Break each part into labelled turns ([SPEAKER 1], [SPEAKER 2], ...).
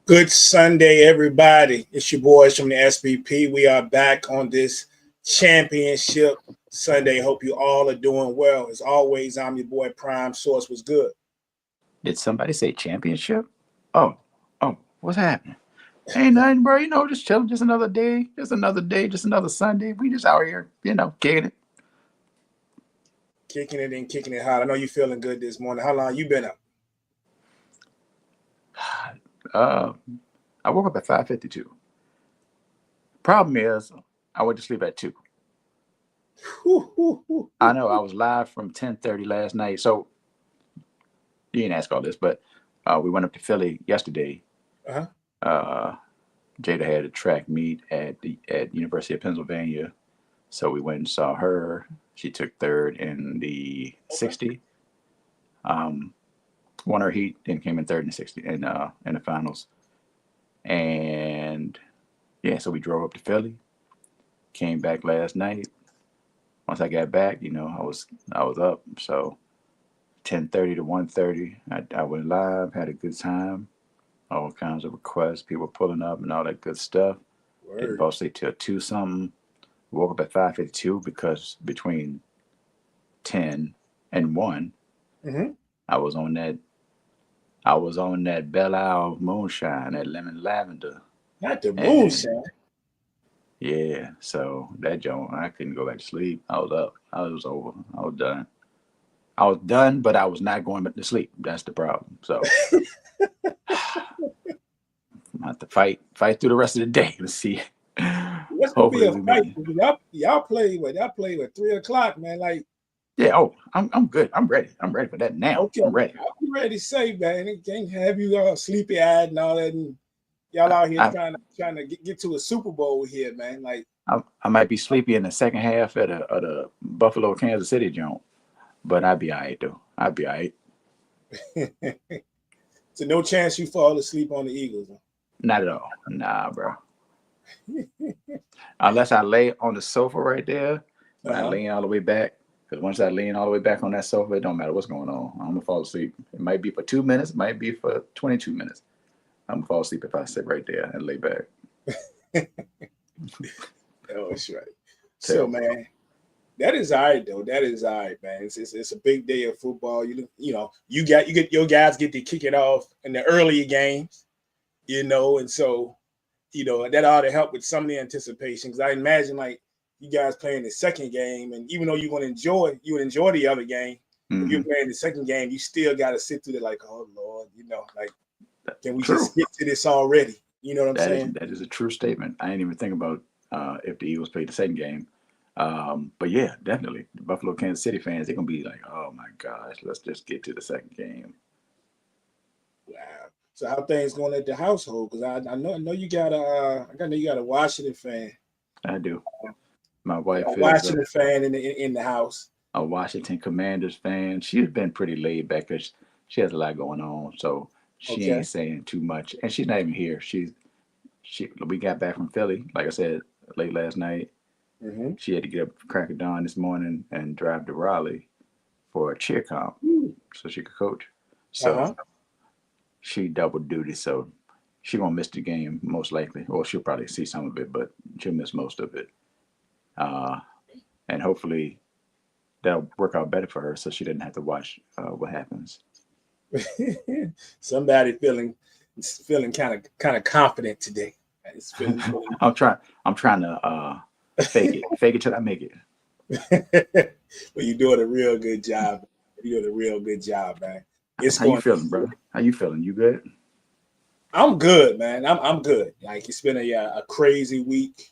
[SPEAKER 1] Good Sunday, everybody. It's your boys from the SBP. We are back on this championship Sunday. Hope you all are doing well. As always, I'm your boy Prime Source. Was good.
[SPEAKER 2] Did somebody say championship? Oh, what's happening? Ain't nothing, bro. Just chilling. Just another day. Just another Sunday. We just out here, kicking it.
[SPEAKER 1] Kicking it and kicking it hard. I know you feeling good this morning. How long you been up?
[SPEAKER 2] I woke up at 5:52. Problem is, I went to sleep at 2. I know I was live from 10:30 last night. So you didn't ask all this, but we went up to Philly yesterday. Jada had a track meet at University of Pennsylvania, so we went and saw her. She took third in the 60. Won her heat, then came in third in the 60 in the finals. And yeah, so we drove up to Philly. Came back last night. Once I got back, I was up. So 10:30 to 1:30, I went live, had a good time. All kinds of requests, people pulling up and all that good stuff. Didn't fall asleep till 2 something. Woke up at 5:52 because between 10 and 1, I was on that Belle Isle moonshine, that lemon lavender.
[SPEAKER 1] Not the moonshine.
[SPEAKER 2] Yeah, so that joint, I couldn't go back to sleep. I was up. I was over. I was done. I was done, but I was not going back to sleep. That's the problem. So I have to fight through the rest of the day. Let's see.
[SPEAKER 1] What's gonna be a fight? Y'all play at 3:00, man. Like,
[SPEAKER 2] yeah. Oh, I'm good. I'm ready. I'm ready for that now.
[SPEAKER 1] Okay,
[SPEAKER 2] I'm ready.
[SPEAKER 1] I'm ready to say, man. It can't have you all sleepy eyed and all that, and y'all out here trying to get to a Super Bowl here, man. Like,
[SPEAKER 2] I might be sleepy in the second half at the Buffalo Kansas City joint, but I'd be all right though. I'd be all right.
[SPEAKER 1] So no chance you fall asleep on the Eagles. Huh?
[SPEAKER 2] Not at all. Nah, bro. Unless I lay on the sofa right there, but I lean all the way back. Because once I lean all the way back on that sofa, it don't matter what's going on. I'm gonna fall asleep. It might be for 2 minutes, it might be for 22 minutes. I'm gonna fall asleep if I sit right there and lay back.
[SPEAKER 1] Oh, that's right. So, man, that is all right though. That is all right, man. It's a big day of football. You get your guys get to kick it off in the earlier games, and so that ought to help with some of the anticipation. Because I imagine like you guys playing the second game, and even though you would enjoy the other game, if you're playing the second game, you still got to sit through it. Like, oh Lord, like, can we just get to this already? You know what I'm saying?
[SPEAKER 2] That is a true statement. I didn't even think about if the Eagles played the second game. But yeah, definitely. The Buffalo Kansas City fans, they're gonna be like, oh my gosh, let's just get to the second game.
[SPEAKER 1] Wow. So how things going at the household? Because I know you got a Washington fan.
[SPEAKER 2] I do. My wife is
[SPEAKER 1] a Washington fan in the house.
[SPEAKER 2] A Washington Commanders fan. She's been pretty laid back because she has a lot going on, so she ain't saying too much. And she's not even here. We got back from Philly, like I said, late last night. She had to get up crack of dawn this morning and drive to Raleigh for a cheer comp so she could coach. So she double duty, so she gonna miss the game most likely. Or she'll probably see some of it, but she'll miss most of it. And hopefully that'll work out better for her so she didn't have to watch what happens.
[SPEAKER 1] Somebody feeling kind of confident today.
[SPEAKER 2] I'm trying to fake it till I make it.
[SPEAKER 1] Well, you're doing a real good job. You're doing a real good job, man.
[SPEAKER 2] How you feeling, bro? How you feeling? You good?
[SPEAKER 1] I'm good, man. I'm good. Like, it's been a crazy week.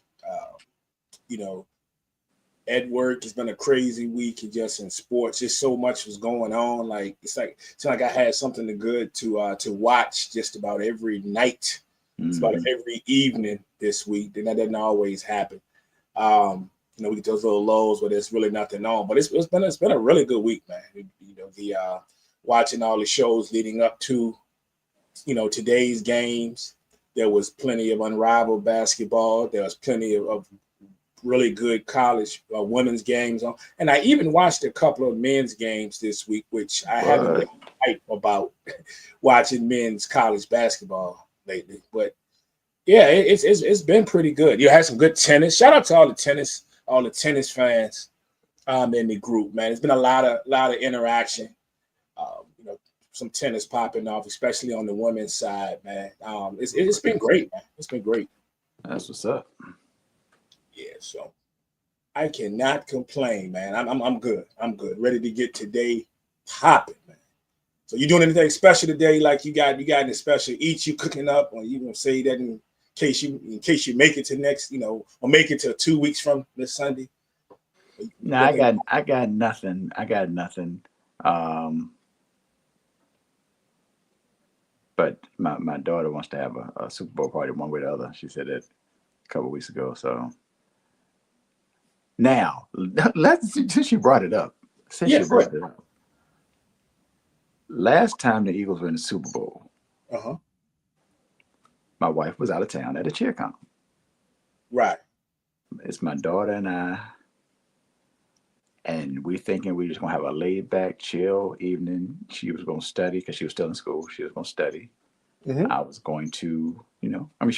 [SPEAKER 1] At work, it's been a crazy week. Just in sports, just so much was going on. Like, it's like I had something good to watch just about every night. It's about every evening this week. And that doesn't always happen. We get those little lows where there's really nothing on. But it's been a really good week, man. Watching all the shows leading up to today's games. There was plenty of unrivaled basketball. There was plenty of really good college women's games on, and I even watched a couple of men's games this week, which I hype about watching men's college basketball lately. But yeah, it's been pretty good. You had some good tennis. Shout out to all the tennis fans in the group, man. It's been a lot of interaction. You know, some tennis popping off, especially on the women's side, man. It's been great, man. It's been great.
[SPEAKER 2] That's what's up.
[SPEAKER 1] Yeah, so I cannot complain, man. I'm good. I'm good. Ready to get today popping, man. So you doing anything special today? Like you got any special eats you cooking up, or you gonna say that in case you make it to next, or make it to 2 weeks from this Sunday?
[SPEAKER 2] No, I got nothing. I got nothing. But my daughter wants to have a Super Bowl party one way or the other. She said that a couple of weeks ago. So now, since she brought it up, last time the Eagles were in the Super Bowl, my wife was out of town at a cheer comp.
[SPEAKER 1] Right.
[SPEAKER 2] It's my daughter and I, and we thinking we just gonna have a laid back, chill evening. She was gonna study because she was still in school. She was gonna study. I was going to, she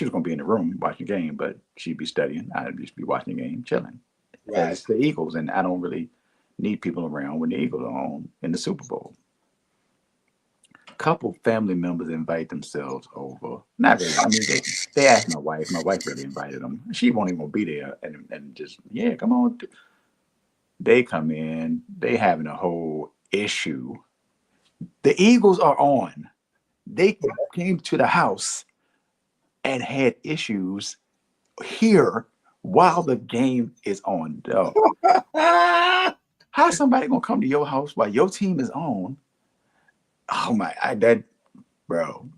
[SPEAKER 2] was gonna be in the room watching the game, but she'd be studying. I'd just be watching the game, chilling. Right. It's the Eagles, and I don't really need people around when the Eagles are on in the Super Bowl. A couple family members invite themselves over. Not really. I mean, they asked my wife. My wife really invited them. She won't even be there, and just come on. They come in. They having a whole issue. The Eagles are on. They came to the house and had issues here while the game is on. Dog. How's somebody gonna come to your house while your team is on? Oh my, bro.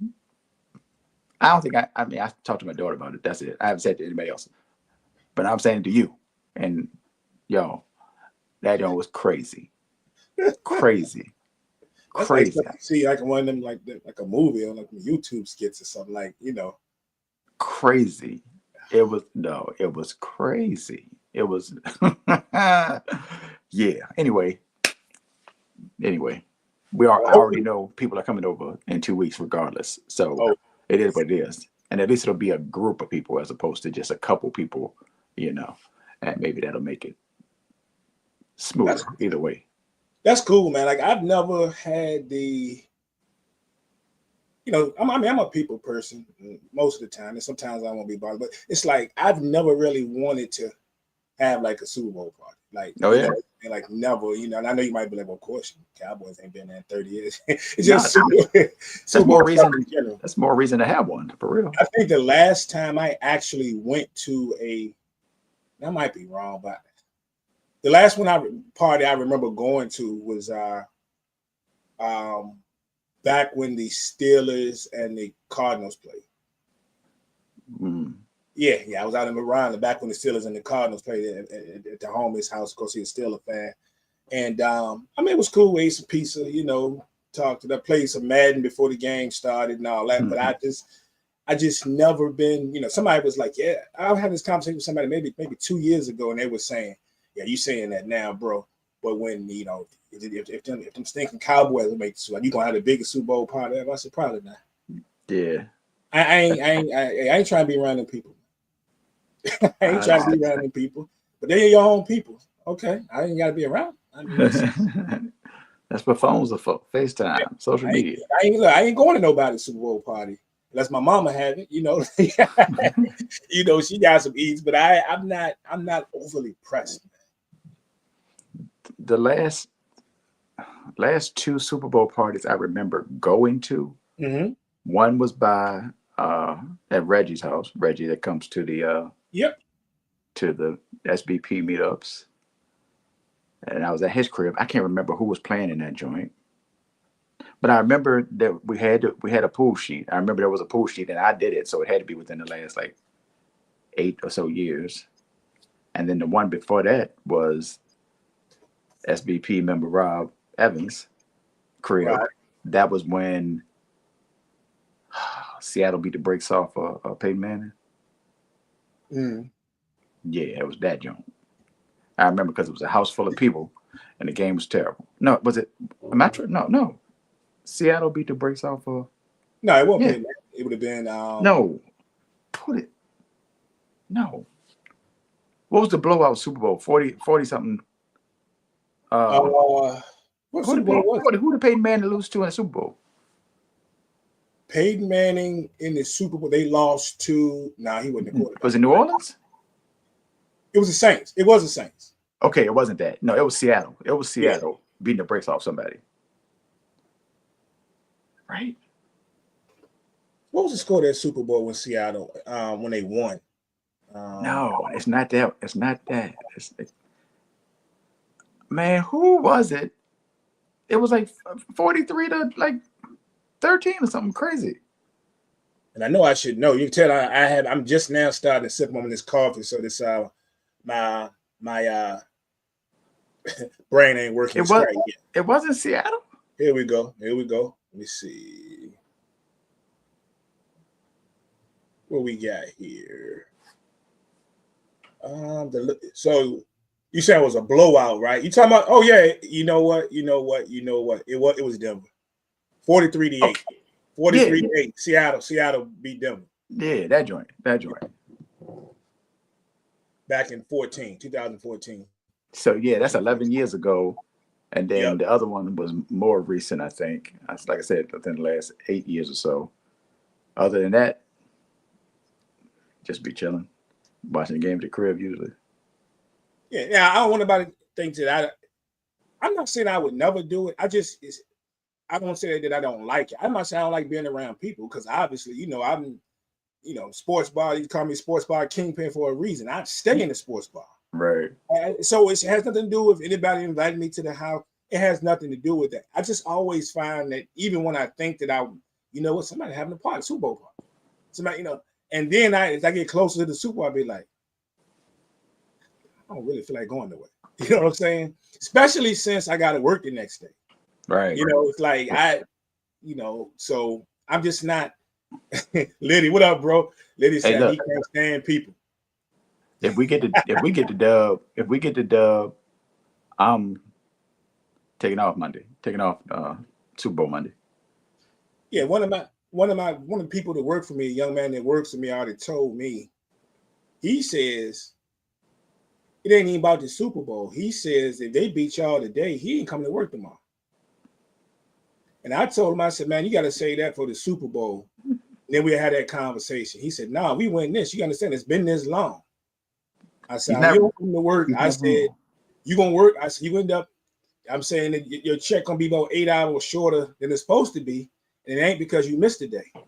[SPEAKER 2] I don't think I talked to my daughter about it. That's it. I haven't said it to anybody else. But I'm saying to you, and that was crazy. Crazy. Crazy.
[SPEAKER 1] Like, see, like one of them, like a movie or like YouTube skits or something,
[SPEAKER 2] Crazy. It was crazy. It was yeah. Anyway, I already know people are coming over in 2 weeks regardless. So it is what it is. And at least it'll be a group of people as opposed to just a couple people, and maybe that'll make it smoother either way.
[SPEAKER 1] That's cool, man. Like I've never had the, I'm a people person most of the time, and sometimes I won't be bothered. But it's like I've never really wanted to have like a Super Bowl party. Like, like never, and I know you might be like, well, of course, Cowboys ain't been there in 30 years. It's just
[SPEAKER 2] that's more reason. That's more reason to have one for real.
[SPEAKER 1] I think the last time I actually went to that might be wrong, but the last party I remember going to was back when the Steelers and the Cardinals played. Yeah, I was out in Maryland back when the Steelers and the Cardinals played at the homie's house. Of course, he's still a fan. And it was cool. We ate some pizza, talked to them, played some Madden before the game started and all that. But I just never been, somebody was like, yeah, I had this conversation with somebody maybe 2 years ago, and they were saying, yeah, you saying that now, bro. But when, if them stinking Cowboys will make the Super Bowl, you going to have the biggest Super Bowl party ever? I said, probably not.
[SPEAKER 2] Yeah.
[SPEAKER 1] I ain't trying to be around them people. I ain't trying to be around them people. But they're your own people. Okay. I ain't got to be around.
[SPEAKER 2] That's what phones are for. FaceTime, social media.
[SPEAKER 1] I ain't going to nobody's Super Bowl party. Unless my mama had it, she got some eats, but I'm not overly pressed.
[SPEAKER 2] The last two Super Bowl parties I remember going to, one was at Reggie's house. Reggie that comes to the to the SBP meetups, and I was at his crib. I can't remember who was playing in that joint. But I remember that we had a pool sheet. I remember there was a pool sheet, and I did it, so it had to be within the last 8 or so years. And then the one before that was SBP member Rob Evans' crib. Right. That was when Seattle beat the brakes off Peyton Manning. Yeah, it was that joint. I remember because it was a house full of people, and the game was terrible. No, was it? Am I true? No. Seattle beat the brakes off of?
[SPEAKER 1] No, it won't
[SPEAKER 2] Yeah.
[SPEAKER 1] be. It would have been.
[SPEAKER 2] No. Put it. No. What was the blowout Super Bowl? 40 something.
[SPEAKER 1] What Super Bowl was it?
[SPEAKER 2] Who did Peyton Manning lose to in the Super Bowl?
[SPEAKER 1] Peyton Manning in the Super Bowl. They lost to. Nah, he wasn't the quarterback.
[SPEAKER 2] Was it New Orleans?
[SPEAKER 1] It was the Saints. It was the Saints.
[SPEAKER 2] Okay, it wasn't that. No, it was Seattle. It was Seattle beating the brakes off somebody. Right?
[SPEAKER 1] What was the score of that Super Bowl in Seattle when they won?
[SPEAKER 2] No, it's not that. It's not that. Man, who was it? It was like 43 to like 13 or something crazy.
[SPEAKER 1] And I know I should know. You can tell I'm just now starting to sip on this coffee, so this my brain ain't working right yet.
[SPEAKER 2] It wasn't Seattle.
[SPEAKER 1] Here we go. Let me see what we got here. So you said it was a blowout, right? You talking about? Oh yeah, you know what? It was Denver, 43-8. Okay. 43-8. Seattle beat Denver.
[SPEAKER 2] Yeah, that joint.
[SPEAKER 1] Back in 2014.
[SPEAKER 2] So yeah, that's 11 years ago. And then the other one was more recent, I think. Like I said, within the last 8 years or so. Other than that, just be chilling, watching the game at the crib usually.
[SPEAKER 1] Yeah, I don't want anybody to think that I'm not saying I would never do it. I don't say that I don't like it. I'm not saying I don't like being around people because obviously, I'm, sports bar. You call me sports bar kingpin for a reason. I stay in the sports bar.
[SPEAKER 2] Right.
[SPEAKER 1] So it has nothing to do with anybody inviting me to the house. It has nothing to do with that. I just always find that even when I think that somebody having a party, Super Bowl party. Somebody, and then as I get closer to the Super Bowl, I'll be like, I don't really feel like going nowhere. You know what I'm saying? Especially since I got to work the next day.
[SPEAKER 2] Right.
[SPEAKER 1] It's like so I'm just not. Liddy, what up, bro? Liddy said he can't stand people.
[SPEAKER 2] If we get the dub, I'm taking off Monday. Taking off Super Bowl Monday.
[SPEAKER 1] Yeah, one of the people that work for me, a young man that works for me, already told me. He says it ain't even about the Super Bowl. He says if they beat y'all today, he ain't coming to work tomorrow. And I told him, I said, man, you got to say that for the Super Bowl. And then we had that conversation. He said, nah, we win this. You understand? It's been this long. I said, you don't come to work. I said, you going to work? I said, you end up, I'm saying that your check going to be about 8 hours shorter than it's supposed to be. And it ain't because you missed a day. You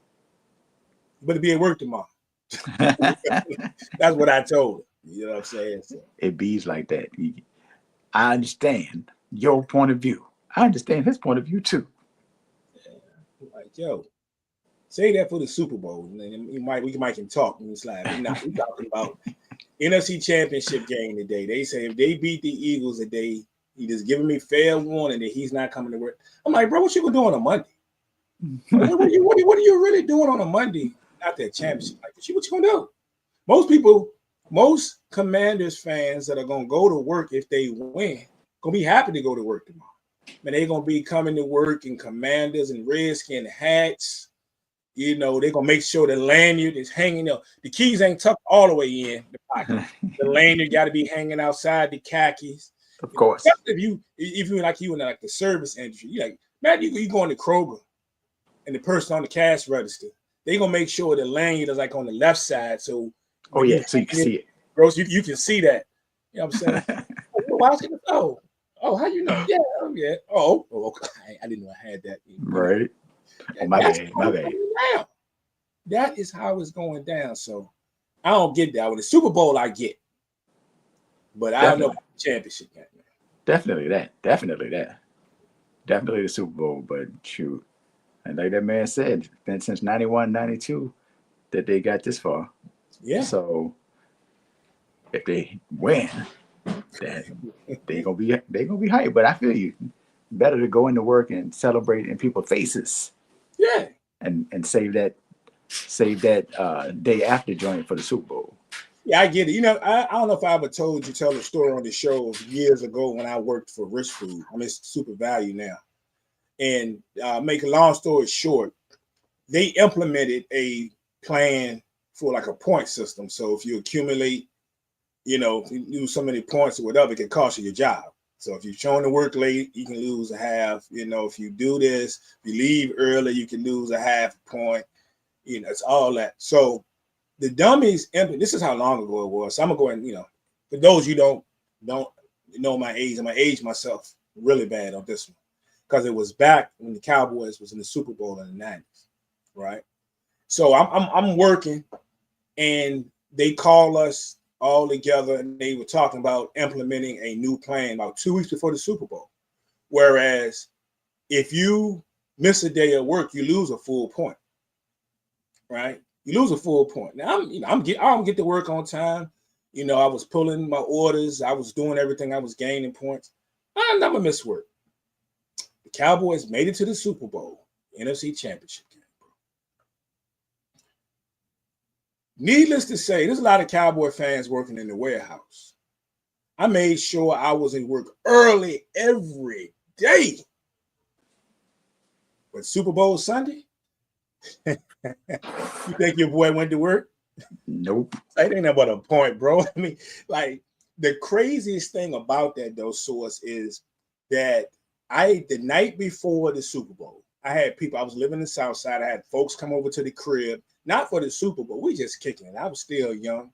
[SPEAKER 1] better be at work tomorrow. That's what I told him. You know what I'm saying? So.
[SPEAKER 2] It bees like that. I understand your point of view. I understand his point of view too.
[SPEAKER 1] Like, yo, say that for the Super Bowl, and then we might can talk in this live. We're talking about NFC Championship game today. They say if they beat the Eagles today, he just giving me fair warning that he's not coming to work. I'm like, bro, what you gonna do on a Monday? what are you really doing on a Monday? Not that championship. Like, what you gonna do? Most Commanders fans that are gonna go to work if they win, gonna be happy to go to work tomorrow. Man, they're gonna be coming to work in Commanders and Redskin hats. They're gonna make sure the lanyard is hanging up. The keys ain't tucked all the way in the pocket. The lanyard got to be hanging outside the khakis.
[SPEAKER 2] Of course.
[SPEAKER 1] If you in like the service industry, you like, man, you go into Kroger and the person on the cash register, they gonna make sure the lanyard is like on the left side. So
[SPEAKER 2] so you can see it.
[SPEAKER 1] Bro, you can see that. You know what I'm saying? How you know? Yeah. Oh, okay. I didn't know I had that.
[SPEAKER 2] Right. My bad.
[SPEAKER 1] That is how it's going down. So I don't get that. With the Super Bowl, I get. But I don't know about the championship game, man.
[SPEAKER 2] Definitely that. Definitely the Super Bowl. But shoot. And like that man said, it's been since 91, 92 that they got this far.
[SPEAKER 1] Yeah.
[SPEAKER 2] So if they win, they gonna be hyped. But I feel you. Better to go into work and celebrate in people's faces.
[SPEAKER 1] Yeah.
[SPEAKER 2] And save that day after joint for the Super Bowl.
[SPEAKER 1] Yeah, I get it. I don't know if I ever tell the story on the show years ago when I worked for Rich Food. I'm in Super Value now. And make a long story short, they implemented a plan for like a point system. So if you accumulate, if you lose so many points or whatever, it can cost you your job. So if you're showing to work late, you can lose a half. If you do this, if you leave early, you can lose a half point. It's all that. So the dummies, this is how long ago it was. So I'm gonna go and for those you don't know my age, I'm gonna age myself really bad on this one because it was back when the Cowboys was in the Super Bowl in the 90s, right? So I'm working, and they call us all together, and they were talking about implementing a new plan about 2 weeks before the Super Bowl. Whereas if you miss a day of work, you lose a full point, right? You lose a full point. Now I don't get to work on time. I was pulling my orders. I was doing everything. I was gaining points. I never miss work. The Cowboys made it to the Super Bowl, NFC Championship game. Needless to say, there's a lot of Cowboy fans working in the warehouse. I made sure I was in work early every day. But Super Bowl Sunday, you think your boy went to work?
[SPEAKER 2] Nope.
[SPEAKER 1] That ain't about a point, bro. I mean, like, the craziest thing about that, though, Source, is that the night before the Super Bowl, I had people, I was living in the South Side. I had folks come over to the crib, not for the Super Bowl. We just kicking it. I was still young.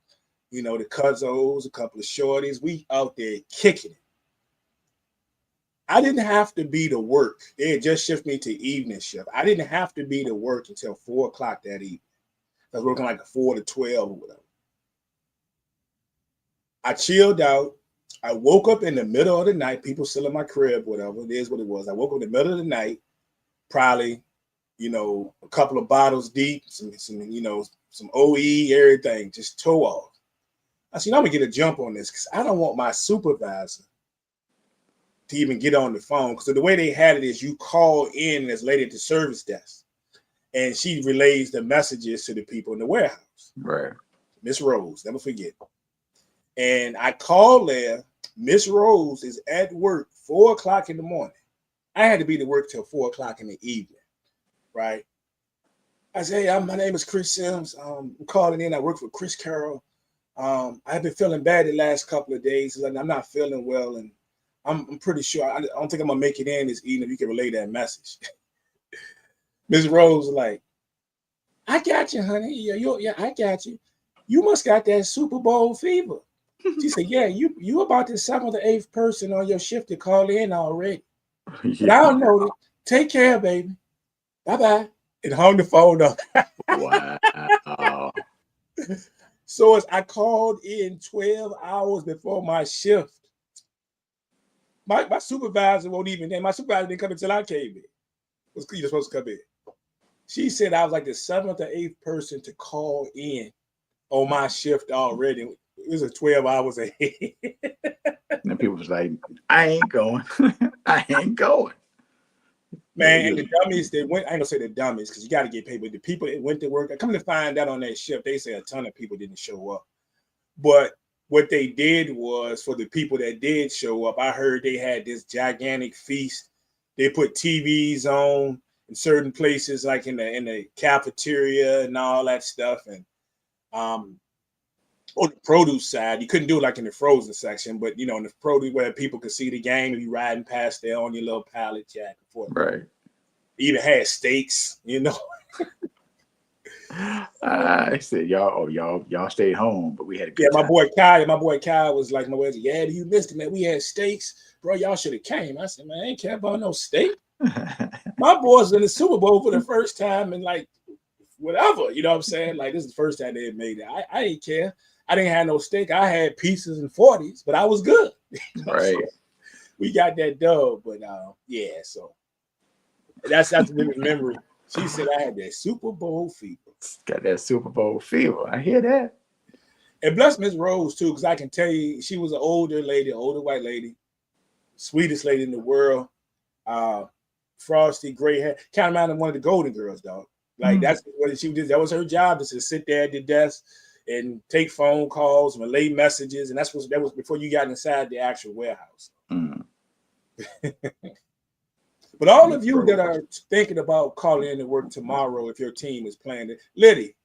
[SPEAKER 1] The Cuzzos, a couple of shorties. We out there kicking it. I didn't have to be to work. They had just shifted me to evening shift. I didn't have to be to work until 4 o'clock that evening. I was working like a 4 to 12 or whatever. I chilled out. I woke up in the middle of the night. People still in my crib, whatever. It is what it was. I woke up in the middle of the night, probably, a couple of bottles deep, some OE, everything, just toe off. I said, I'm going to get a jump on this because I don't want my supervisor to even get on the phone. Because the way they had it is you call in this lady at the service desk, and she relays the messages to the people in the warehouse.
[SPEAKER 2] Right.
[SPEAKER 1] Miss Rose, never forget. And I called there. Miss Rose is at work 4 o'clock in the morning. I had to be to work till 4 o'clock in the evening, right? I say, hey, my name is Chris Sims. I'm calling in. I work for Chris Carroll. I've been feeling bad the last couple of days. I'm not feeling well, and I'm pretty sure I don't think I'm gonna make it in this evening. If you can relay that message. Ms. Rose was like, I got you, honey. Yeah, I got you. You must got that Super Bowl fever. She said, yeah, you about the 7th or 8th person on your shift to call in already. Yeah. But I don't know it. Take care, baby. Bye-bye. And hung the phone up.
[SPEAKER 2] Wow.
[SPEAKER 1] So as I called in 12 hours before my shift, my supervisor won't even, my supervisor didn't come until I came in. You're supposed to come in. She said I was like the 7th or 8th person to call in on my shift already. It was a 12 hours ahead.
[SPEAKER 2] And people was like, I ain't going. I ain't going.
[SPEAKER 1] Man, and the dummies, they went, I ain't gonna say the dummies, because you got to get paid, but the people that went to work, I come to find out on that shift, they say a ton of people didn't show up. But what they did was, for the people that did show up, I heard they had this gigantic feast. They put TVs on in certain places, like in the cafeteria and all that stuff. And on the produce side, you couldn't do it like in the frozen section, but in the produce where people could see the game, if you riding past there on your little pallet jack.
[SPEAKER 2] Right.
[SPEAKER 1] Even had steaks,
[SPEAKER 2] I said, y'all stayed home, but we had a good
[SPEAKER 1] time. My boy Kyle was like, yeah, you missed it, man. We had steaks, bro. Y'all should have came. I said, man, I ain't care about no steak. My boys in the Super Bowl for the first time, and like whatever, you know what I'm saying? Like, this is the first time they had made it. I didn't care. I didn't have no steak. I had pieces and 40s, but I was good.
[SPEAKER 2] Right.
[SPEAKER 1] So we got that dub, but yeah. So that's the memory. She said I had that Super Bowl fever.
[SPEAKER 2] Got that Super Bowl fever. I hear that.
[SPEAKER 1] And bless Miss Rose too, because I can tell you, she was an older white lady, sweetest lady in the world. Frosty, gray hair, kind of one of the Golden Girls, dog. Like that's what she did. That was her job, is to sit there at the desk and take phone calls, relay messages, and that was before you got inside the actual warehouse. But But all of you that are thinking about calling in to work tomorrow, if your team is playing it, Liddy,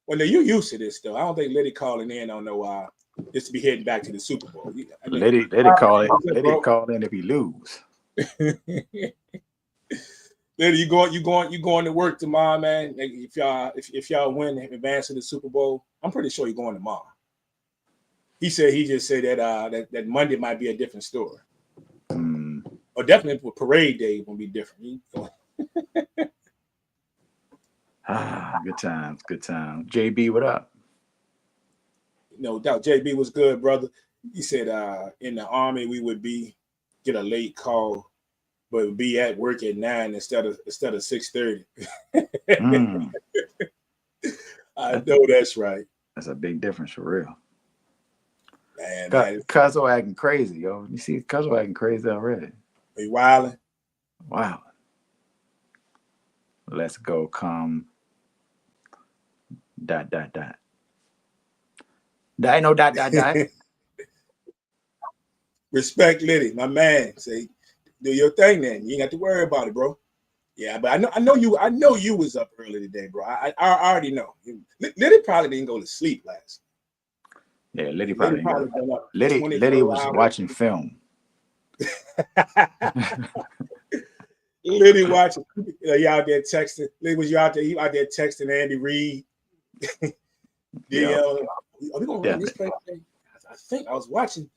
[SPEAKER 1] well, now you used to this though. I don't think Liddy calling in on no just to be heading back to the Super Bowl.
[SPEAKER 2] Liddy call it. Liddy call in if he lose.
[SPEAKER 1] Liddy, you going to work tomorrow, man. If y'all win and advance to the Super Bowl, I'm pretty sure you're going tomorrow. He just said that that Monday might be a different story. Or definitely for parade day will be different.
[SPEAKER 2] Good times. JB, what up?
[SPEAKER 1] No doubt. JB was good, brother. He said in the Army we would get a late call, but be at work at 9 instead of 6:30. I know that's right.
[SPEAKER 2] That's a big difference for real.
[SPEAKER 1] Man,
[SPEAKER 2] Cuzzo acting crazy, yo. You see Cuzzo acting crazy already.
[SPEAKER 1] Are you wilding?
[SPEAKER 2] Wow. Let's go come ... Die.
[SPEAKER 1] Respect Liddy, my man. Say, do your thing then. You ain't got to worry about it, bro. Yeah, but I know you was up early today, bro. I already know. Liddy probably didn't go to sleep last.
[SPEAKER 2] Yeah, Liddy probably been up. Liddy was watching film.
[SPEAKER 1] Liddy watching. You out there texting. Liddy was you out there texting Andy Reid. Are we gonna run this play today? I think I was watching.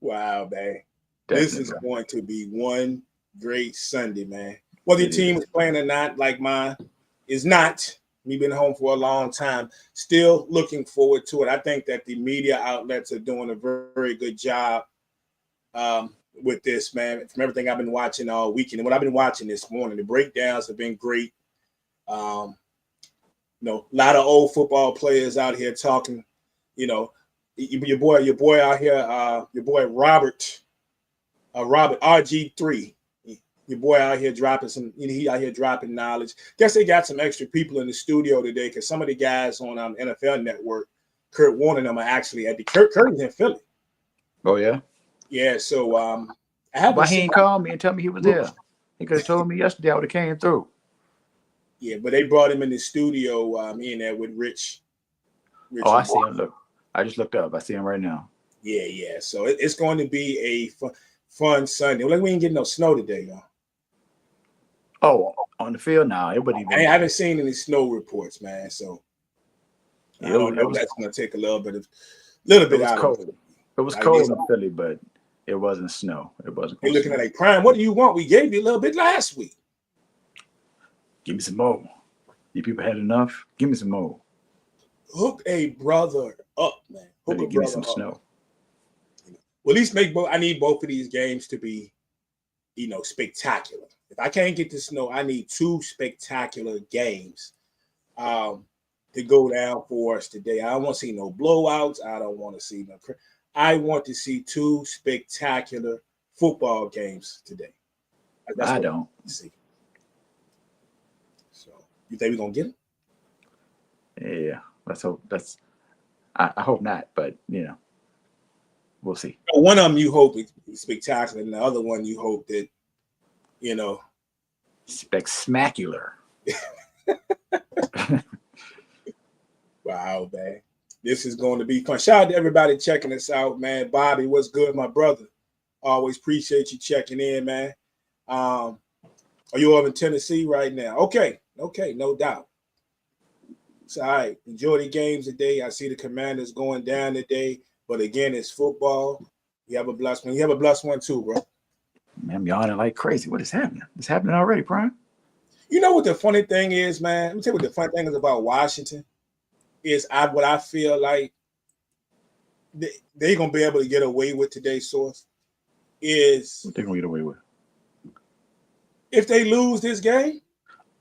[SPEAKER 1] Wow, man. This is going to be one great Sunday, man. Whether your team is playing or not, like mine is not. Me been home for a long time. Still looking forward to it. I think that the media outlets are doing a very, very good job with this, man. From everything I've been watching all weekend and what I've been watching this morning, the breakdowns have been great. A lot of old football players out here talking. Your boy out here, your boy Robert RG3. Your boy out here dropping he out here dropping knowledge. Guess they got some extra people in the studio today because some of the guys on NFL Network, Kurt Warner and them, are actually at the Kurt is in Philly.
[SPEAKER 2] Oh yeah.
[SPEAKER 1] Yeah. So I haven't.
[SPEAKER 2] Why he ain't called me and tell me he was there? He could have told me yesterday. I would have came through.
[SPEAKER 1] Yeah, but they brought him in the studio. In there with Rich.
[SPEAKER 2] I see him. Look, I just looked up. I see him right now.
[SPEAKER 1] Yeah. So it's going to be a fun Sunday. Well, we ain't getting no snow today, y'all.
[SPEAKER 2] Oh, on the field now.
[SPEAKER 1] I haven't seen any snow reports, man. So I don't know. That's going to take a little bit out
[SPEAKER 2] cold.
[SPEAKER 1] of it.
[SPEAKER 2] It was cold in Philly, but it wasn't snow. It wasn't.
[SPEAKER 1] You're looking at a Prime. What do you want? We gave you a little bit last week.
[SPEAKER 2] Give me some more. You people had enough. Give me some more.
[SPEAKER 1] Hook a brother up, man.
[SPEAKER 2] Give me some snow.
[SPEAKER 1] Well, at least I need both of these games to be, spectacular. If I can't get the snow, I need two spectacular games to go down for us today. I don't want to see no blowouts. I don't want to see no. I want to see two spectacular football games today.
[SPEAKER 2] I don't
[SPEAKER 1] see. So you think we're gonna get it?
[SPEAKER 2] Yeah, let's hope. I hope not, but we'll see.
[SPEAKER 1] One of them you hope is spectacular, and the other one you hope that
[SPEAKER 2] Spectacular.
[SPEAKER 1] Wow, man. This is going to be fun. Shout out to everybody checking us out, man. Bobby, what's good, my brother? Always appreciate you checking in, man. Are you over in Tennessee right now? Okay, no doubt. It's all right. Enjoy the games today. I see the Commanders going down today, but again, it's football. You have a blessed one. You have a blessed one too, bro.
[SPEAKER 2] Man, I'm yawning like crazy. What is happening? It's happening already, Prime.
[SPEAKER 1] You know what the funny thing is, man? Let me tell you what the funny thing is about Washington. Is what I feel like they're gonna be able to get away with today's source is
[SPEAKER 2] what they're gonna get away with
[SPEAKER 1] if they lose this game.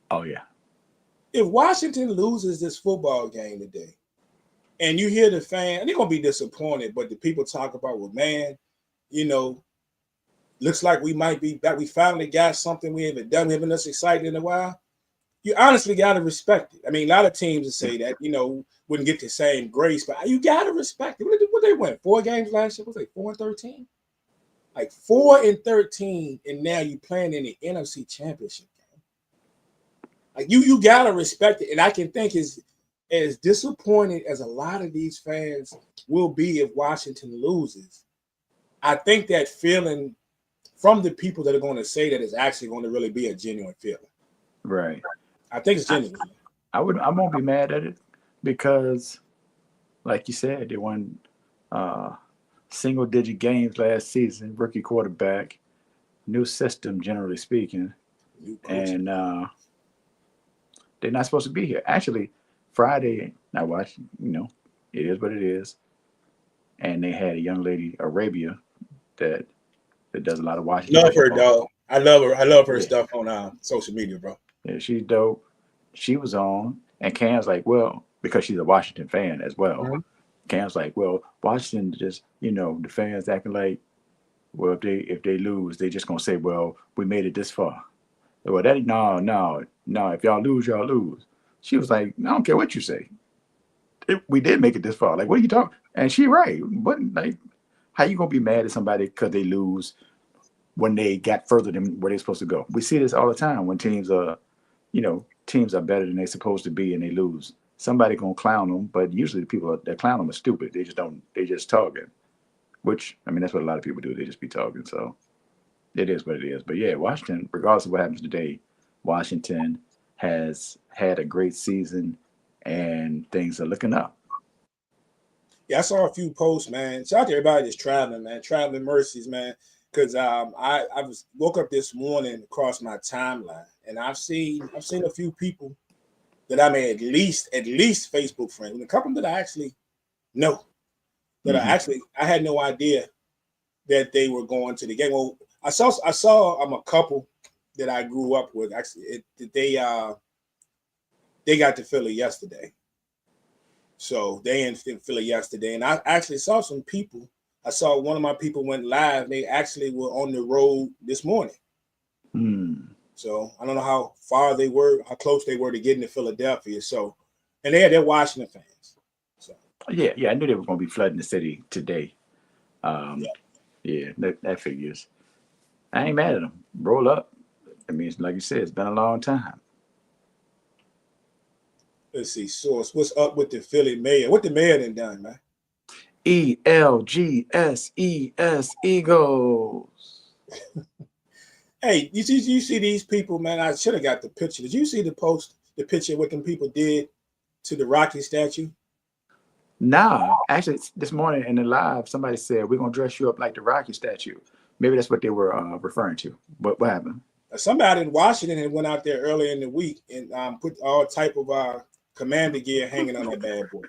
[SPEAKER 2] Oh yeah.
[SPEAKER 1] If Washington loses this football game today, and you hear the fan, they're gonna be disappointed. But the people talk about, well, man, looks like we might be back. We finally got something we haven't done. We haven't been this excited in a while. You honestly got to respect it. I mean, a lot of teams would say that, wouldn't get the same grace, but you got to respect it. What they win? 4 games last year? Was they 4-13? Like 4-13, and now you playing in the NFC Championship game. Like you gotta respect it, and I can think as disappointed as a lot of these fans will be if Washington loses. I think that feeling from the people that are going to say that is actually going to really be a genuine feeling.
[SPEAKER 2] Right.
[SPEAKER 1] I think it's genuine.
[SPEAKER 2] I won't be mad at it because, like you said, they won single-digit games last season. Rookie quarterback, new system, generally speaking, and they're not supposed to be here. Actually, Friday, I watched. It is what it is. And they had a young lady, Arabia, that does a lot of watching.
[SPEAKER 1] Love her, dog. I love her. I love her stuff on social media, bro.
[SPEAKER 2] Yeah, she's dope. She was on, and Cam's like, well, because she's a Washington fan as well. Mm-hmm. Cam's like, well, Washington just, the fans acting like, well, if they lose, they just gonna say, well, we made it this far. Well, no. If y'all lose, y'all lose. She was like, I don't care what you say. We did make it this far. Like, what are you talking? And she right. But like, how you gonna be mad at somebody because they lose when they got further than where they're supposed to go? We see this all the time when teams are better than they're supposed to be and they lose. Somebody gonna clown them, but usually the people that clown them are stupid. They just talking. Which, I mean, that's what a lot of people do. They just be talking. So it is what it is. But yeah, Washington, regardless of what happens today, Washington has had a great season and things are looking up.
[SPEAKER 1] Yeah, I saw a few posts, man. Shout out to everybody that's traveling, man. Traveling mercies, man. Because I woke up this morning across my timeline, and I've seen a few people that I made at least Facebook friends, and a couple that I actually know. That I had no idea that they were going to the game. Well, I saw a couple that I grew up with. Actually, they got to Philly yesterday. So they in Philly yesterday, and I actually saw some people. I saw one of my people went live. They actually were on the road this morning. So I don't know how far they were, how close they were to getting to Philadelphia. So, and they're Washington fans. So
[SPEAKER 2] yeah, I knew they were going to be flooding the city today. Yeah, that figures. I ain't mad at them. Roll up. I mean, like you said, it's been a long time.
[SPEAKER 1] Let's see, Source. What's up with the Philly mayor? What the mayor done, man?
[SPEAKER 2] ELGSES Eagles.
[SPEAKER 1] Hey, you see these people, man? I should have got the picture. Did you see the picture of what them people did to the Rocky statue?
[SPEAKER 2] Nah, actually, this morning in the live, somebody said we're gonna dress you up like the Rocky statue. Maybe that's what they were referring to. What happened?
[SPEAKER 1] Somebody in Washington had went out there earlier in the week and put all type of commander gear hanging on that bad boy.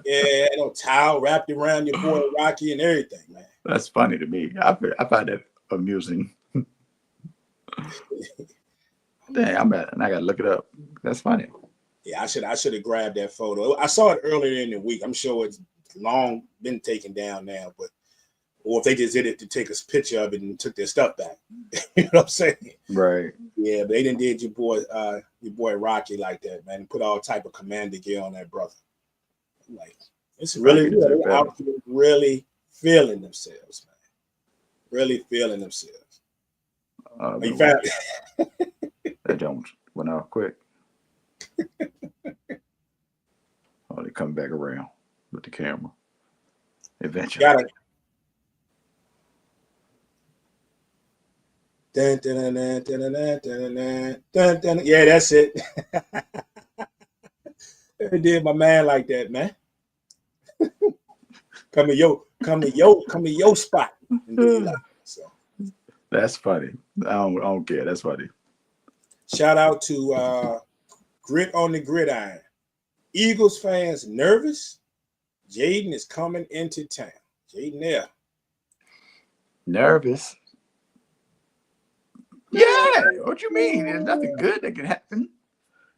[SPEAKER 1] Yeah, no towel wrapped around your boy Rocky and everything, man.
[SPEAKER 2] That's funny to me. I find that amusing. Dang, I gotta look it up. That's funny.
[SPEAKER 1] Yeah, I should have grabbed that photo. I saw it earlier in the week. I'm sure it's long been taken down now, or if they just did it to take a picture of it and took their stuff back. You know what I'm saying?
[SPEAKER 2] Right.
[SPEAKER 1] Yeah, but they didn't did your boy Rocky like that, man, and put all type of commander gear on that brother. Like, it's really out here really feeling themselves, man. Really feeling themselves. You found
[SPEAKER 2] that jump went out quick. Oh, they come back around with the camera. Eventually.
[SPEAKER 1] Got it. Dun, dun, dun, dun, dun, dun, dun, dun. Yeah, that's it. They did my man like that, man. Come to your spot. So.
[SPEAKER 2] That's funny. I don't care. That's funny.
[SPEAKER 1] Shout out to Grit on the Gridiron. Eagles fans nervous. Jaden is coming into town. Jaden there.
[SPEAKER 2] Nervous? Yeah. What you mean? There's nothing good that can happen.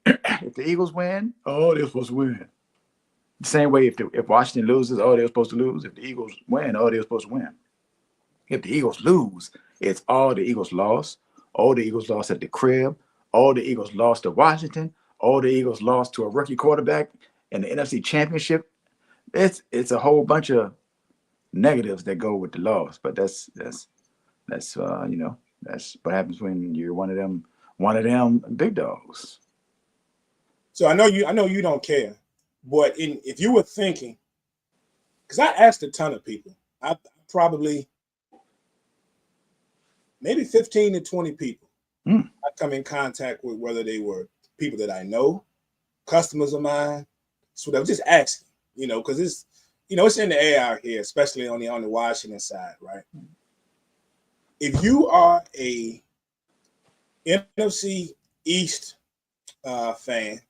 [SPEAKER 2] If the Eagles win, they're supposed to win. The same way if Washington loses, they're supposed to lose. If the Eagles win, they're supposed to win. If the Eagles lose, it's all the Eagles lost. All the Eagles lost at the crib. All the Eagles lost to Washington. All the Eagles lost to a rookie quarterback in the NFC Championship. It's a whole bunch of negatives that go with the loss. But that's you know, that's what happens when you're one of them big dogs.
[SPEAKER 1] So I know you don't care, but if you were thinking, because I asked a ton of people, I probably maybe 15 to 20 people I come in contact with, whether they were people that I know, customers of mine. So I was just asking, because it's in the air out here, especially on the Washington side, right? If you are a NFC East fan,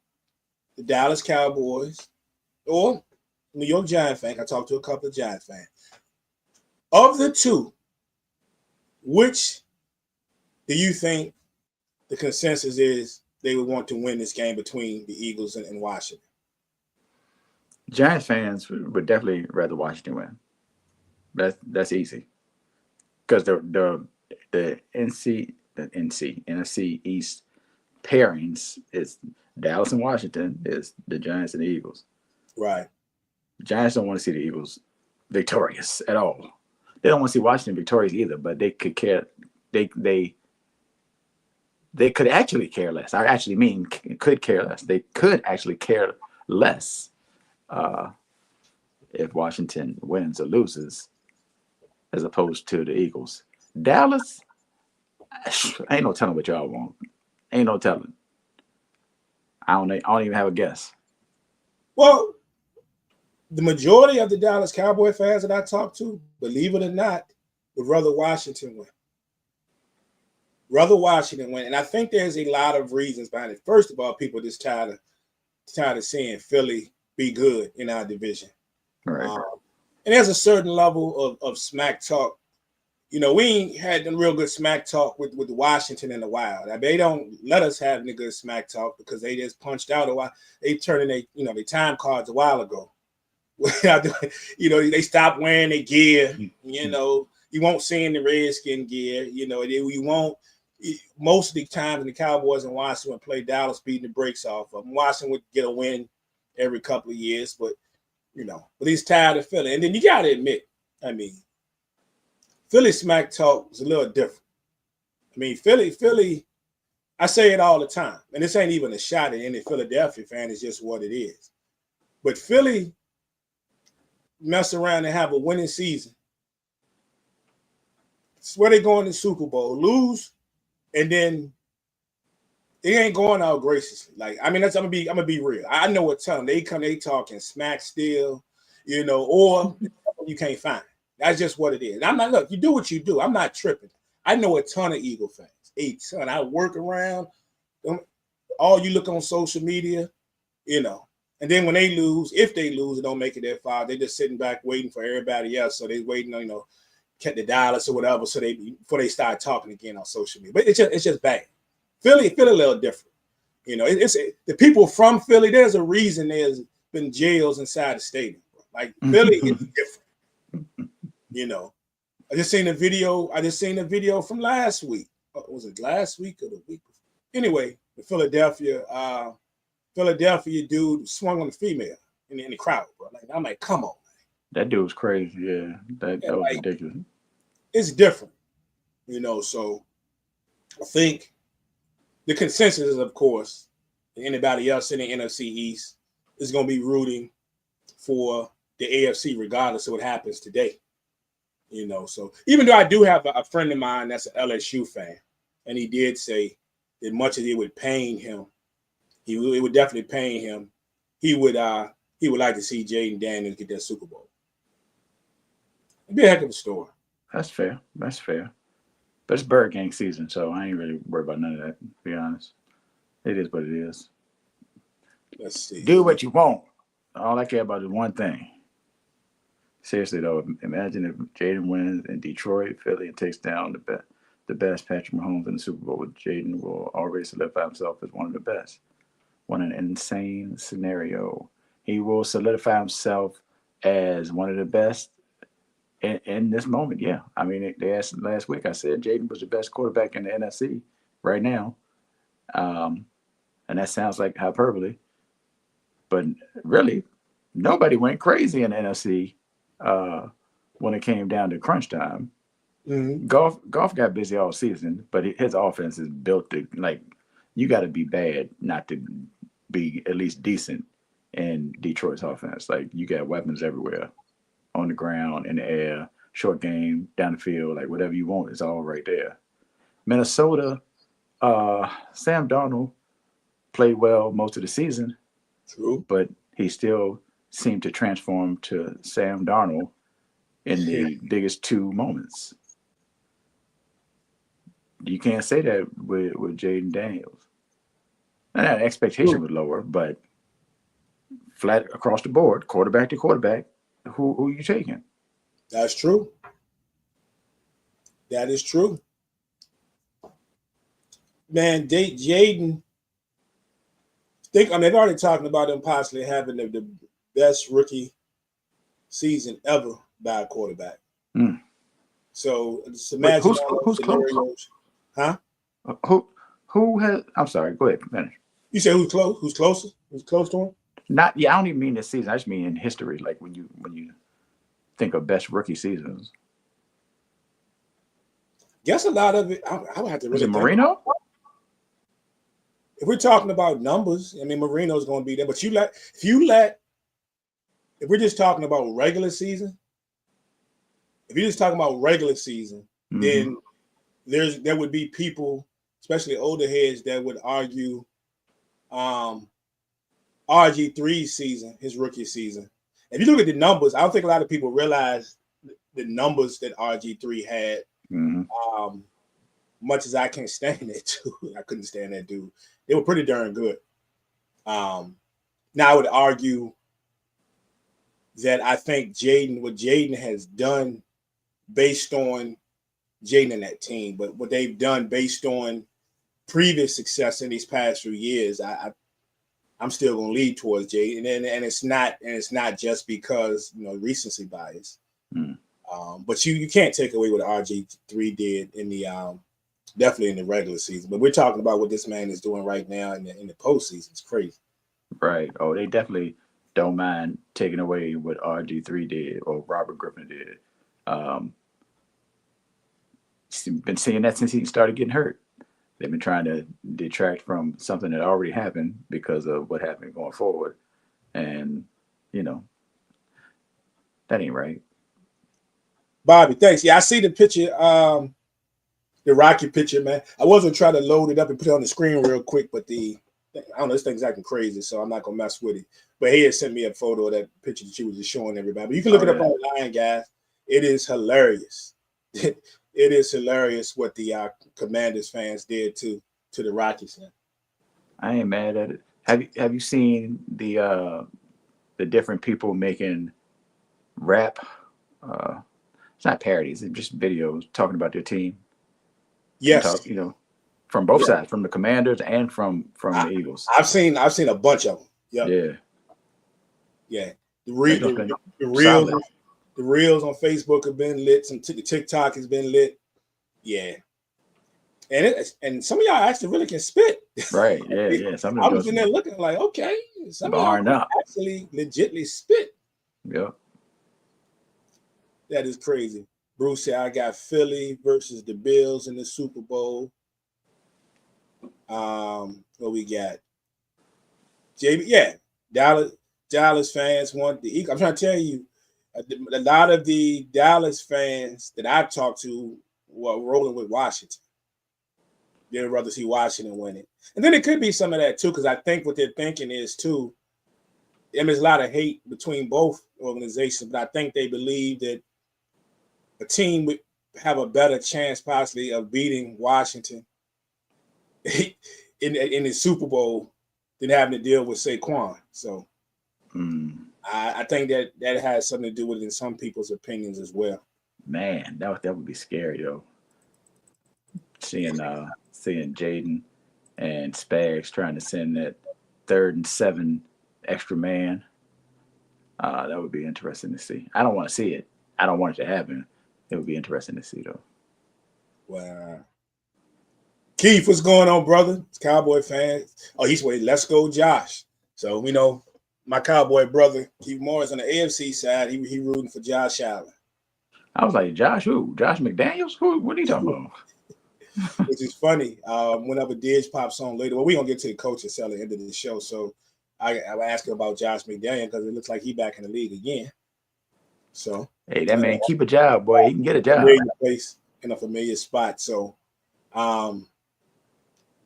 [SPEAKER 1] the Dallas Cowboys, or New York Giant fan, I talked to a couple of Giant fans. Of the two, which do you think the consensus is they would want to win this game between the Eagles and Washington?
[SPEAKER 2] Giants fans would definitely rather Washington win. That's easy, because the NFC East pairings is Dallas and Washington, is the Giants and the Eagles.
[SPEAKER 1] Right.
[SPEAKER 2] Giants don't want to see the Eagles victorious at all. They don't want to see Washington victorious either, but they could care. They could actually care less. I actually mean could care less. They could actually care less if Washington wins or loses, as opposed to the Eagles. Dallas, ain't no telling what y'all want. Ain't no telling. I don't even have a guess.
[SPEAKER 1] Well, the majority of the Dallas Cowboy fans that I talk to, believe it or not, would rather Washington win. Rather Washington win. And I think there's a lot of reasons behind it. First of all, people just tired of seeing Philly be good in our division.
[SPEAKER 2] Right.
[SPEAKER 1] And there's a certain level of smack talk. We ain't had them real good smack talk with Washington in a while. They don't let us have any good smack talk because they just punched out a while. They turned in their time cards a while ago. They stopped wearing their gear. You won't see in the Redskin gear. You won't. Most of the times, the Cowboys and Washington would play Dallas, beating the brakes off of them. Washington would get a win every couple of years, but he's tired of Philly. And then you got to admit, Philly smack talk is a little different. Philly, I say it all the time, and this ain't even a shot at any Philadelphia fan. It's just what it is. But Philly mess around and have a winning season. It's where they go in the Super Bowl, lose, and then they ain't going out graciously. I'm gonna be real. I know what time they talking smack still, or you can't find it. That's just what it is. And I'm not, look, you do what you do. I'm not tripping. I know a ton of Eagle fans. A ton. I work around them. All you look on social media, and then when they lose, if they lose and don't make it that far, they're just sitting back waiting for everybody else. So they're waiting on, catch the Dallas or whatever, so before they start talking again on social media. But it's just bad. Philly a little different. It's the people from Philly. There's a reason there's been jails inside the stadium. Philly is different. I just seen a video from last week. Was it last week or the week before? Anyway, the Philadelphia dude swung on the female in the crowd, bro. I'm like, come on, man.
[SPEAKER 2] That dude was crazy. Yeah, that was ridiculous.
[SPEAKER 1] It's different, so I think the consensus is, of course, anybody else in the NFC East is going to be rooting for the AFC regardless of what happens today. So even though I do have a friend of mine that's an LSU fan, and he did say that much as it would pain him, it would definitely pain him. He would like to see Jaden Daniels get that Super Bowl. It'd be a heck of a story.
[SPEAKER 2] That's fair. But it's Bird Gang season, so I ain't really worried about none of that, to be honest. It is what it is.
[SPEAKER 1] Let's see.
[SPEAKER 2] Do what you want. All I care about is one thing. Seriously, though, imagine if Jaden wins in Detroit, Philly, and takes down the best Patrick Mahomes in the Super Bowl. Jaden will already solidify himself as one of the best. What an insane scenario. He will solidify himself as one of the best in this moment, yeah. They asked last week, I said Jaden was the best quarterback in the NFC right now. And that sounds like hyperbole. But really, nobody went crazy in the NFC when it came down to crunch time,
[SPEAKER 1] Mm-hmm.
[SPEAKER 2] Golf got busy all season, but his offense is built to like you got to be bad not to be at least decent in Detroit's offense. Like you got weapons everywhere, on the ground, in the air, short game, down the field, like whatever you want is all right there. Minnesota, Sam Darnold played well most of the season,
[SPEAKER 1] True.
[SPEAKER 2] but he still seemed to transform to Sam Darnold in the biggest two moments. You can't say that with Jaden Daniels. And that expectation was lower, but flat across the board, quarterback to quarterback, who are you taking?
[SPEAKER 1] That's true. That is true. Man, Jaden, they're already talking about them possibly having the best rookie season ever by a quarterback.
[SPEAKER 2] Mm.
[SPEAKER 1] So just imagine
[SPEAKER 2] who's
[SPEAKER 1] scenarios.
[SPEAKER 2] Close?
[SPEAKER 1] Huh?
[SPEAKER 2] Who has? I'm sorry. Go ahead. Finish.
[SPEAKER 1] You say who's close? Who's closer? Who's close to him?
[SPEAKER 2] Not. Yeah, I don't even mean this season. I just mean in history. Like when you think of best rookie seasons.
[SPEAKER 1] Guess a lot of it. I would have to really.
[SPEAKER 2] Is it Marino?
[SPEAKER 1] If we're talking about numbers, I mean Marino's going to be there. But if we're just talking about regular season,
[SPEAKER 2] Mm-hmm.
[SPEAKER 1] then there would be people, especially older heads, that would argue RG3's season, his rookie season. If you look at the numbers, I don't think a lot of people realize the numbers that RG3 had.
[SPEAKER 2] Mm-hmm.
[SPEAKER 1] Much as I can't stand that dude, I couldn't stand that dude. They were pretty darn good. Now I would argue that I think what Jaden has done based on Jaden and that team, but what they've done based on previous success in these past few years, I'm still going to lead towards Jaden, and it's not just because recency bias. But you can't take away what RG3 did in the definitely in the regular season. But we're talking about what this man is doing right now in the postseason. It's crazy.
[SPEAKER 2] Right. Oh, they definitely don't mind taking away what RG3 did or Robert Griffin did. Been seeing that since he started getting hurt. They've been trying to detract from something that already happened because of what happened going forward. And, that ain't right.
[SPEAKER 1] Bobby, thanks. Yeah, I see the picture, the Rocky picture, man. I wasn't trying to load it up and put it on the screen real quick, but I don't know, this thing's acting crazy, so I'm not going to mess with it. But he had sent me a photo of that picture that she was just showing everybody. But you can look it up online, guys. It is hilarious. It is hilarious what the Commanders fans did to the Rockies. Man.
[SPEAKER 2] I ain't mad at it. Have you seen the different people making rap? It's not parodies; it's just videos talking about their team.
[SPEAKER 1] Yes,
[SPEAKER 2] from both sides, from the Commanders and from the Eagles.
[SPEAKER 1] I've seen a bunch of them. Yep. Yeah. The reels on Facebook have been lit. Some TikTok has been lit. Yeah. And some of y'all actually really can spit.
[SPEAKER 2] Right. Yeah. Some of
[SPEAKER 1] I was in there looking like, okay, some of y'all actually legitly spit.
[SPEAKER 2] Yep.
[SPEAKER 1] That is crazy. Bruce said, I got Philly versus the Bills in the Super Bowl. What we got? JB, yeah. Dallas fans want the Eagles. I'm trying to tell you, a lot of the Dallas fans that I've talked to were rolling with Washington. They'd rather see Washington win it. And then it could be some of that too, because I think what they're thinking is too, there's a lot of hate between both organizations, but I think they believe that a team would have a better chance possibly of beating Washington in the Super Bowl than having to deal with Saquon. So I think that has something to do with it in some people's opinions as well.
[SPEAKER 2] Man, that would be scary though. Seeing Jaden and Spags trying to send that 3rd and 7 extra man. That would be interesting to see. I don't want to see it. I don't want it to happen. It would be interesting to see though.
[SPEAKER 1] Wow. Keith, what's going on, brother? It's Cowboy fans. Oh, he's waiting. Let's go, Josh. So we know my Cowboy brother, Keith Morris on the AFC side, he rooting for Josh Allen.
[SPEAKER 2] I was like, Josh who? Josh McDaniels? Who? What are you talking about?
[SPEAKER 1] Which is funny. Whenever Didge pops on later, well, we're gonna get to the coaches at the end of the show. So I asked him about Josh McDaniel because it looks like he's back in the league again. So
[SPEAKER 2] hey, that man keep a job, boy. He can get a job.
[SPEAKER 1] Familiar place in a familiar spot. So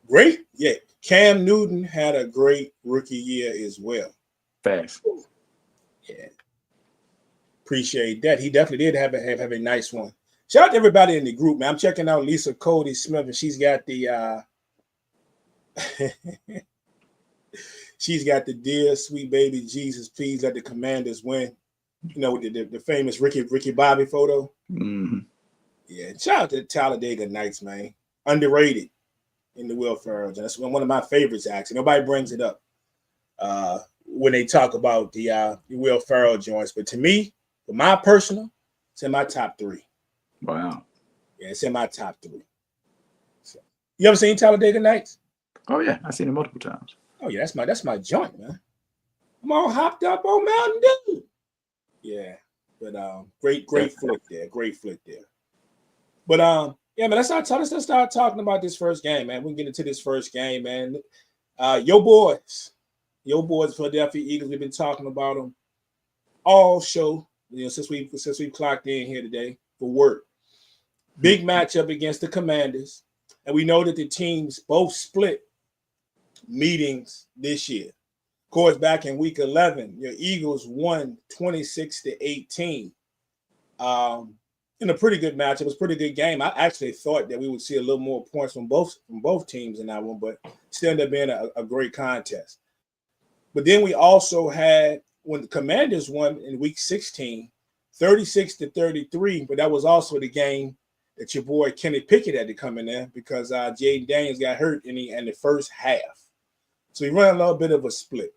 [SPEAKER 1] great. Yeah. Cam Newton had a great rookie year as well.
[SPEAKER 2] Facts.
[SPEAKER 1] Yeah. Appreciate that. He definitely did have a nice one. Shout out to everybody in the group, man. I'm checking out Lisa Cody Smith, and she's got the she's got the dear sweet baby Jesus, please let the Commanders win. You know, the famous Ricky Bobby photo.
[SPEAKER 2] Mm-hmm.
[SPEAKER 1] Yeah, shout out to Talladega Nights, man. Underrated in the Will Ferrell. That's one of my favorites, actually. Nobody brings it up when they talk about the Will Ferrell joints, but to me, for my personal, it's in my top 3.
[SPEAKER 2] Wow.
[SPEAKER 1] Yeah, it's in my top 3. So, you ever seen Talladega Nights?
[SPEAKER 2] Oh yeah, I've seen it multiple times.
[SPEAKER 1] Oh yeah, that's my joint, man. I'm all hopped up on Mountain Dew. Yeah, but great flick there, But yeah, man, let's start talking about this first game, man. We can get into this first game, man. Your boys, Philadelphia Eagles. We've been talking about them all show. You know, since we clocked in here today for work. Big matchup against the Commanders, and we know that the teams both split meetings this year. Of course, back in week 11, your Eagles won 26-18. In a pretty good matchup. It was a pretty good game. I actually thought that we would see a little more points from both teams in that one, but still ended up being a great contest. But then we also had, when the Commanders won in week 16, 36-33, but that was also the game that your boy Kenny Pickett had to come in there because Jaden Daniels got hurt in the first half. So he ran a little bit of a split,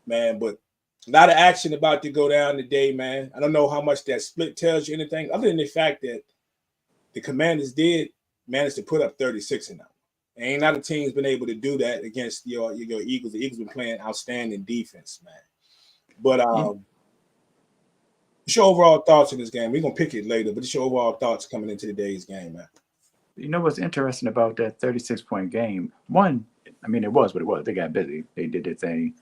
[SPEAKER 1] man, but a lot of action about to go down today, man. I don't know how much that split tells you anything other than the fact that the Commanders did manage to put up 36 in them. Ain't not a team's been able to do that against your Eagles. The Eagles been playing outstanding defense, man. But what's your overall thoughts in this game? We're gonna pick it later, but what's your overall thoughts coming into today's game, man?
[SPEAKER 2] You know what's interesting about that 36-point game? One, I mean, it was what it was. They got busy. They did their thing.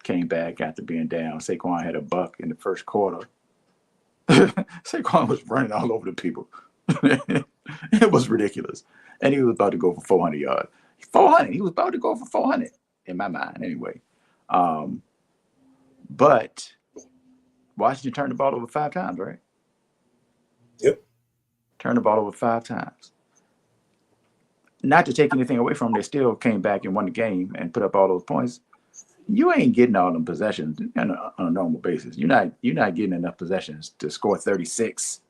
[SPEAKER 2] Came back after being down. Saquon had a buck in the first quarter. Saquon was running all over the people. It was ridiculous. And he was about to go for 400 yards. 400. He was about to go for 400 in my mind anyway. But Washington turned the ball over 5 times, right?
[SPEAKER 1] Yep.
[SPEAKER 2] Turned the ball over 5 times. Not to take anything away from them, they still came back and won the game and put up all those points. You ain't getting all them possessions on a normal basis. You're not getting enough possessions to score 36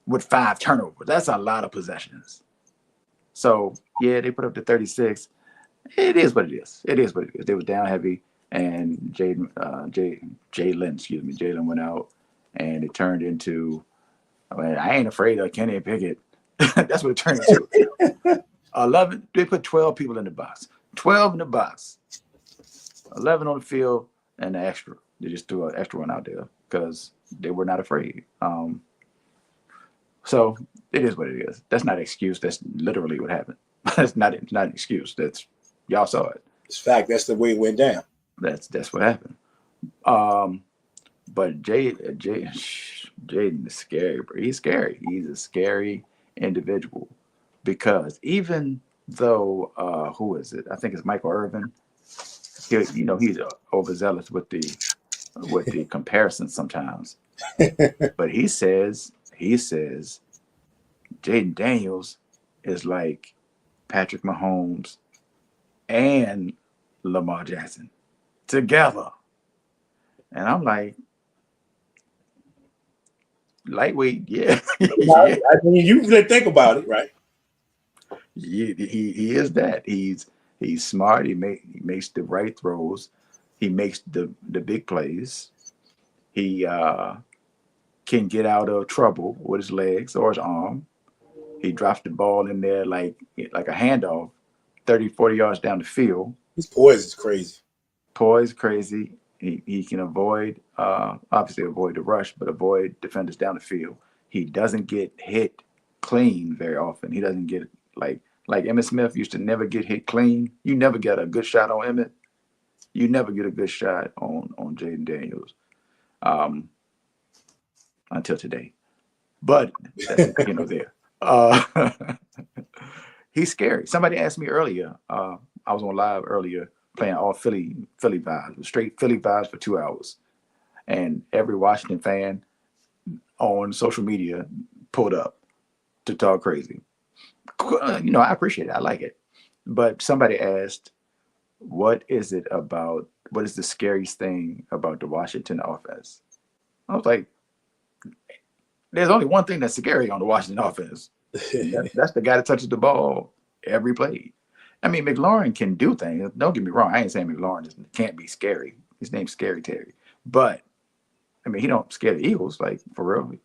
[SPEAKER 2] with 5 turnovers. That's a lot of possessions. So yeah, they put up the 36. It is what it is. It is what it is. They was down heavy, and Jalen went out, and it turned into, I ain't afraid of Kenny Pickett. That's what it turned into. 11. They put 12 people in the box. 12 in the box. 11 on the field and the extra. They just threw an extra one out there because they were not afraid. So it is what it is. That's not an excuse. That's literally what happened. It's not an excuse. That's, y'all saw it.
[SPEAKER 1] It's fact. That's the way it went down.
[SPEAKER 2] That's what happened. But Jaden is scary, bro. He's scary. He's a scary individual because even though who is it? I think it's Michael Irvin. He's overzealous with the comparison sometimes. But he says Jaden Daniels is like Patrick Mahomes and Lamar Jackson together. And I'm like, lightweight, yeah.
[SPEAKER 1] I mean, you really think about it, right?
[SPEAKER 2] He is that. He's smart. He makes the right throws. He makes the big plays. He can get out of trouble with his legs or his arm. He drops the ball in there like a handoff, 30, 40 yards down the field.
[SPEAKER 1] His poise is crazy.
[SPEAKER 2] Poise crazy. He can obviously avoid the rush, but avoid defenders down the field. He doesn't get hit clean very often. He doesn't get like Emmitt Smith used to never get hit clean. You never get a good shot on Emmitt. You never get a good shot on Jayden Daniels until today. But that's there. He's scary. Somebody asked me earlier. I was on live earlier playing all Philly vibes, straight Philly vibes for 2 hours, and every Washington fan on social media pulled up to talk crazy. I appreciate it. I like it. But somebody asked, what is the scariest thing about the Washington offense? I was like, there's only one thing that's scary on the Washington offense. That's the guy that touches the ball every play. I mean, McLaurin can do things. Don't get me wrong. I ain't saying McLaurin can't be scary. His name's Scary Terry. But, I mean, he don't scare the Eagles, like, for real.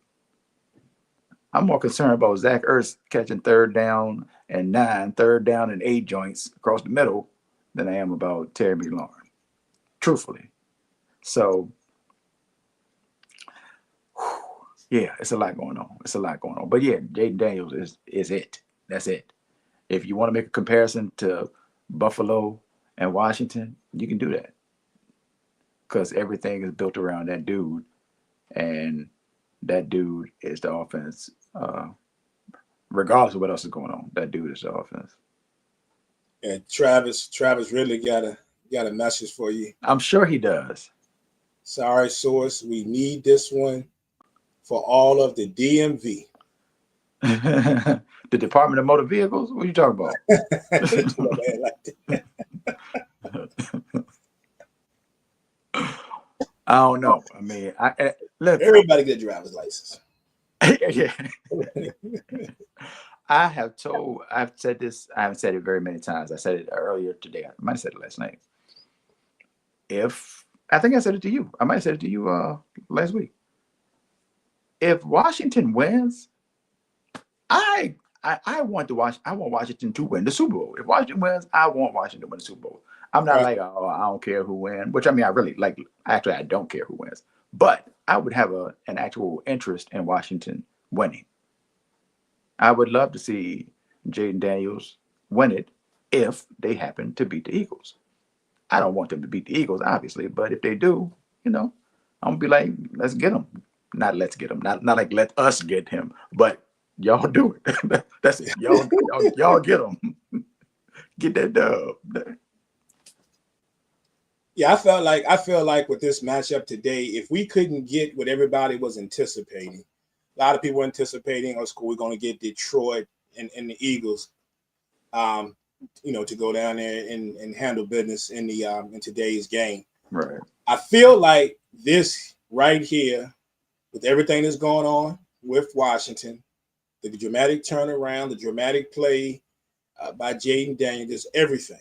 [SPEAKER 2] I'm more concerned about Zach Ertz catching third down and 8 joints across the middle than I am about Terry McLaurin, truthfully. So, yeah, it's a lot going on. But yeah, Jayden Daniels is it. That's it. If you want to make a comparison to Buffalo and Washington, you can do that. Because everything is built around that dude. And that dude is the offense. Regardless of what else is going on, that dude is the offense.
[SPEAKER 1] And Travis really got a message for you.
[SPEAKER 2] I'm sure he does.
[SPEAKER 1] Sorry, Source. We need this one for all of the DMV.
[SPEAKER 2] The Department of Motor Vehicles? What are you talking about? I don't know. I mean, look.
[SPEAKER 1] Everybody get a driver's license.
[SPEAKER 2] Yeah. I've said this. I haven't said it very many times. I said it earlier today. I might have said it last night. I think I said it to you. I might have said it to you last week. If Washington wins, I want Washington to win the Super Bowl. If Washington wins, I want Washington to win the Super Bowl. I'm not like, oh, I don't care who wins, which I mean, I really like, actually, I don't care who wins, but I would have an actual interest in Washington winning. I would love to see Jayden Daniels win it if they happen to beat the Eagles. I don't want them to beat the Eagles, obviously, but if they do, I'm gonna be like, let's get them. Not let's get him. Not like let us get him, but y'all do it. That's it. Y'all get him. Get that dub.
[SPEAKER 1] Yeah, I feel like with this matchup today, if we couldn't get what everybody was anticipating, a lot of people were anticipating, we're going to get Detroit and the Eagles, to go down there and handle business in today's game.
[SPEAKER 2] Right.
[SPEAKER 1] I feel like this right here, with everything that's going on with Washington, the dramatic turnaround, the dramatic play by Jayden Daniels, just everything.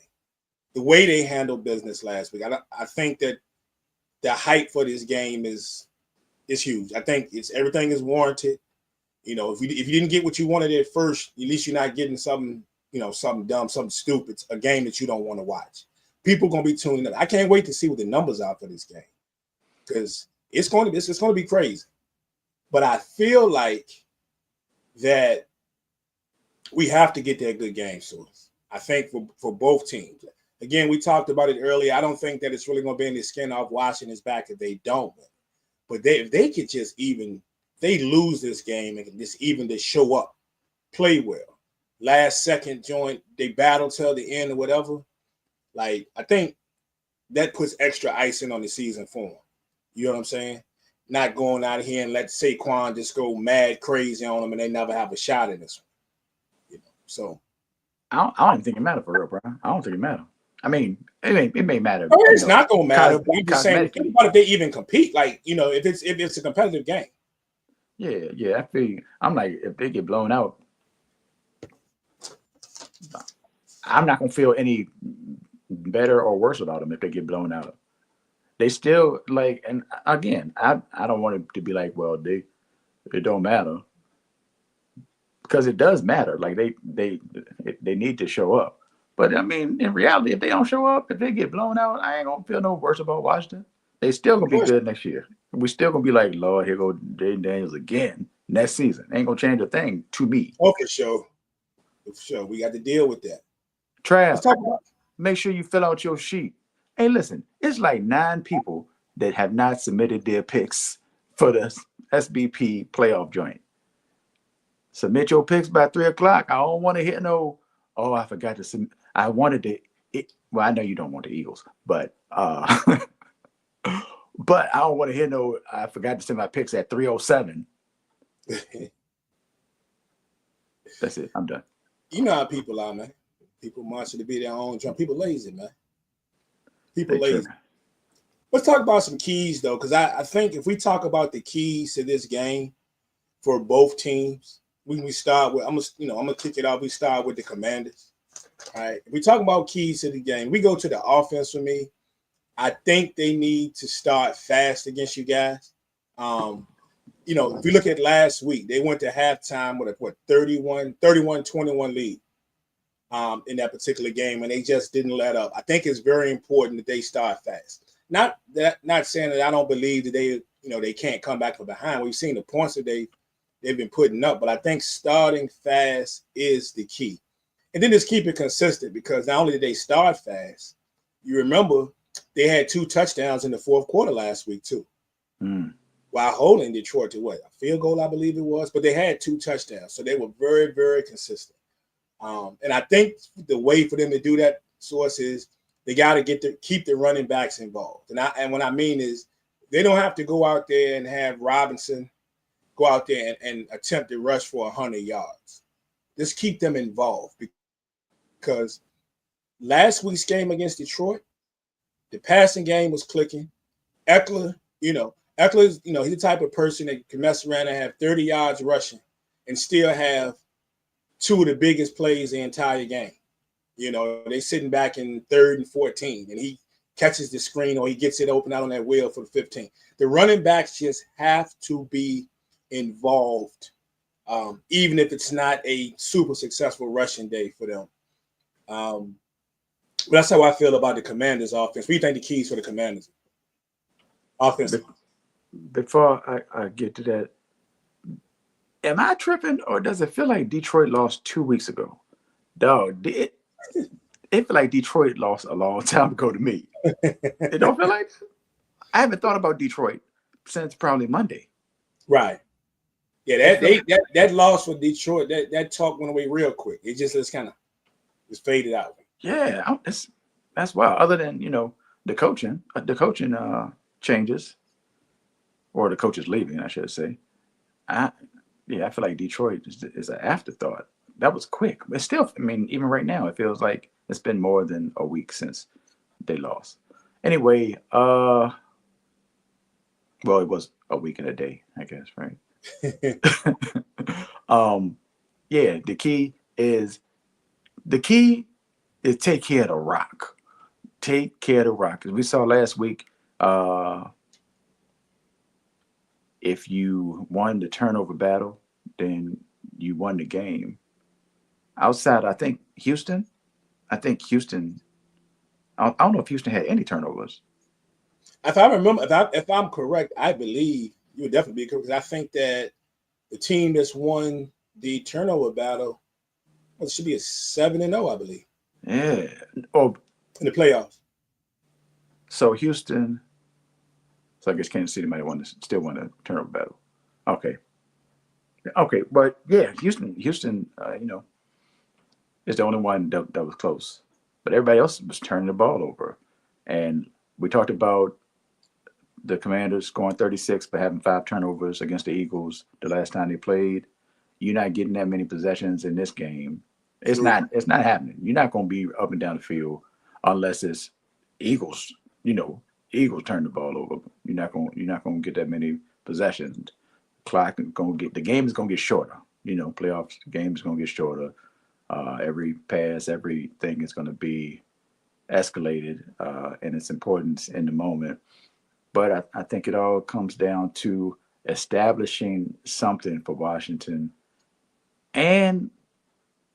[SPEAKER 1] The way they handled business last week, I think that the hype for this game is huge. I think everything is warranted. If you didn't get what you wanted at first, at least you're not getting something dumb, something stupid, a game that you don't want to watch. People are gonna be tuning in. I can't wait to see what the numbers are for this game, because it's going to be crazy. But I feel like that we have to get that good game source. I think for both teams. Again, we talked about it earlier. I don't think that it's really going to be any skin off Washington's back if they don't win. But if they could just they lose this game and just show up, play well, last second joint, they battle till the end or whatever. Like, I think that puts extra icing on the season for them. You know what I'm saying? Not going out here and let Saquon just go mad crazy on them and they never have a shot in this one. So
[SPEAKER 2] I don't even think it matters for real, bro. I don't think it matters. I mean, it may matter.
[SPEAKER 1] No, it's not gonna matter. But I'm just saying, think about if they even compete. Like, if it's a competitive game.
[SPEAKER 2] Yeah. I feel. I'm like, if they get blown out, I'm not gonna feel any better or worse about them if they get blown out. They still like, and again, I don't want it to be like, well, it don't matter, because it does matter. Like they need to show up. But I mean, in reality, if they don't show up, if they get blown out, I ain't gonna feel no worse about Washington. They still gonna be good next year. We still gonna be like, Lord, here go Jayden Daniels again. next season. Ain't gonna change a thing to me.
[SPEAKER 1] Oh, for sure. For sure. We got to deal with that. Let's
[SPEAKER 2] Trav,
[SPEAKER 1] talk about
[SPEAKER 2] make sure you fill out your sheet. Hey, listen, it's like 9 people that have not submitted their picks for the SBP playoff joint. Submit your picks by 3 o'clock. I don't want to hit no. Oh, I forgot to submit. I wanted to. Well, I know you don't want the Eagles, but but I don't want to hear no. I forgot to send my picks at 3:07. That's it. I'm done.
[SPEAKER 1] You know how people are, man. People marching to be their own drum. People lazy, man. People
[SPEAKER 2] They
[SPEAKER 1] lazy.
[SPEAKER 2] tripping.
[SPEAKER 1] Let's talk about some keys, though, because I think if we talk about the keys to this game for both teams, we start with, I'm gonna kick it off. We start with the Commanders. All right. If we talk about keys to the game, we go to the offense for me. I think they need to start fast against you guys. If you look at last week, they went to halftime with a 31-21 lead in that particular game, and they just didn't let up. I think it's very important that they start fast. Not saying that I don't believe that they can't come back from behind. We've seen the points that they've been putting up, but I think starting fast is the key. And then just keep it consistent, because not only did they start fast, you remember they had 2 touchdowns in the fourth quarter last week too. While holding Detroit to a field goal, I believe it was, but they had 2 touchdowns. So they were very, very consistent. And I think the way for them to do that, Source, is they got to keep the running backs involved. And what I mean is they don't have to go out there and have Robinson go out there and attempt to rush for 100 yards. Just keep them involved, because last week's game against Detroit, the passing game was clicking. Eckler, Eckler's, he's the type of person that can mess around and have 30 yards rushing and still have 2 of the biggest plays the entire game. They sitting back in 3rd and 14, and he catches the screen or he gets it open out on that wheel for the 15. The running backs just have to be involved, even if it's not a super successful rushing day for them. But that's how I feel about the Commanders' offense. What do you think the keys for the Commanders' offense?
[SPEAKER 2] Before I get to that, am I tripping, or does it feel like Detroit lost 2 weeks ago? Dog, it feel like Detroit lost a long time ago to me. It don't feel like that? I haven't thought about Detroit since probably Monday.
[SPEAKER 1] Right. Yeah, that loss for Detroit, that talk went away real quick. It just kind of just faded out.
[SPEAKER 2] Yeah, that's wild. Other than the coaching changes, or the coaches leaving, I should say. I feel like Detroit is an afterthought. That was quick, but still, even right now, it feels like it's been more than a week since they lost. Anyway, well, it was a week and a day, I guess, right? The key is take care of the rock. Take care of the rock. As we saw last week, if you won the turnover battle, then you won the game. Outside, I think Houston, I don't know if Houston had any turnovers.
[SPEAKER 1] If I remember, if I'm correct, I believe you would definitely be correct, because I think that the team that's won the turnover battle, it should be a 7-0, I believe.
[SPEAKER 2] Yeah. Oh,
[SPEAKER 1] in the playoffs.
[SPEAKER 2] So Houston. So I guess Kansas City might have still won the turnover battle. Okay, but yeah, Houston, is the only one that was close. But everybody else was turning the ball over. And we talked about the Commanders scoring 36 but having 5 turnovers against the Eagles the last time they played. You're not getting that many possessions in this game. It's not happening. You're not going to be up and down the field unless it's Eagles. Eagles turn the ball over. You're not going to get that many possessions. The game is going to get shorter. Playoffs, the game is going to get shorter. Every pass, everything is going to be escalated in its importance in the moment. But I think it all comes down to establishing something for Washington. And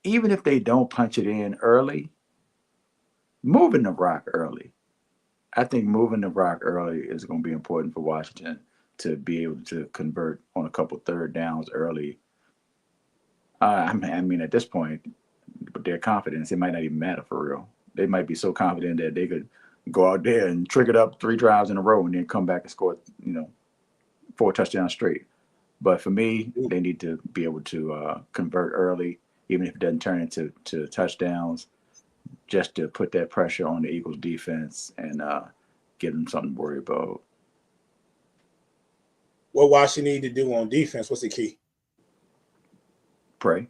[SPEAKER 2] even if they don't punch it in early, moving the rock early. I think moving the rock early is going to be important for Washington. to be able to convert on a couple third downs early. I mean, at this point, with their confidence, it might not even matter for real. They might be so confident that they could go out there and trick it up 3 drives in a row and then come back and score, 4 touchdowns straight. But for me, they need to be able to convert early, even if it doesn't turn into touchdowns, just to put that pressure on the Eagles defense and give them something to worry about.
[SPEAKER 1] What Washington need to do on defense? What's the key?
[SPEAKER 2] Pray.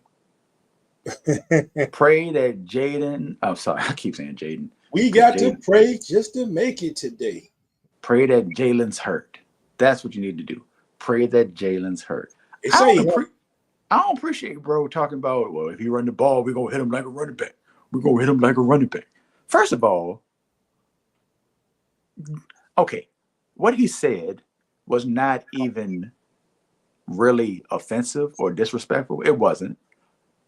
[SPEAKER 2] Pray that Jaden. I'm sorry, I keep saying Jaden.
[SPEAKER 1] We got to pray just to make it today.
[SPEAKER 2] Pray that Jalen's hurt. That's what you need to do. Pray that Jalen's hurt. I don't appreciate bro talking about, well, if he run the ball, we're gonna hit him like a running back. We're gonna hit him like a running back. First of all, okay, what he said was not even really offensive or disrespectful. It wasn't.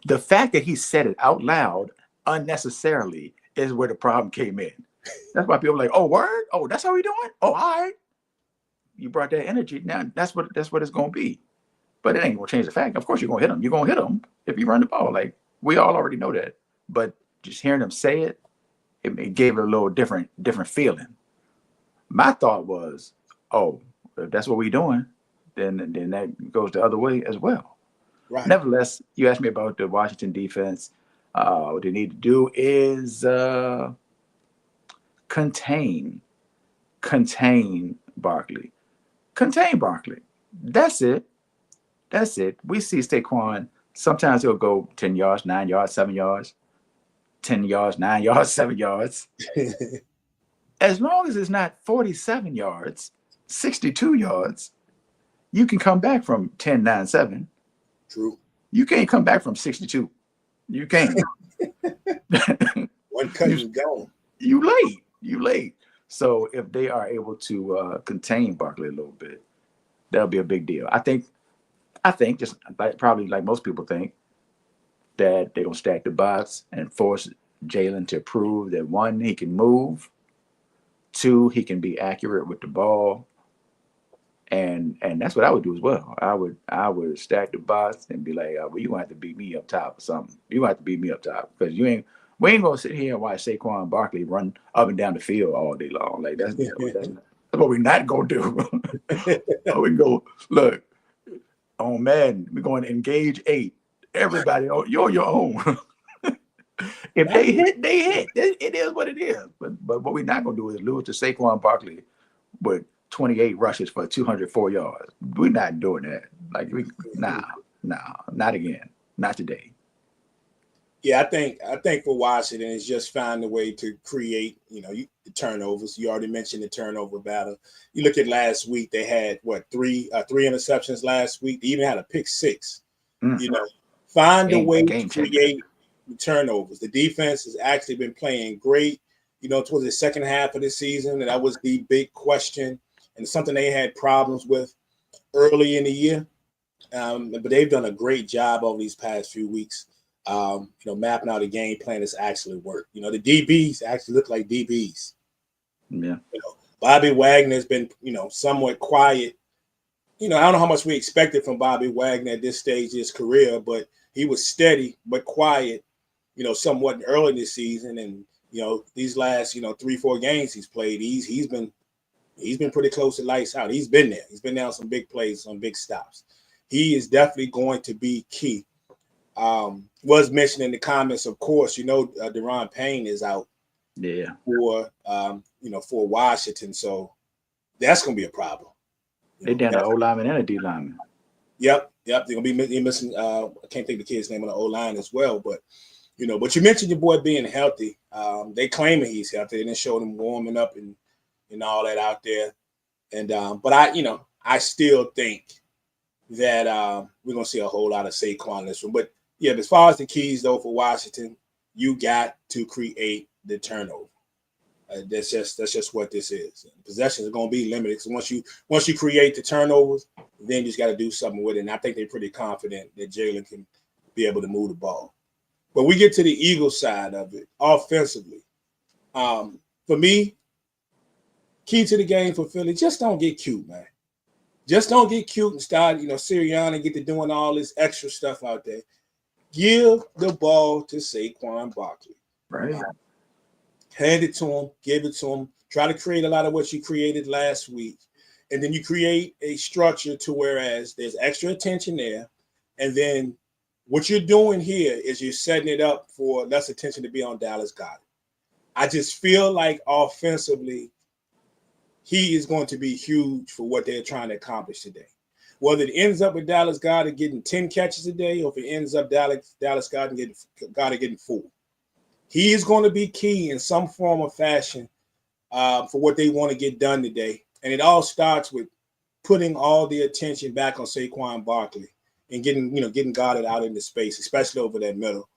[SPEAKER 2] The fact that he said it out loud unnecessarily is where the problem came in. That's why people are like, oh, word? Oh, that's how we doing? Oh, all right. You brought that energy. Now that's what it's gonna be. But it ain't gonna change the fact. Of course you're gonna hit him. You're gonna hit him if you run the ball. Like, we all already know that. But just hearing him say it, it gave it a little different feeling. My thought was, oh, if that's what we're doing, then that goes the other way as well. Right. Nevertheless, you asked me about the Washington defense. What they need to do is contain Barkley. Contain Barkley. That's it. We see Saquon. Sometimes he'll go 10 yards, 9 yards, 7 yards, 10 yards, 9 yards, 7 yards. As long as it's not 47 yards, 62 yards, you can come back from 10, 9, 7.
[SPEAKER 1] True.
[SPEAKER 2] You can't come back from 62. You can't.
[SPEAKER 1] One cut is gone.
[SPEAKER 2] You late. So if they are able to contain Barkley a little bit, that'll be a big deal. I think just probably like most people think, that they're gonna stack the box and force Jalen to prove that 1, he can move, 2, he can be accurate with the ball, and that's what I would do as well. I would stack the box and be like, well, you gonna have to beat me up top or something. You gonna have to beat me up top because we ain't gonna sit here and watch Saquon Barkley run up and down the field all day long. Like that's what we're not gonna do. We go look on Madden. We're going to engage 8. Everybody, you're your own. If they hit, they hit. It is what it is. But what we're not gonna do is lose to Saquon Barkley with 28 rushes for 204 yards. We're not doing that. Like nah, not again. Not today.
[SPEAKER 1] Yeah, I think for Washington is just find a way to create, the turnovers. You already mentioned the turnover battle. You look at last week, they had three interceptions last week. They even had a pick 6. Mm-hmm. Find a way to create turnovers. The defense has actually been playing great, towards the second half of the season, and that was the big question and something they had problems with early in the year. But they've done a great job over these past few weeks. Mapping out a game plan that's actually worked. The DBs actually look like DBs.
[SPEAKER 2] Yeah.
[SPEAKER 1] Bobby Wagner has been, somewhat quiet. I don't know how much we expected from Bobby Wagner at this stage of his career, but he was steady but quiet, somewhat early this season. And, these last, 3-4 games he's played, he's been pretty close to lights out. He's been there. He's been down some big plays, some big stops. He is definitely going to be key. Was mentioned in the comments, of course, Deron Payne is out.
[SPEAKER 2] Yeah.
[SPEAKER 1] For Washington. So that's going to be a problem.
[SPEAKER 2] They down an O lineman and a D lineman.
[SPEAKER 1] Yep. They're going to be missing. I can't think of the kid's name on the O line as well. But, but you mentioned your boy being healthy. They claim that he's healthy. They didn't show him warming up and all that out there. And, but I still think that we're going to see a whole lot of Saquon in this one. But, yeah, as far as the keys, though, for Washington, you got to create the turnover. That's just what this is. Possessions are going to be limited. So once you create the turnovers, then you just got to do something with it. And I think they're pretty confident that Jalen can be able to move the ball. But we get to the Eagles side of it, offensively. For me, key to the game for Philly, just don't get cute, man. Just don't get cute and start, Sirianni get to doing all this extra stuff out there. Give the ball to Saquon Barkley.
[SPEAKER 2] Right.
[SPEAKER 1] Hand it to him, give it to him. Try to create a lot of what you created last week. And then you create a structure to whereas there's extra attention there. And then what you're doing here is you're setting it up for less attention to be on Dallas Goedert. I just feel like offensively, he is going to be huge for what they're trying to accomplish today. Whether it ends up with Dallas Goedert getting 10 catches a day, or if it ends up Dallas Goedert getting 4. He is going to be key in some form or fashion for what they want to get done today. And it all starts with putting all the attention back on Saquon Barkley and getting Goedert out into space, especially over that middle.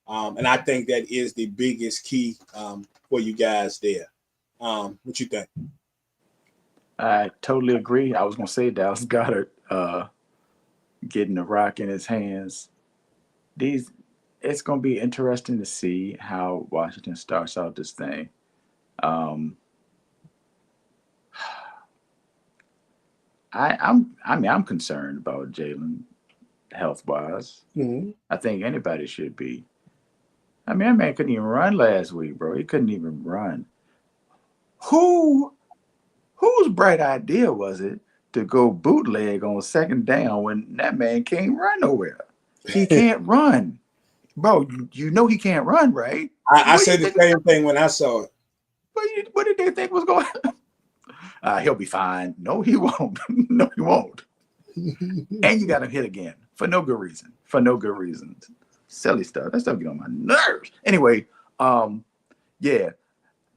[SPEAKER 1] And I think that is the biggest key for you guys there. What you think?
[SPEAKER 2] I totally agree. I was going to say Dallas Goedert getting the rock in his hands. It's going to be interesting to see how Washington starts out this thing. I'm concerned about Jalen health-wise.
[SPEAKER 1] Mm-hmm.
[SPEAKER 2] I think anybody should be. I mean, that man couldn't even run last week, bro. He couldn't even run. Whose bright idea was it to go bootleg on second down when that man can't run nowhere? He can't run. Bro, you know he can't run, right?
[SPEAKER 1] I said the same thing when I saw it.
[SPEAKER 2] What did they think was going on? He'll be fine. No, he won't. No, he won't. And you got him hit again for no good reason. For no good reasons. Silly stuff. That stuff get on my nerves. Anyway, yeah,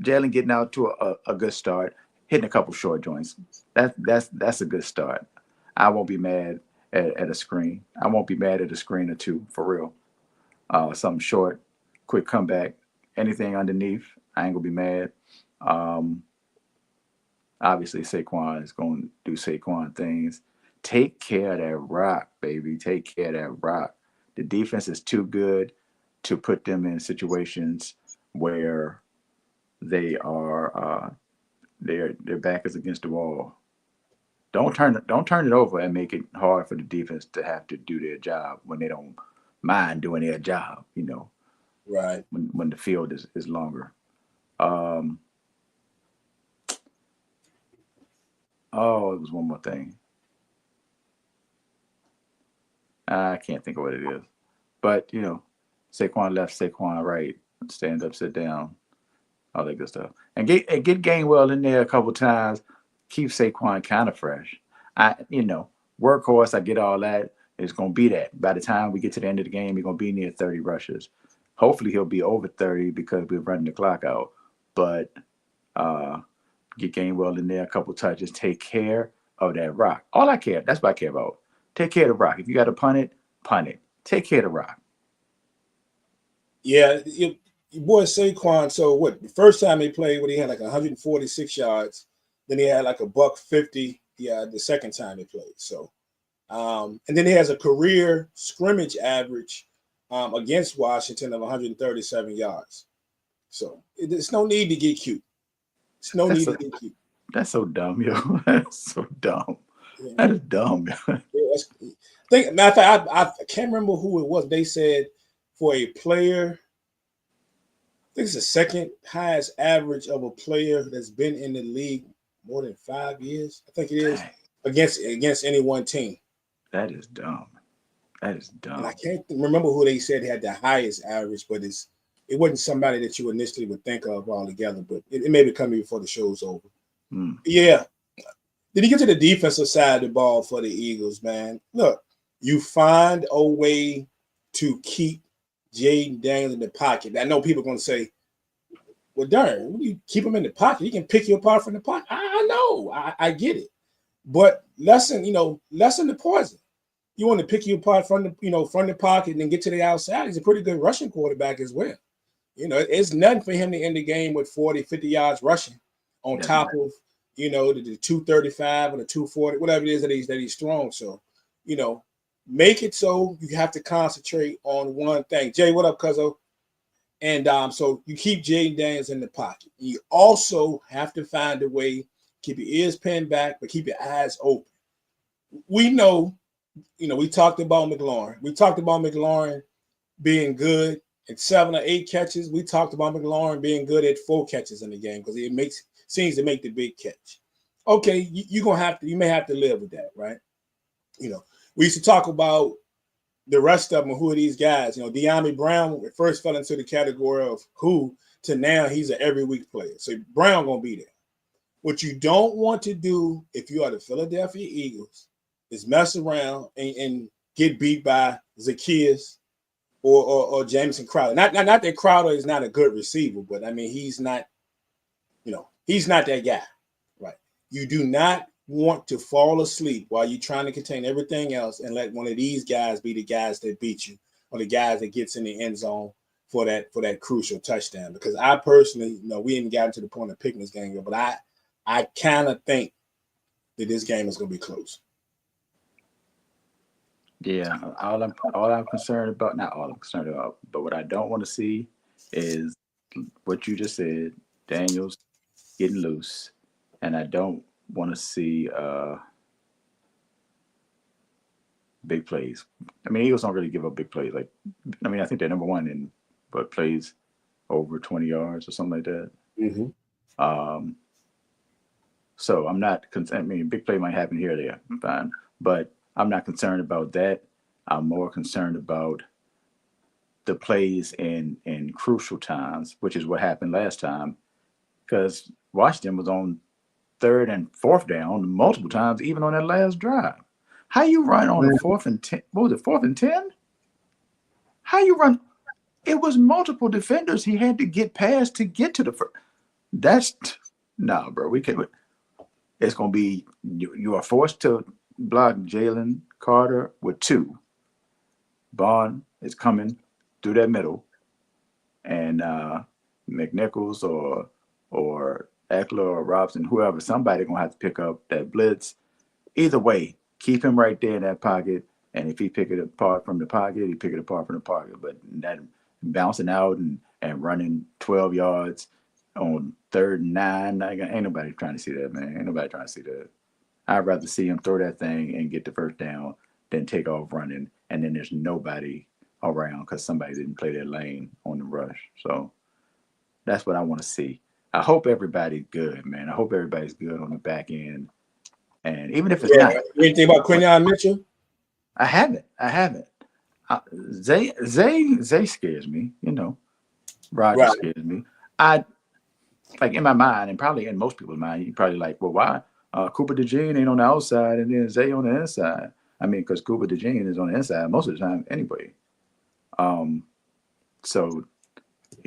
[SPEAKER 2] Jalen getting out to a good start, hitting a couple short joints. That's a good start. I won't be mad at a screen. I won't be mad at a screen or two, for real. Something short, quick comeback, anything underneath, I ain't gonna be mad. Obviously, Saquon is going to do Saquon things. Take care of that rock, baby. Take care of that rock. The defense is too good to put them in situations where they are their back is against the wall. Don't turn it over and make it hard for the defense to have to do their job when they don't mind doing their job,
[SPEAKER 1] Right.
[SPEAKER 2] When the field is longer. It was one more thing. I can't think of what it is. But, Saquon left, Saquon right, stand up, sit down, all that good stuff. And get Gainwell in there a couple times, keep Saquon kind of fresh. Workhorse, I get all that. It's going to be that. By the time we get to the end of the game, he's going to be near 30 rushes. Hopefully he'll be over 30 because we're running the clock out. But get Gainwell in there a couple touches. Take care of that rock. All I care. That's what I care about. Take care of the rock. If you got to punt it, punt it. Take care of the rock.
[SPEAKER 1] Yeah, your boy Saquon. So what? The first time he played, when he had like 146 yards, then he had like $150. Yeah, the second time he played. So, and then he has a career scrimmage average against Washington of 137 yards. So there's no need to get cute. There's no need to get cute.
[SPEAKER 2] That's so dumb, yo. That's so dumb. Yeah. That is dumb.
[SPEAKER 1] Matter of fact, I can't remember who it was. They said for a player, I think it's the second highest average of a player that's been in the league more than 5 years. I think it is against any one team.
[SPEAKER 2] That is dumb. That is dumb.
[SPEAKER 1] And I can't remember who they said had the highest average, but it wasn't somebody that you initially would think of altogether. But it may be coming before the show's over. Yeah. Then you get to the defensive side of the ball for the Eagles, man. Look, you find a way to keep Jayden Daniels in the pocket. I know people are going to say, well, darn, you keep him in the pocket. He can pick you apart from the pocket. I know. I get it. But lessen the poison. You want to pick you apart from the pocket and then get to the outside. He's a pretty good rushing quarterback as well. It's nothing for him to end the game with 40, 50 yards rushing on top of, the 235 or the 240, whatever it is that he's thrown. So, make it so you have to concentrate on one thing. Jay, what up, cuzzo? And so you keep Jayden Daniels in the pocket. You also have to find a way, keep your ears pinned back, but keep your eyes open. we know, we talked about McLaurin. We talked about McLaurin being good at 7 or 8 catches. We talked about McLaurin being good at 4 catches in the game because it seems to make the big catch. Okay, you may have to live with that, right? We used to talk about the rest of them. Who are these guys? De'Ami Brown first fell into the category of who to now he's an every week player. So Brown gonna be there. What you don't want to do if you are the Philadelphia Eagles is mess around and get beat by Zacchaeus or Jamison Crowder. Not that Crowder is not a good receiver, but I mean he's not, he's not that guy, right? You do not want to fall asleep while you're trying to contain everything else and let one of these guys be the guys that beat you or the guys that gets in the end zone for that crucial touchdown. Because I personally, we haven't gotten to the point of picking this game yet, but I kind of think that this game is going to be close.
[SPEAKER 2] Yeah, all I'm concerned about, not all I'm concerned about, but what I don't want to see is what you just said, Daniels getting loose, and I don't want to see big plays. I mean, Eagles don't really give up big plays. I think they're number one in plays over 20 yards or something like that.
[SPEAKER 1] Mm-hmm.
[SPEAKER 2] So I'm not concerned. I mean, big play might happen here or there, fine, but I'm not concerned about that. I'm more concerned about the plays in crucial times, which is what happened last time, because Washington was on 3rd and 4th down multiple times, even on that last drive. How you run on a 4th and 10? What was it, 4th and 10? How you run? It was multiple defenders he had to get past to get to the first. That's no, bro. We can't. It's gonna be you are forced to block Jalen Carter with 2. Bond is coming through that middle, and McNichols or Eckler or Robson, whoever, somebody gonna have to pick up that blitz. Either way, keep him right there in that pocket, and if he pick it apart from the pocket, he pick it apart from the pocket. But that bouncing out and running 12 yards on 3rd and 9, ain't nobody trying to see that, man. Ain't nobody trying to see that. I'd rather see him throw that thing and get the first down than take off running, and then there's nobody around because somebody didn't play their lane on the rush. So that's what I want to see. I hope everybody's good, man. I hope everybody's good on the back end. And even if it's not.
[SPEAKER 1] Anything about Quinyon Mitchell?
[SPEAKER 2] I haven't. Zay scares me, Roger scares me. I in my mind, and probably in most people's mind, you're probably like, well, why? Cooper DeJean ain't on the outside and then Zay on the inside. I mean, because Cooper DeJean is on the inside most of the time anyway. So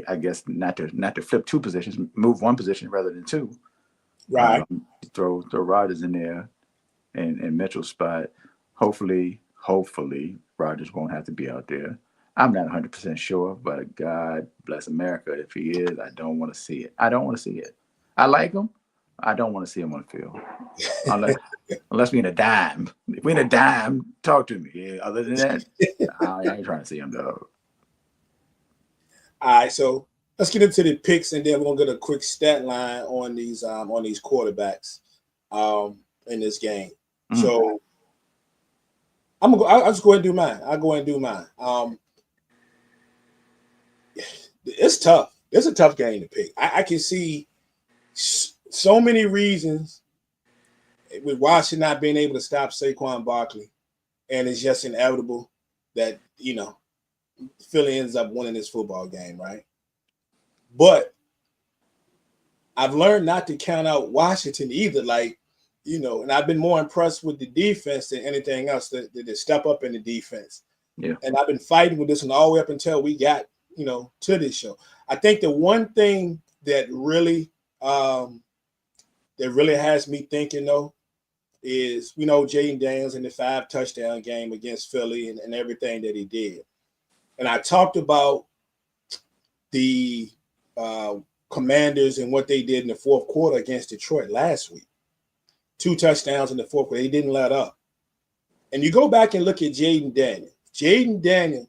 [SPEAKER 2] I guess not to flip 2 positions, move 1 position rather than 2.
[SPEAKER 1] Right.
[SPEAKER 2] Throw Rodgers in there and Mitchell's spot. Hopefully Rodgers won't have to be out there. I'm not 100% sure, but God bless America if he is. I don't want to see it. I like him. I don't want to see him on the field. Unless we're in a dime. If we're in a dime, talk to me. Yeah, other than that, I ain't trying to see him, though.
[SPEAKER 1] All right, so let's get into the picks, and then we're gonna get a quick stat line on these quarterbacks in this game. Mm-hmm. So I'll just go ahead and do mine. I'll go ahead and do mine. It's tough. It's a tough game to pick. I can see so many reasons with Washington not being able to stop Saquon Barkley, and it's just inevitable that Philly ends up winning this football game, right? But I've learned not to count out Washington either. And I've been more impressed with the defense than anything else, to step up in the defense.
[SPEAKER 2] Yeah.
[SPEAKER 1] And I've been fighting with this one all the way up until we got, to this show. I think the one thing that really has me thinking, though, is Jayden Daniels in the 5 touchdown game against Philly and everything that he did. And I talked about the Commanders and what they did in the 4th quarter against Detroit last week. 2 touchdowns in the 4th quarter. They didn't let up. And you go back and look at Jayden Daniels. Jayden Daniels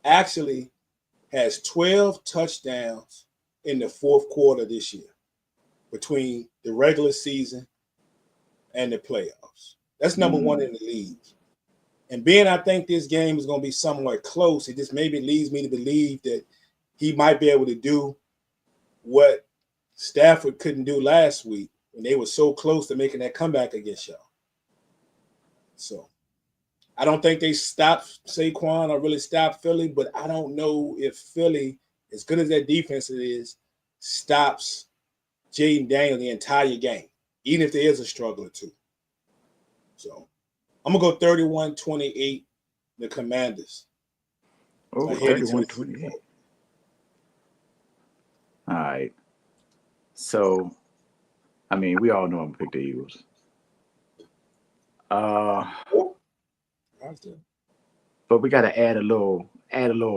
[SPEAKER 1] actually has 12 touchdowns in the 4th quarter this year between the regular season and the playoffs. That's number one in the league. And being I think this game is going to be somewhat close, it just maybe leads me to believe that he might be able to do what Stafford couldn't do last week when they were so close to making that comeback against y'all. So I don't think they stopped Saquon or really stopped Philly, but I don't know if Philly, as good as that defense is, stops Jaden Daniels the entire game, even if there is a struggle or two. So I'm going to go 31-28, the Commanders.
[SPEAKER 2] Oh, 31-28. All right. So, I mean, we all know I'm going to pick the Eagles. But we got to add a little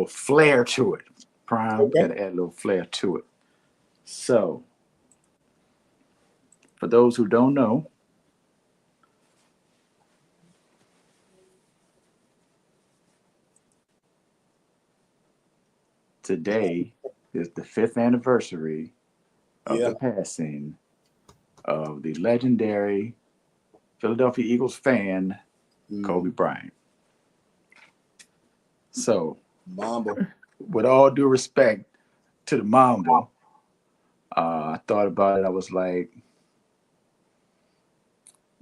[SPEAKER 2] flair to it. Prime, okay. Got to add a little flair to it. So, for those who don't know, today is the 5th anniversary of the passing of the legendary Philadelphia Eagles fan, Kobe Bryant. So,
[SPEAKER 1] Mamba,
[SPEAKER 2] with all due respect to the Mamba, I thought about it. I was like,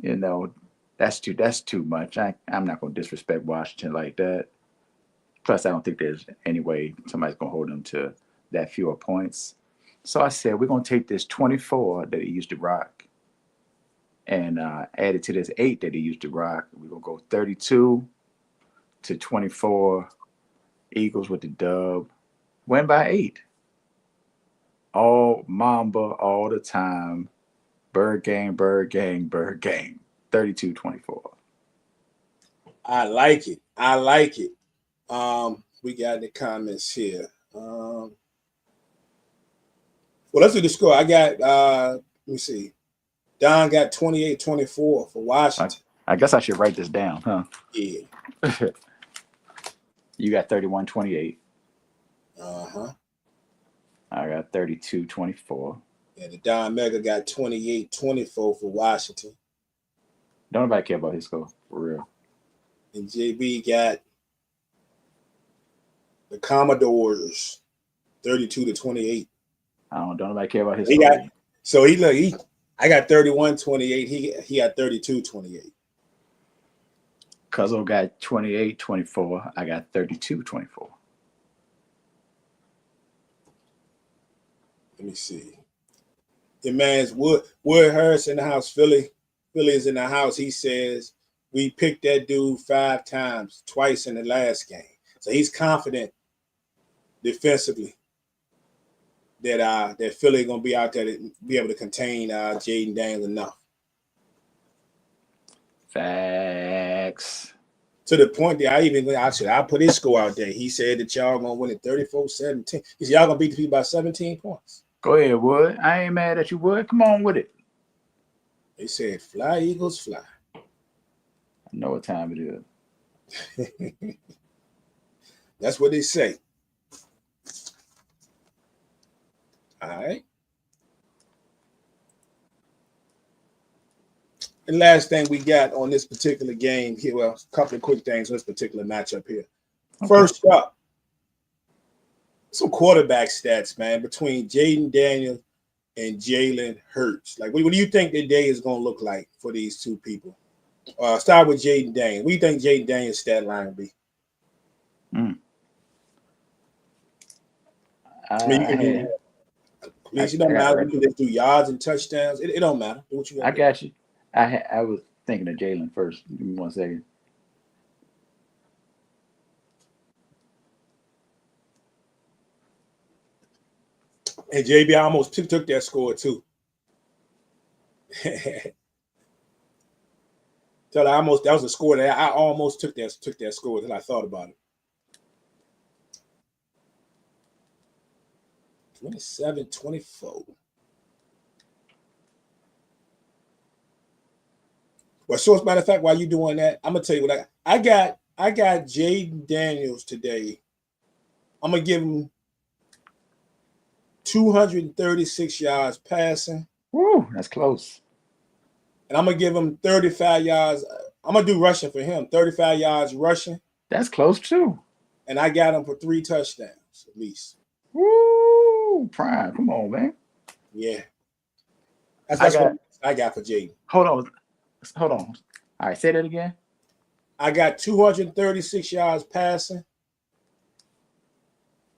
[SPEAKER 2] you know, that's too much. I'm not going to disrespect Washington like that. Plus, I don't think there's any way somebody's going to hold them to that fewer points. So I said, we're going to take this 24 that he used to rock and add it to this 8 that he used to rock. We're going to go 32-24. Eagles with the dub. Win by 8. All Mamba all the time. Bird gang, bird gang, bird gang. 32-24.
[SPEAKER 1] I like it. We got the comments here. Well, let's do the score. I got let me see. Don got 28-24 for Washington.
[SPEAKER 2] I guess I should write this down, huh?
[SPEAKER 1] Yeah.
[SPEAKER 2] You got 31-28.
[SPEAKER 1] Uh-huh.
[SPEAKER 2] I got 32-24.
[SPEAKER 1] And the Don Mega got 28-24 for Washington.
[SPEAKER 2] Don't nobody care about his score, for real.
[SPEAKER 1] And JB got the Commodores 32-28.
[SPEAKER 2] Don't nobody care about his score.
[SPEAKER 1] I got 31-28. He got 32-28.
[SPEAKER 2] Cuzzo got 28-24. I got 32-24.
[SPEAKER 1] Let me see. The man's Wood Harris in the house. Philly is in the house. He says we picked that dude 5 times, twice in the last game. So he's confident defensively that Philly gonna be out there to be able to contain Jaden Daniels enough.
[SPEAKER 2] Facts.
[SPEAKER 1] To the point that I put his score out there. He said that y'all gonna win it 34-17. He said y'all gonna beat the people by 17 points.
[SPEAKER 2] Go ahead, Wood. I ain't mad at you, Wood. Come on with it.
[SPEAKER 1] They said, fly, Eagles, fly.
[SPEAKER 2] I know what time it
[SPEAKER 1] is. That's what they say. All right. And last thing we got on this particular game here, well, a couple of quick things on this particular matchup here. Okay. First up, some quarterback stats, man, between Jaden Daniels and Jalen Hurts. Like, what do you think the day is going to look like for these two people? Start with Jaden Daniels. What do you think Jaden Daniels' stat line will be? It don't matter. You can do yards and touchdowns. It don't matter. Do what you got.
[SPEAKER 2] I got you. I was thinking of Jalen first. Give me 1 second.
[SPEAKER 1] And JB, I almost took that score too. That was a score that I almost took that score until I thought about it. 27-24. Well, so as a matter of fact, while you doing that, I'm gonna tell you what I got Jaden Daniels today. I'm gonna give him 236 yards passing.
[SPEAKER 2] Woo, that's close.
[SPEAKER 1] And I'm gonna give him 35 yards I'm gonna do rushing for him. 35 yards rushing.
[SPEAKER 2] That's close too.
[SPEAKER 1] And I got him for 3 touchdowns at least.
[SPEAKER 2] Woo! Prime, come on, man.
[SPEAKER 1] Yeah. That's what I got for Jaden.
[SPEAKER 2] Hold on. All right, say that again.
[SPEAKER 1] I got 236 yards passing,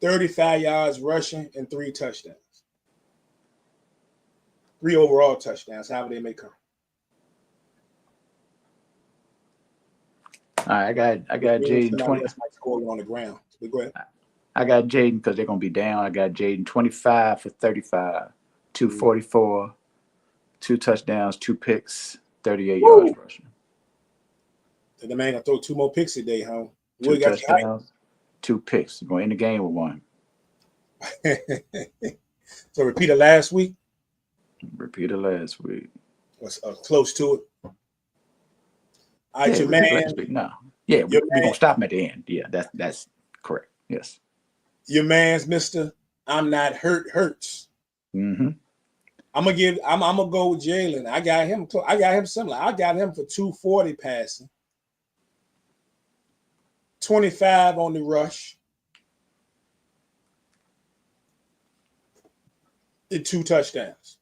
[SPEAKER 1] 35 yards rushing, and 3 touchdowns. 3 overall touchdowns, however they may come.
[SPEAKER 2] All right, I got Jaden 20.
[SPEAKER 1] Scoring on the ground. But go ahead.
[SPEAKER 2] I got Jaden because they're gonna be down. I got Jaden 25 for 35, 244, 2 touchdowns, 2 picks, 38 yards rushing.
[SPEAKER 1] The man gonna throw 2 more picks today, huh?
[SPEAKER 2] 2 touchdowns, 2 picks. You're gonna end the game with 1.
[SPEAKER 1] So repeat it last week.
[SPEAKER 2] Was
[SPEAKER 1] close to it. All right, your man.
[SPEAKER 2] No. Yeah, we're gonna stop him at the end. Yeah, that's correct. Yes.
[SPEAKER 1] Your man's Mr. I'm not hurts.
[SPEAKER 2] Mm-hmm.
[SPEAKER 1] I'm gonna go with Jalen. I got him similar. I got him for 240 passing, 25 on the rush, and 2 touchdowns.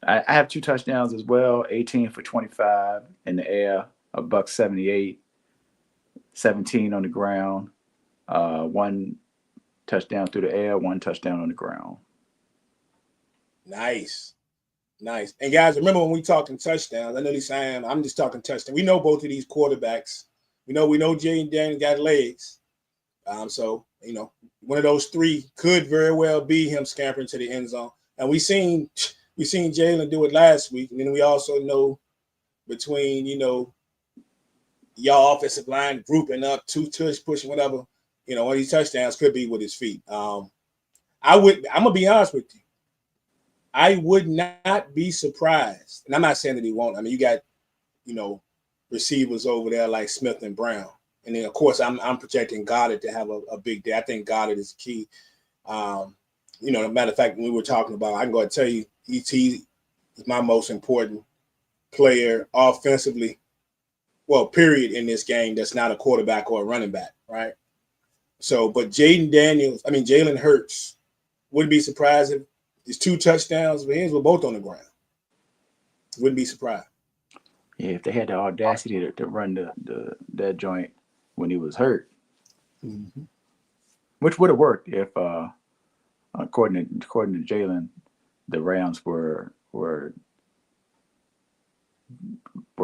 [SPEAKER 2] I have 2 touchdowns as well. 18 for 25 in the air, $178, 17 on the ground, 1 touchdown through the air, 1 touchdown on the ground.
[SPEAKER 1] Nice. And guys, remember when we talking touchdowns? I know he's saying I'm just talking touchdowns. We know both of these quarterbacks. We know Jaden Daniels got legs. So one of those 3 could very well be him scampering to the end zone. And we seen Jalen do it last week, and then we also know between y'all offensive line grouping up, 2 touch pushing, whatever. One of these touchdowns could be with his feet. I'm gonna be honest with you. I would not be surprised, and I'm not saying that he won't. I mean, you got receivers over there like Smith and Brown, and then of course I'm projecting Goddard to have a big day. I think Goddard is key. Matter of fact, when we were talking about, I can go and tell you, he is my most important player offensively. Well, period, in this game that's not a quarterback or a running back, right? So, but Jalen Hurts, wouldn't be surprised if his 2 touchdowns, but his were both on the ground. Wouldn't be surprised.
[SPEAKER 2] Yeah, if they had the audacity to run that joint when he was hurt, which would have worked if, according to Jalen, the Rams were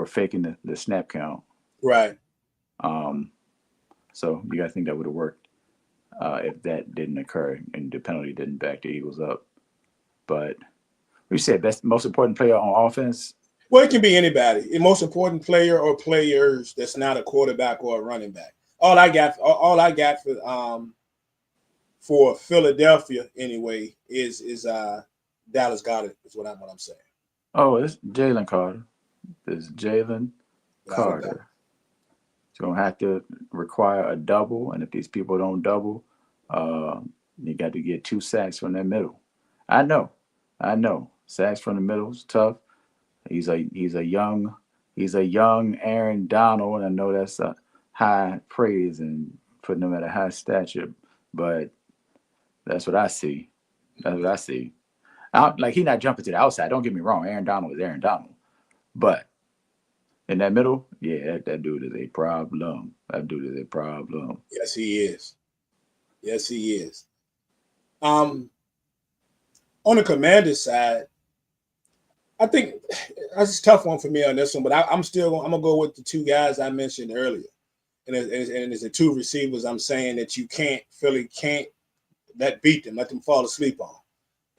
[SPEAKER 2] faking the snap count.
[SPEAKER 1] Right.
[SPEAKER 2] So you guys think that would have worked if that didn't occur and the penalty didn't back the Eagles up. But we said that's the most important player on offense.
[SPEAKER 1] Well, it can be anybody. The most important player or players that's not a quarterback or a running back. All I got for Philadelphia anyway is Dallas Goedert is what I'm saying.
[SPEAKER 2] Oh, it's Jalen Carter. It's Jalen Carter. It's going to have to require a double, and if these people don't double, you got to get 2 sacks from that middle. I know. Sacks from the middle is tough. He's a young Aaron Donald, and I know that's a high praise and putting him at a high stature, but that's what I see. He's not jumping to the outside. Don't get me wrong. Aaron Donald is Aaron Donald. But in that middle, yeah, that dude is a problem.
[SPEAKER 1] Yes, he is. On the Commanders side, I think that's a tough one for me on this one, but I'm gonna go with the 2 guys I mentioned earlier, and it's the 2 receivers I'm saying that Philly can't let them fall asleep on,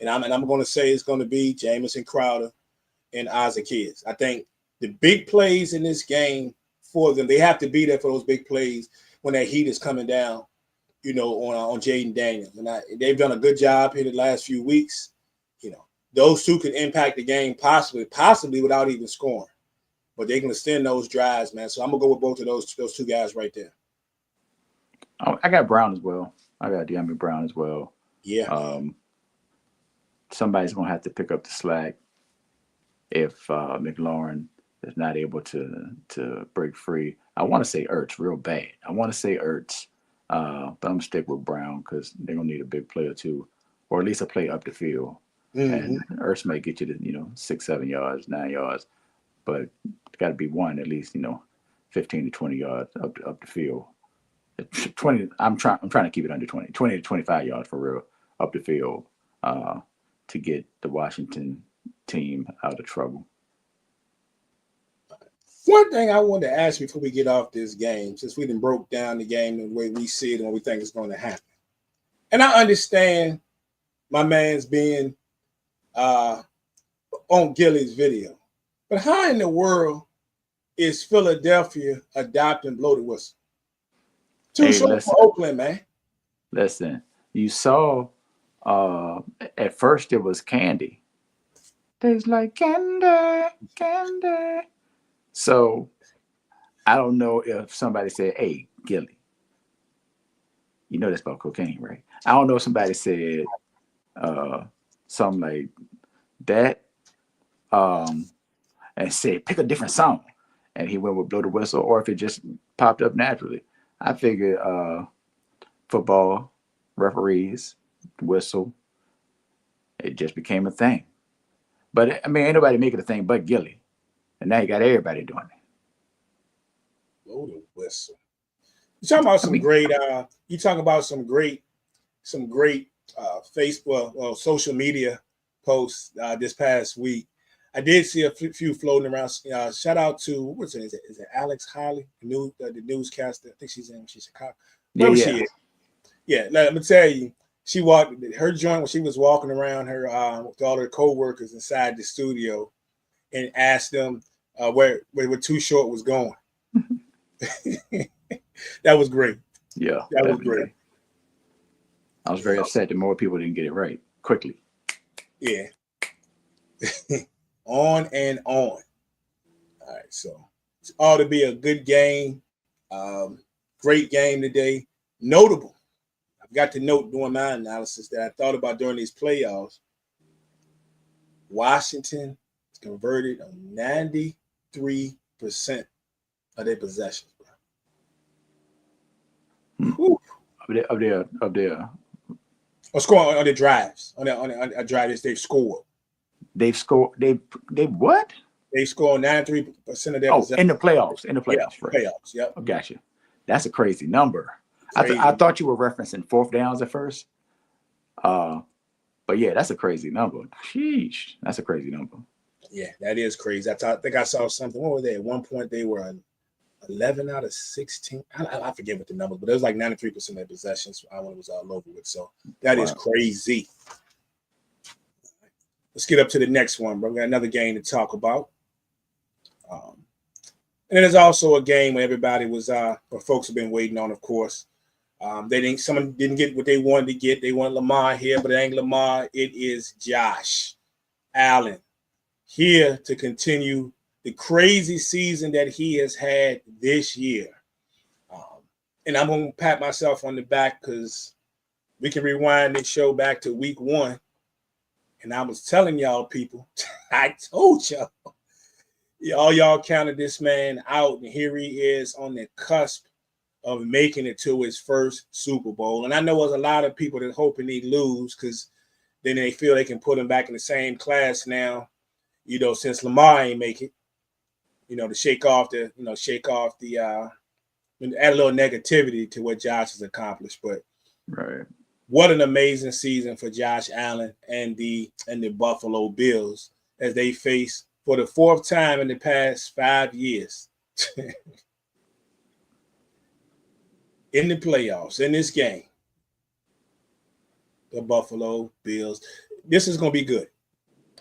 [SPEAKER 1] and I'm going to say it's going to be Jamison Crowder and Isaac Hayes. I think the big plays in this game for them, they have to be there for those big plays when that heat is coming down, on Jaden Daniels, and they've done a good job here the last few weeks. Those 2 can impact the game possibly without even scoring, but they can extend those drives, man. So I'm gonna go with both of those 2 guys right there.
[SPEAKER 2] I got Brown as well. I got De'Ami Brown as well.
[SPEAKER 1] Yeah.
[SPEAKER 2] Somebody's gonna have to pick up the slack if McLaurin is not able to break free. I want to say Ertz real bad. I want to say Ertz, but I'm gonna stick with Brown because they're gonna need a big player too, or at least a play up the field.
[SPEAKER 1] Mm-hmm.
[SPEAKER 2] And Ertz may get you to 6, 7 yards, 9 yards, but it's got to be one at least 15 to 20 yards up the field. 20. I'm trying to keep it under 20 to 25 yards for real up the field to get the Washington team out of trouble.
[SPEAKER 1] One thing I wanted to ask before we get off this game, since we done broke down the game the way we see it and what we think is going to happen, and I understand my man's being on Gilly's video, but how in the world is Philadelphia adopting blow the whistle? Too short for Oakland, man.
[SPEAKER 2] Listen, you saw at first it was candy. Tastes like candy, candy. So I don't know if somebody said, "Hey, Gilly, you know that's about cocaine, right?" I don't know if somebody said something like that and said, "Pick a different song," and he went with blow the whistle, or if it just popped up naturally. I figured football referees whistle, it just became a thing. But I mean, ain't nobody make it a thing but Gilly, and now you got everybody doing it.
[SPEAKER 1] Blow the whistle. You talking about some great. You talking about some great Facebook, social media posts this past week. I did see a few floating around. Shout out to what's it? Is it Alex Holly, the newscaster? I think she's in Chicago. Wherever she is. Yeah, let me tell you, she walked her joint when she was walking around her with all her co-workers inside the studio, and asked them where Too Short was going. That was great.
[SPEAKER 2] Yeah,
[SPEAKER 1] that was great.
[SPEAKER 2] I was very upset that more people didn't get it right quickly.
[SPEAKER 1] Yeah. On and on. All right, so it ought to be a good game. Great game today. Notable. I've got to note during my analysis that I thought about during these playoffs. Washington converted on 93% of their possessions.
[SPEAKER 2] Up there.
[SPEAKER 1] Or scoring on the drives. On the drives they've scored.
[SPEAKER 2] They've scored. They what?
[SPEAKER 1] They score 93% of their possessions.
[SPEAKER 2] In the playoffs. In the playoffs.
[SPEAKER 1] Yeah, right. Playoffs. Yep.
[SPEAKER 2] I got you. That's a crazy number. Crazy. I thought you were referencing fourth downs at first. But yeah, that's a crazy number. Sheesh, that's a crazy number.
[SPEAKER 1] Yeah, that is crazy. I think I saw something. What were they? At one point, they were 11 out of 16. I forget what the number, but it was like 93% of their possessions when it was all over with. So that is crazy. Let's get up to the next one, bro. We got another game to talk about. And there's also a game where everybody was, where folks have been waiting on, of course. Someone didn't get what they wanted to get. They want Lamar here, but it ain't Lamar. It is Josh Allen here to continue the crazy season that he has had this year. And I'm going to pat myself on the back because we can rewind this show back to week 1. And I was telling y'all people, I told y'all, all y'all counted this man out. And here he is on the cusp of making it to his first Super Bowl. And I know there's a lot of people that hoping he'd lose because then they feel they can put him back in the same class now, since Lamar ain't make it, to shake off the add a little negativity to what Josh has accomplished. But
[SPEAKER 2] right.
[SPEAKER 1] What an amazing season for Josh Allen and the Buffalo Bills as they face for the 4th time in the past 5 years in the playoffs, in this game, the Buffalo Bills. This is going to be good.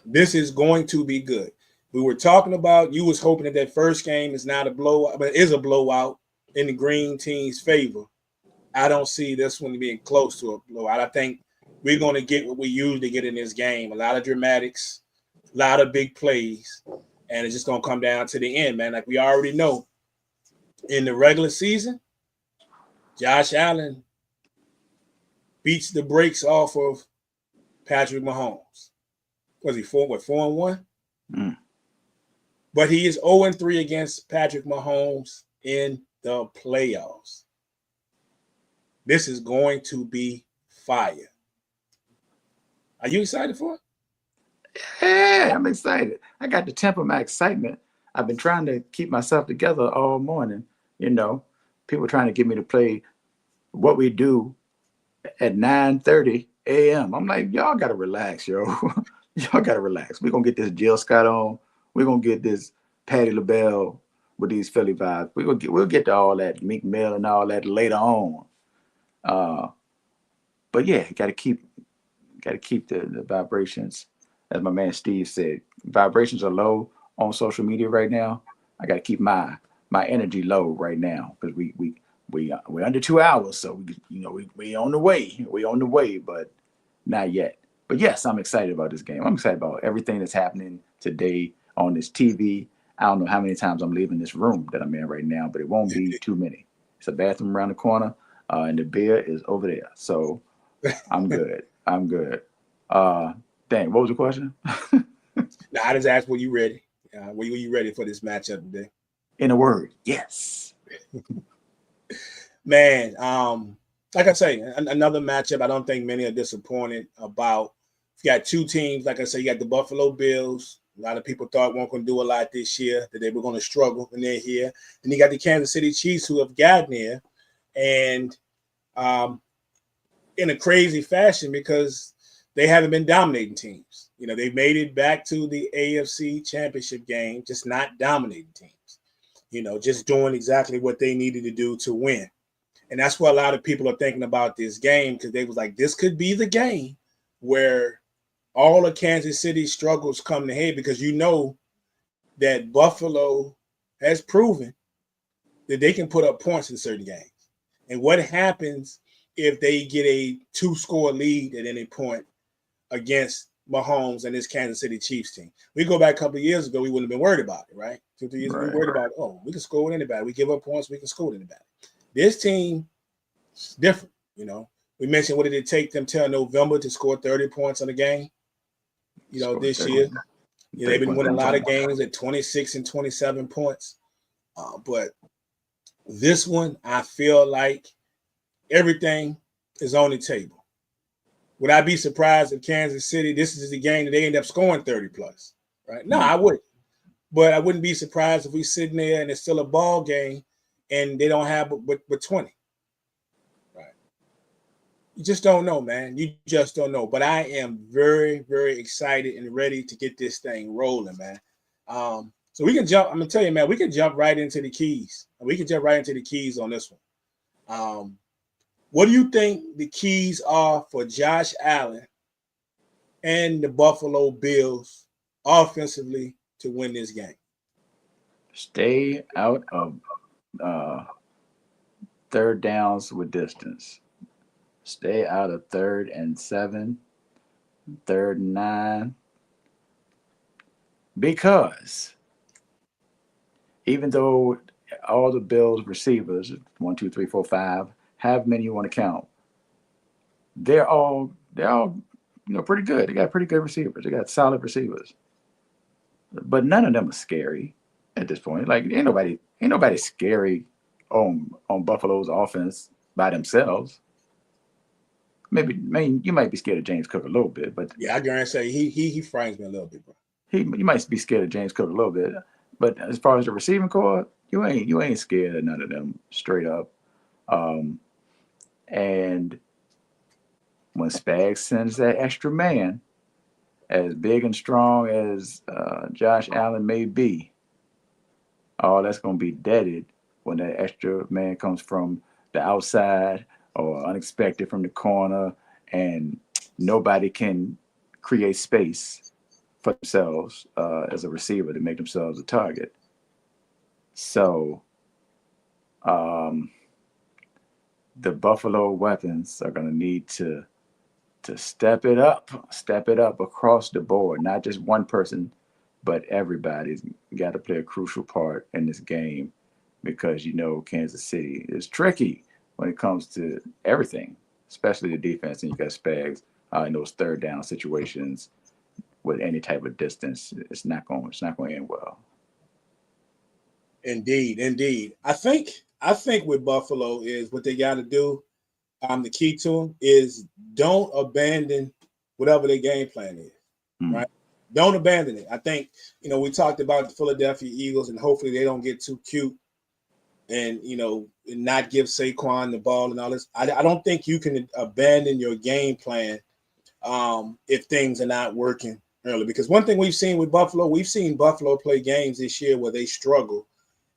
[SPEAKER 1] This is going to be good. We were talking about, you was hoping that first game is not a blowout, but it is a blowout in the green team's favor. I don't see this one being close to a blowout. I think we're going to get what we usually get in this game. A lot of dramatics, a lot of big plays, and it's just going to come down to the end, man. Like we already know, in the regular season, Josh Allen beats the brakes off of Patrick Mahomes. Was he 4-1? but he is 0-3 against Patrick Mahomes in the playoffs. This is going to be fire. Are you excited for it?
[SPEAKER 2] Yeah, I'm excited. I got to temper my excitement. I've been trying to keep myself together all morning. You know, people trying to get me to play What We Do at 9:30 a.m. I'm like, y'all gotta relax, yo. Y'all gotta relax. We're gonna get this Jill Scott on. We're gonna get this Patti LaBelle with these Philly vibes. We'll get to all that Meek Mill and all that later on. But yeah, gotta keep the vibrations. As my man Steve said, vibrations are low on social media right now. I gotta keep my energy low right now because we're under 2 hours, so we on the way. We on the way, but not yet. But yes, I'm excited about this game. I'm excited about everything that's happening today on this TV. I don't know how many times I'm leaving this room that I'm in right now, but it won't be too many. It's a bathroom around the corner, and the beer is over there. So I'm good. I'm good. Dang, what was the question?
[SPEAKER 1] Now, I just asked, were you ready? Were you ready for this matchup today?
[SPEAKER 2] In a word, yes.
[SPEAKER 1] Man, like I say, another matchup I don't think many are disappointed about. You got two teams, like I say, you got the Buffalo Bills. A lot of people thought weren't going to do a lot this year, that they were going to struggle when they're here. Then you got the Kansas City Chiefs who have gotten here, and in a crazy fashion because they haven't been dominating teams. They've made it back to the AFC Championship game, just not dominating teams. Just doing exactly what they needed to do to win. And that's what a lot of people are thinking about this game, because they was like, this could be the game where all of Kansas City's struggles come to head, because that Buffalo has proven that they can put up points in certain games. And what happens if they get a 2-score lead at any point against Mahomes and this Kansas City Chiefs team? We go back a couple of years ago, we wouldn't have been worried about it, right? 2, 3 years ago, we were worried about, we can score with anybody. We give up points, we can score with anybody. This team is different, We mentioned, what did it take them till November to score 30 points on a game? This 30, year. They've been winning a lot of games at 26 and 27 points. But this one, I feel like everything is on the table. Would I be surprised if Kansas City, this is the game that they end up scoring 30 plus, right? No, I wouldn't. But I wouldn't be surprised if we're sitting there and it's still a ball game and they don't have but 20. Right. You just don't know, man. You just don't know. But I am very, very excited and ready to get this thing rolling, man. So we can jump. I'm going to tell you, man, we can jump right into the keys. We can jump right into the keys on this one. What do you think the keys are for Josh Allen and the Buffalo Bills offensively to win this game?
[SPEAKER 2] Stay out of third downs with distance. Stay out of 3rd and 7, 3rd and 9. Because even though all the Bills receivers, 1, 2, 3, 4, 5, however many you want to count, they're all pretty good. They got pretty good receivers. They got solid receivers. But none of them are scary at this point. Like ain't nobody scary on Buffalo's offense by themselves. Maybe you might be scared of James Cook a little bit, but
[SPEAKER 1] yeah, I guarantee he frightens me a little bit, bro.
[SPEAKER 2] You might be scared of James Cook a little bit, but as far as the receiving core, you ain't scared of none of them straight up. And when Spags sends that extra man, as big and strong as Josh Allen may be, that's going to be deaded when that extra man comes from the outside or unexpected from the corner, and nobody can create space for themselves as a receiver to make themselves a target. So the Buffalo weapons are going to need to step it up across the board, not just one person, but everybody's got to play a crucial part in this game, because Kansas City is tricky when it comes to everything, especially the defense. And you got Spags in those third down situations with any type of distance. It's not going to end well.
[SPEAKER 1] Indeed. I think with Buffalo is what they got to do. The key to them is don't abandon whatever their game plan is. Right? Don't abandon it. I think we talked about the Philadelphia Eagles, and hopefully they don't get too cute and not give Saquon the ball and all this. I don't think you can abandon your game plan if things are not working early. Because one thing we've seen with Buffalo, we've seen Buffalo play games this year where they struggle,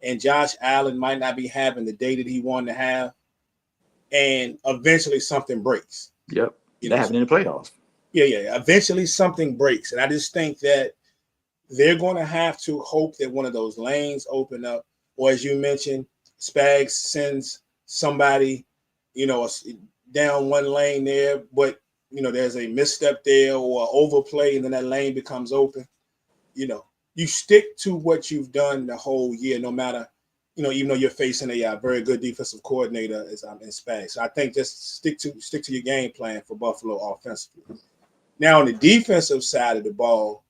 [SPEAKER 1] and Josh Allen might not be having the day that he wanted to have, and eventually something breaks.
[SPEAKER 2] Yep, that happened in the playoffs.
[SPEAKER 1] Yeah. Eventually something breaks, and I just think that they're going to have to hope that one of those lanes open up, or as you mentioned, Spags sends somebody, down one lane there, but there's a misstep there or overplay, and then that lane becomes open. You stick to what you've done the whole year, no matter, even though you're facing a very good defensive coordinator as in Spags. So I think just stick to your game plan for Buffalo offensively. Now on the defensive side of the ball,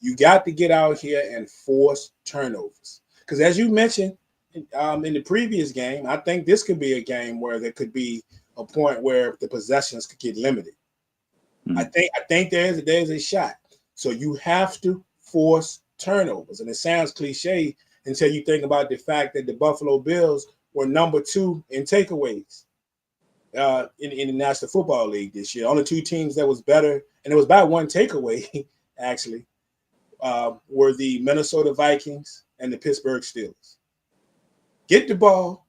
[SPEAKER 1] you got to get out here and force turnovers, because as you mentioned in the previous game, I think this could be a game where there could be a point where the possessions could get limited. I think there's a shot. So you have to force turnovers, and it sounds cliche until you think about the fact that the Buffalo Bills were number 2 in takeaways in the National Football League this year. Only 2 teams that was better, and it was by 1 takeaway actually, were the Minnesota Vikings and the Pittsburgh Steelers. Get the ball,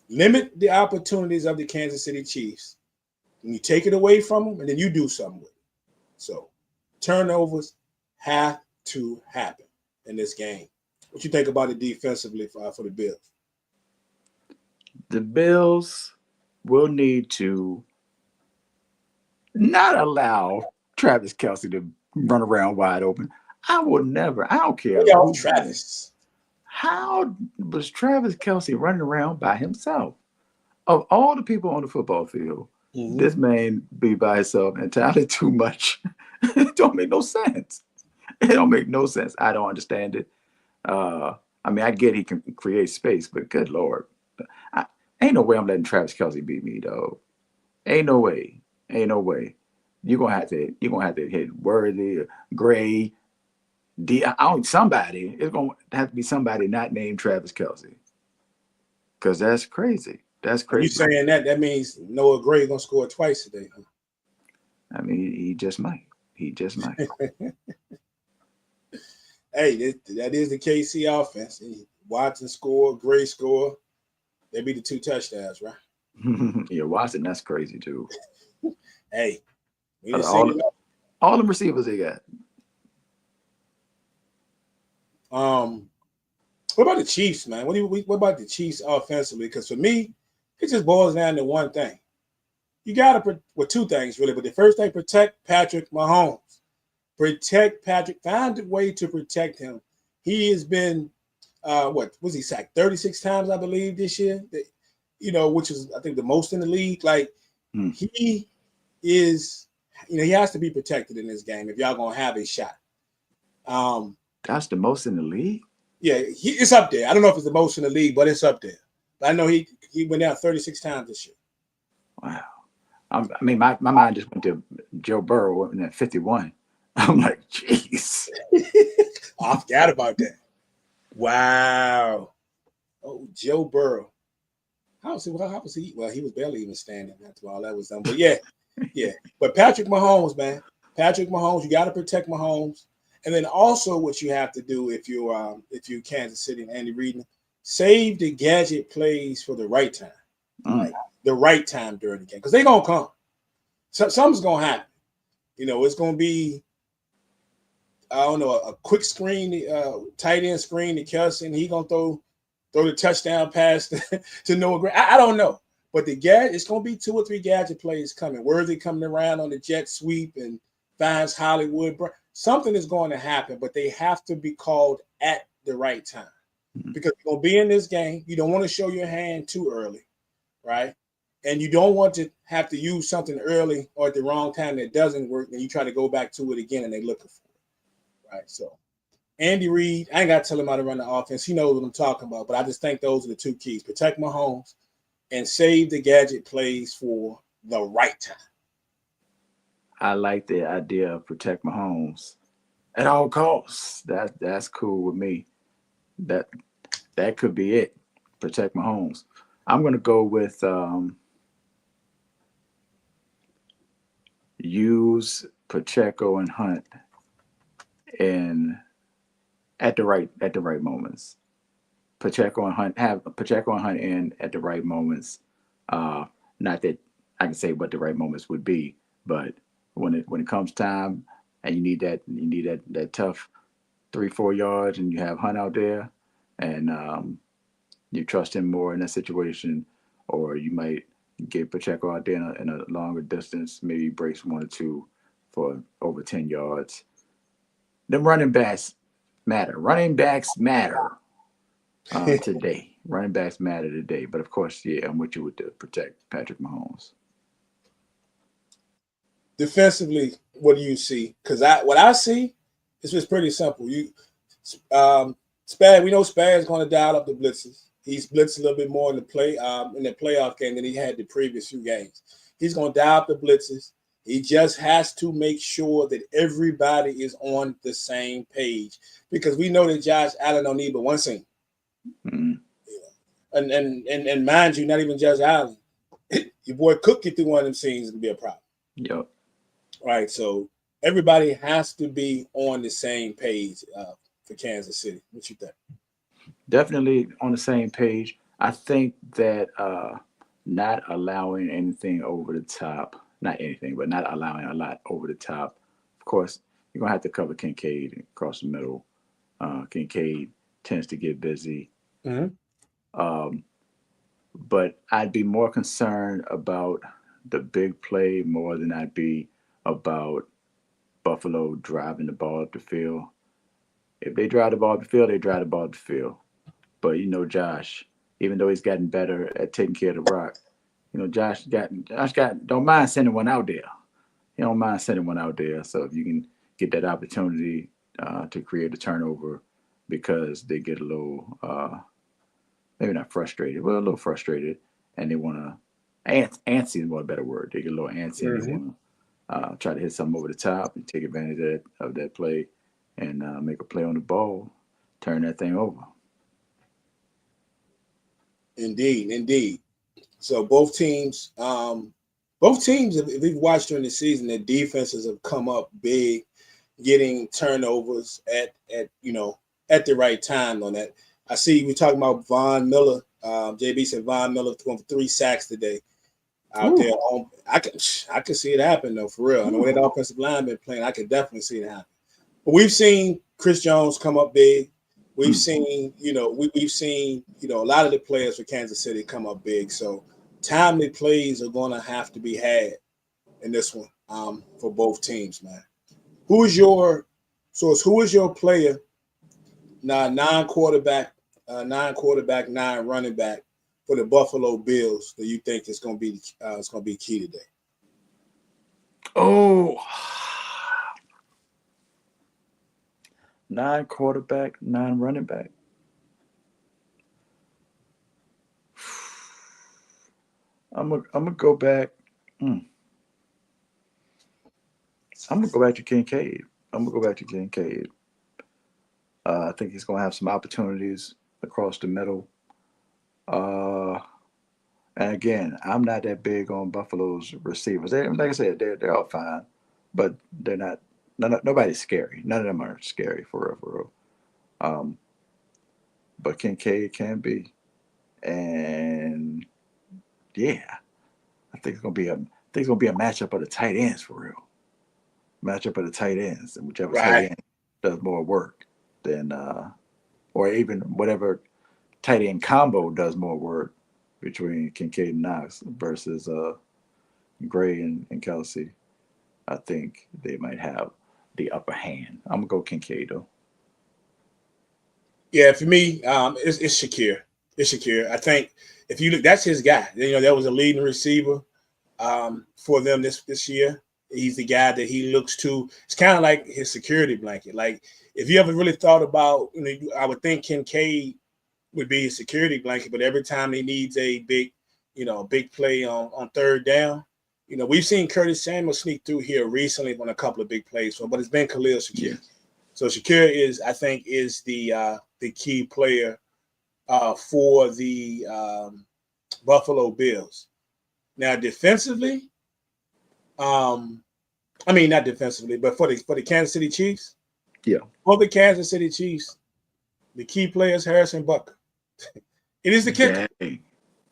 [SPEAKER 1] limit the opportunities of the Kansas City Chiefs, and you take it away from them, and then you do something with it. So turnovers have to happen in this game. What you think about it defensively for the Bills?
[SPEAKER 2] The Bills will need to not allow Travis Kelce to run around wide open. I don't care.
[SPEAKER 1] Travis.
[SPEAKER 2] How was Travis Kelce running around by himself? Of all the people on the football field, this man be by himself entirely too much. It don't make no sense. It don't make no sense. I don't understand it. I get he can create space, but good Lord. Ain't no way I'm letting Travis Kelce beat me, though. Ain't no way. You're gonna have to hit Worthy, Gray, somebody. It's gonna have to be somebody not named Travis Kelce. Because that's crazy. That's crazy.
[SPEAKER 1] You saying that means Noah Gray gonna score twice today, huh?
[SPEAKER 2] I mean, he just might.
[SPEAKER 1] Hey, that is the KC offense. Watson score, Gray score. They be the 2 touchdowns, right?
[SPEAKER 2] Yeah, Watson, that's crazy too.
[SPEAKER 1] Hey,
[SPEAKER 2] all them receivers they got.
[SPEAKER 1] What about the Chiefs, man? What about the Chiefs offensively? Because for me, it just boils down to one thing. You got to, 2 things really, but the first thing, protect Patrick Mahomes. Protect Patrick. Find a way to protect him. He has been, what was he sacked 36 times, I believe, this year? Which is, I think, the most in the league. He is, he has to be protected in this game if y'all going to have a shot.
[SPEAKER 2] That's the most in the league?
[SPEAKER 1] Yeah, it's up there. I don't know if it's the most in the league, but it's up there. But I know he went down 36 times this year.
[SPEAKER 2] Wow. My mind just went to Joe Burrow at 51. I'm like, jeez.
[SPEAKER 1] I forgot about that. Wow. Oh, Joe Burrow. How was he? Well, he was barely even standing after all that was done. But yeah. But Patrick Mahomes, man. You got to protect Mahomes. And then also what you have to do if you're Kansas City and Andy Reid, save the gadget plays for the right time. Like the right time during the game. Because they're going to come. Something's going to happen. It's going to be, I don't know, a quick screen, tight end screen to Kelce, and he's going to throw the touchdown pass to Noah Gray. I don't know. But it's going to be 2 or 3 gadget plays coming. Worthy coming around on the jet sweep and finds Hollywood. Something is going to happen, but they have to be called at the right time. Because you're going to be in this game. You don't want to show your hand too early, right? And you don't want to have to use something early or at the wrong time that doesn't work, and you try to go back to it again and they're looking for it, right? So, Andy Reid, I ain't got to tell him how to run the offense. He knows what I'm talking about. But I just think those are the two keys. Protect Mahomes and save the gadget plays for the right time.
[SPEAKER 2] I like the idea of protect Mahomes at all costs. That's cool with me. That could be it. Protect Mahomes. I'm gonna go with use Pacheco and Hunt in at the right moments. Pacheco and Hunt in at the right moments. Not that I can say what the right moments would be, but when it comes time and you need that tough 3-4 yards, and you have Hunt out there, and you trust him more in that situation, or you might get Pacheco out there in a longer distance, maybe breaks 1 or 2 for over 10 yards. Them running backs matter. Running backs matter today. Running backs matter today. But of course, yeah, I'm with you with the protect Patrick Mahomes.
[SPEAKER 1] Defensively, what do you see? Because what I see is just pretty simple. Spad, we know Spad is going to dial up the blitzes. He's blitzed a little bit more in the playoff game than he had the previous few games. He's going to dial up the blitzes. He just has to make sure that everybody is on the same page, because we know that Josh Allen don't need but one seam.
[SPEAKER 2] Mm-hmm.
[SPEAKER 1] And mind you, not even Josh Allen. Your boy Cook get through one of them seams, it'll be a problem.
[SPEAKER 2] Yep.
[SPEAKER 1] Right. So everybody has to be on the same page for Kansas City. What you think?
[SPEAKER 2] Definitely on the same page. I think that not allowing anything over the top, not anything, but not allowing a lot over the top. Of course, you're going to have to cover Kincaid across the middle. Kincaid tends to get busy.
[SPEAKER 1] Mm-hmm.
[SPEAKER 2] But I'd be more concerned about the big play more than I'd be about Buffalo driving the ball up the field. If they drive the ball up the field, they drive the ball up the field. But Josh, even though he's gotten better at taking care of the rock, Josh don't mind sending one out there. He don't mind sending one out there. So if you can get that opportunity to create a turnover, because they get a little maybe not frustrated, but a little frustrated, and they want to antsy is more a better word. They get a little antsy, and they want to try to hit something over the top and take advantage of that play, and make a play on the ball, turn that thing over.
[SPEAKER 1] Indeed. So both teams, if we've watched during the season, their defenses have come up big, getting turnovers at the right time on that. I see we're talking about Von Miller. JB said Von Miller going for 3 sacks today out there. I can see it happen though, for real. I know that offensive line been playing. I can definitely see it happen. But we've seen Chris Jones come up big. We've seen, we've seen, a lot of the players for Kansas City come up big. So timely plays are going to have to be had in this one for both teams, man. Who is your player, non-quarterback, 9 running back for the Buffalo Bills that you think is going to be key today?
[SPEAKER 2] Oh, 9 quarterback, 9 running back. I'm gonna go back. I'm gonna go back to Kincaid. I think he's gonna have some opportunities across the middle. And again, I'm not that big on Buffalo's receivers. Like I said, they're all fine, but they're not. Nobody's scary. None of them are scary for real. But Kincaid can be, and yeah, I think it's gonna be a matchup of the tight ends for real. Matchup of the tight ends, and whichever tight end does more work than, or even whatever tight end combo does more work between Kincaid and Knox versus Gray and Kelce. I think they might have the upper hand. I'm gonna go Kincaid though.
[SPEAKER 1] Yeah, for me, it's Shakir. It's Shakir. I think if you look, that's his guy. That was a leading receiver for them this year. He's the guy that he looks to. It's kind of like his security blanket. Like if you ever really thought about, I would think Kincaid would be his security blanket, but every time he needs a big play on third down, we've seen Curtis Samuel sneak through here recently on a couple of big plays, but it's been Khalil Shakir. Yeah. So Shakir I think is the key player for the Buffalo Bills. Now defensively, not defensively, but for the Kansas City Chiefs.
[SPEAKER 2] Yeah.
[SPEAKER 1] For the Kansas City Chiefs, the key player is Harrison Butker. It is the kicker. Dang.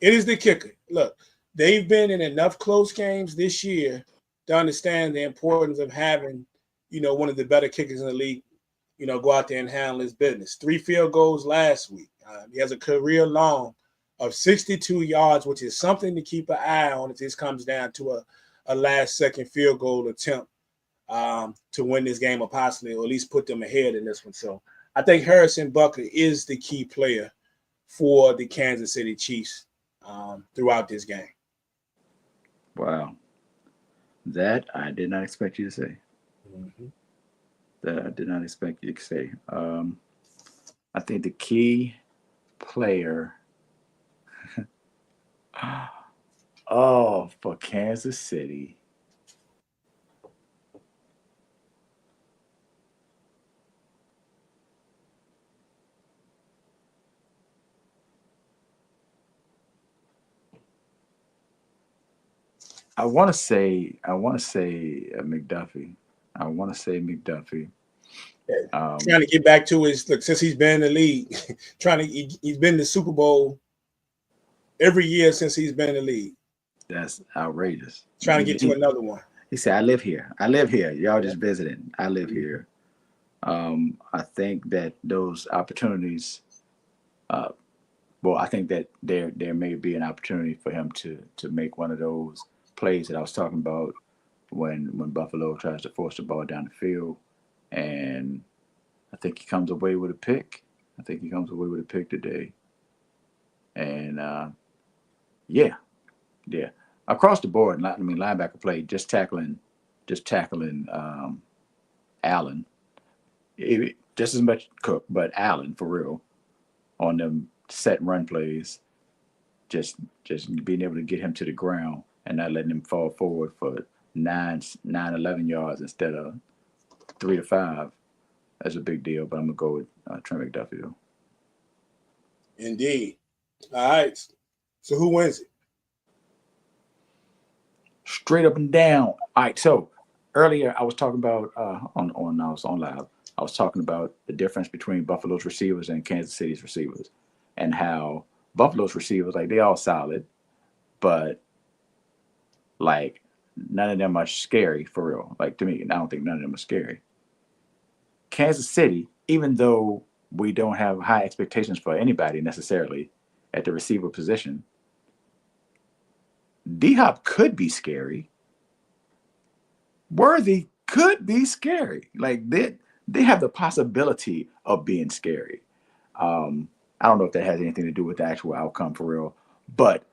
[SPEAKER 1] It is the kicker. Look, they've been in enough close games this year to understand the importance of having, one of the better kickers in the league, go out there and handle his business. 3 field goals last week. He has a career long of 62 yards, which is something to keep an eye on if this comes down to a last-second field goal attempt to win this game or possibly, or at least put them ahead in this one. So I think Harrison Butker is the key player for the Kansas City Chiefs throughout this game.
[SPEAKER 2] Wow. That I did not expect you to say. Mm-hmm. That I did not expect you to say. I think the key player for Kansas City. I want to say McDuffie. I want to say McDuffie.
[SPEAKER 1] Trying to get back to his look since he's been in the league. He's been in the Super Bowl every year since he's been in the league.
[SPEAKER 2] That's outrageous.
[SPEAKER 1] Trying to get to another one.
[SPEAKER 2] He said, "I live here. I live here. Y'all just visiting. I live here." I think that those opportunities. I think that there may be an opportunity for him to make one of those plays that I was talking about when Buffalo tries to force the ball down the field, and I think he comes away with a pick. I think he comes away with a pick today, and yeah, across the board. Linebacker play, just tackling Allen, just as much Cook, but Allen for real on them set run plays, just being able to get him to the ground and not letting him fall forward for 11 yards instead of 3 to 5. That's a big deal, but I'm going to go with Trent McDuffie, though.
[SPEAKER 1] Indeed. All right. So who wins it?
[SPEAKER 2] Straight up and down. All right. So earlier I was talking about I was on live. I was talking about the difference between Buffalo's receivers and Kansas City's receivers, and how Buffalo's receivers, like, they all solid, but like none of them are scary for real. Like, to me, I don't think none of them are scary. Kansas City, even though we don't have high expectations for anybody necessarily at the receiver position, D-Hop could be scary. Worthy could be scary. Like, they have the possibility of being scary. I don't know if that has anything to do with the actual outcome for real, but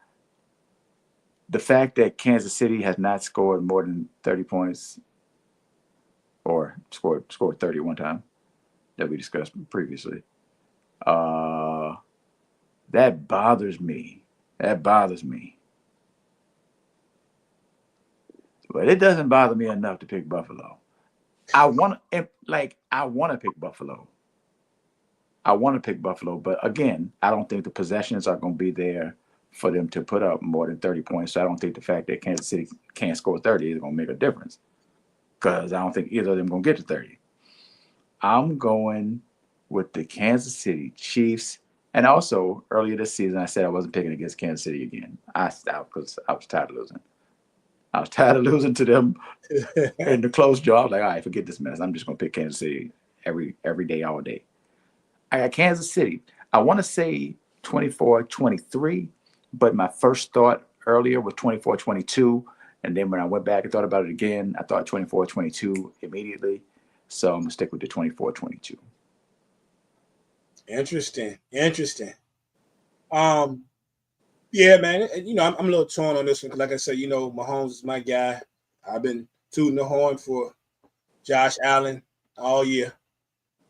[SPEAKER 2] the fact that Kansas City has not scored more than 30 points or scored 30 one time that we discussed previously, that bothers me. That bothers me. But it doesn't bother me enough to pick Buffalo. I want to pick Buffalo. I want to pick Buffalo, but again, I don't think the possessions are going to be there for them to put up more than 30 points. So I don't think the fact that Kansas City can't score 30 is going to make a difference, because I don't think either of them going to get to 30. I'm going with the Kansas City Chiefs. And also, earlier this season, I said I wasn't picking against Kansas City again. I stopped because I was tired of losing. I was tired of losing to them in the close draw. I was like, all right, forget this mess. I'm just going to pick Kansas City every day, all day. I got Kansas City. I want to say 24-23, but my first thought earlier was 24-22. And then when I went back and thought about it again, I thought 24-22 immediately. So I'm going to stick with the 24-22.
[SPEAKER 1] Interesting. Yeah, man. I'm a little torn on this one because, like I said, Mahomes is my guy. I've been tooting the horn for Josh Allen all year.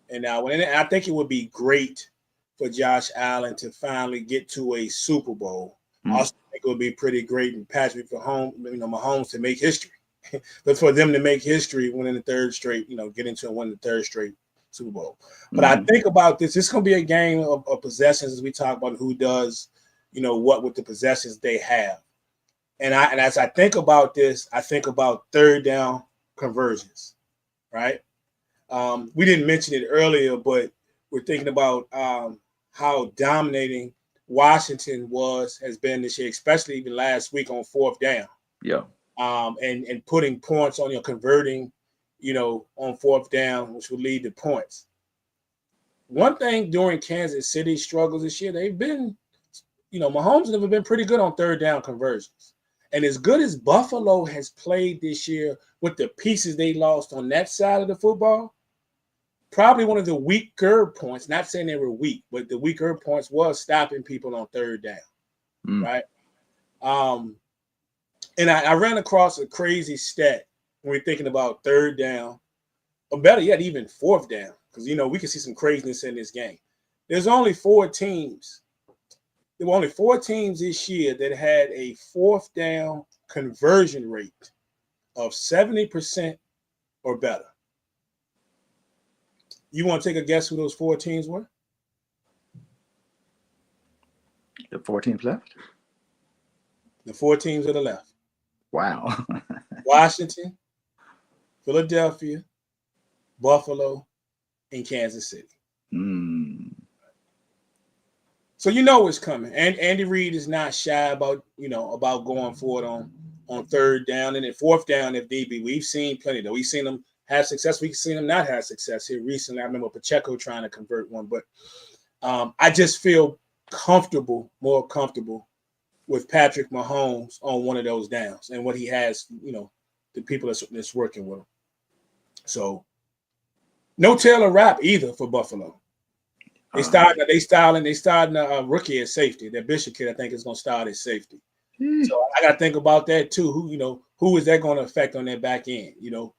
[SPEAKER 1] And I think it would be great for Josh Allen to finally get to a Super Bowl. I also think it would be pretty great and Patrick Mahomes to make history. But for them to make history, winning the third straight, get into and win the third straight Super Bowl. But I think about this. It's going to be a game of possessions as we talk about who does, what with the possessions they have. And as I think about this, I think about third down conversions, right? We didn't mention it earlier, but we're thinking about how dominating Washington has been this year, especially even last week on fourth down.
[SPEAKER 2] Yeah.
[SPEAKER 1] And putting points on, converting, on fourth down, which will lead to points. One thing during Kansas City's struggles this year, they've been, Mahomes have been pretty good on third down conversions. And as good as Buffalo has played this year with the pieces they lost on that side of the football, probably one of the weaker points, not saying they were weak, but the weaker points was stopping people on third down, right? And I ran across a crazy stat when we're thinking about third down, or better yet, even fourth down, because, we can see some craziness in this game. There's only 4 teams. There were only 4 teams this year that had a fourth down conversion rate of 70% or better. You want to take a guess who those 4 teams were?
[SPEAKER 2] The 4 teams left?
[SPEAKER 1] The 4 teams to the left.
[SPEAKER 2] Wow.
[SPEAKER 1] Washington, Philadelphia, Buffalo, and Kansas City. So what's coming. And Andy Reid is not shy about going forward on third down and then fourth down if need be. We've seen plenty though. We've seen them have success. We've seen them not have success here recently. I remember Pacheco trying to convert one, but I just feel more comfortable with Patrick Mahomes on one of those downs and what he has, the people that's working with him. So no Taylor Rapp either for Buffalo. They starting a rookie at safety. That Bishop kid, I think, is going to start at safety. So I got to think about that too. Who is that going to affect on their back end? Was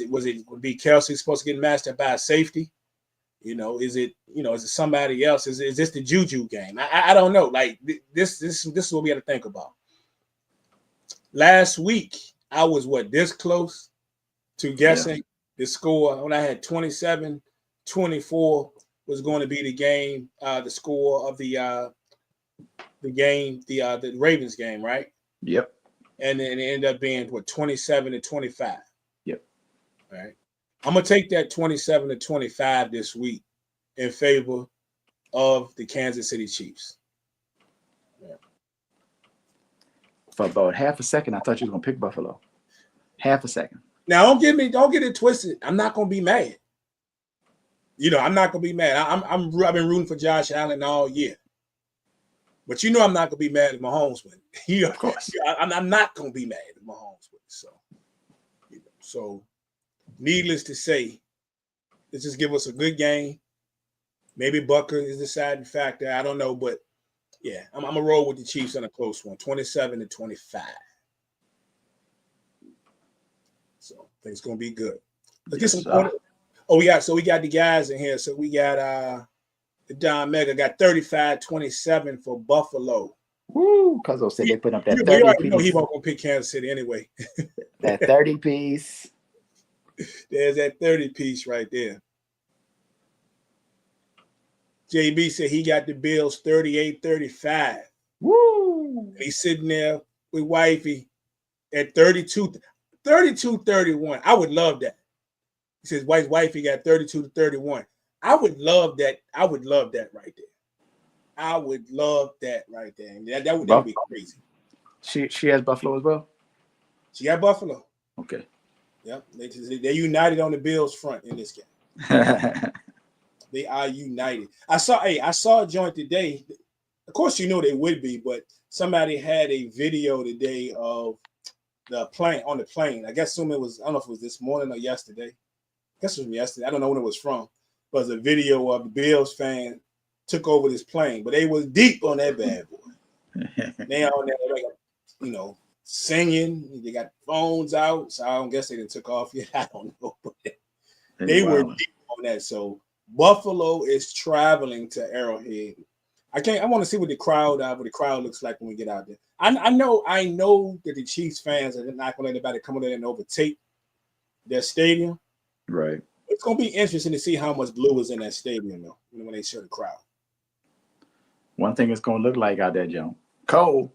[SPEAKER 1] it going to be Kelsey supposed to get matched up by a safety? Is it somebody else? Is this the Juju game? I don't know. Like this is what we got to think about. Last week, I was this close to guessing the score when I had 27-24 was going to be the game, the score of the game, the Ravens game, right?
[SPEAKER 2] Yep.
[SPEAKER 1] And then it ended up being 27-25.
[SPEAKER 2] Yep.
[SPEAKER 1] All right. I'm gonna take that 27-25 this week in favor of the Kansas City Chiefs. Yeah.
[SPEAKER 2] For about half a second, I thought you were gonna pick Buffalo. Half a second.
[SPEAKER 1] Now, don't get it twisted. I'm not gonna be mad. I'm not gonna be mad. I've been rooting for Josh Allen all year, but I'm not gonna be mad at Mahomes win.
[SPEAKER 2] Of course,
[SPEAKER 1] I'm not gonna be mad at Mahomes win. So, needless to say, let's just give us a good game. Maybe Butker is the deciding factor. I don't know, but yeah, I'm gonna roll with the Chiefs on a close one, 27-25. So I think it's gonna be good. Let's get some. We got the guys in here. So we got Don Mega got 35-27 for Buffalo.
[SPEAKER 2] Woo! Cuzzo said they put up that 30 piece.
[SPEAKER 1] He won't gonna pick Kansas City anyway.
[SPEAKER 2] That 30 piece.
[SPEAKER 1] There's that 30 piece right there. JB said he got the Bills 38-35.
[SPEAKER 2] Woo!
[SPEAKER 1] He's sitting there with wifey at 32-31. I would love that. He says wifey got 32-31. I would love that. I would love that right there. I would love that right there. That would be crazy.
[SPEAKER 2] She has Buffalo as well?
[SPEAKER 1] She got Buffalo.
[SPEAKER 2] Okay.
[SPEAKER 1] Yep. They're united on the Bills front in this game. They are united. I saw a joint today. Of course, they would be, but somebody had a video today of the plane on the plane. I guess it was, I don't know if it was this morning or yesterday. I guess it was yesterday. I don't know when it was from. But it was a video of the Bills fan took over this plane, but they was deep on that bad boy. They on there like singing. They got phones out, so I don't guess they didn't took off yet. I don't know, but
[SPEAKER 2] And
[SPEAKER 1] they were
[SPEAKER 2] wow.
[SPEAKER 1] deep on that. So Buffalo is traveling to Arrowhead. I want to see what the crowd looks like when we get out there. I know that the Chiefs fans are not going to let anybody come in there and overtake their stadium.
[SPEAKER 2] Right.
[SPEAKER 1] It's going to be interesting to see how much blue is in that stadium, though, when they show the crowd.
[SPEAKER 2] One thing it's going to look like out there, Joe. Cold.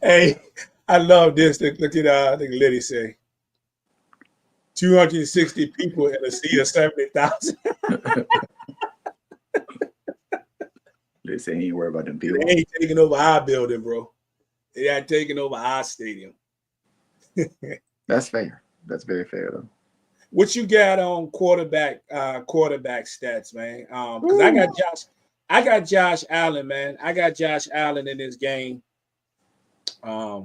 [SPEAKER 1] Hey, I love this. Look at I think Liddy say 260 people in a sea of 70,000.
[SPEAKER 2] They say he ain't worried about them people.
[SPEAKER 1] They ain't taking over our building, bro. They are taking over our stadium.
[SPEAKER 2] That's fair. That's very fair, though.
[SPEAKER 1] What you got on quarterback stats, man? Because I got Josh Allen, man. I got Josh Allen in this game. I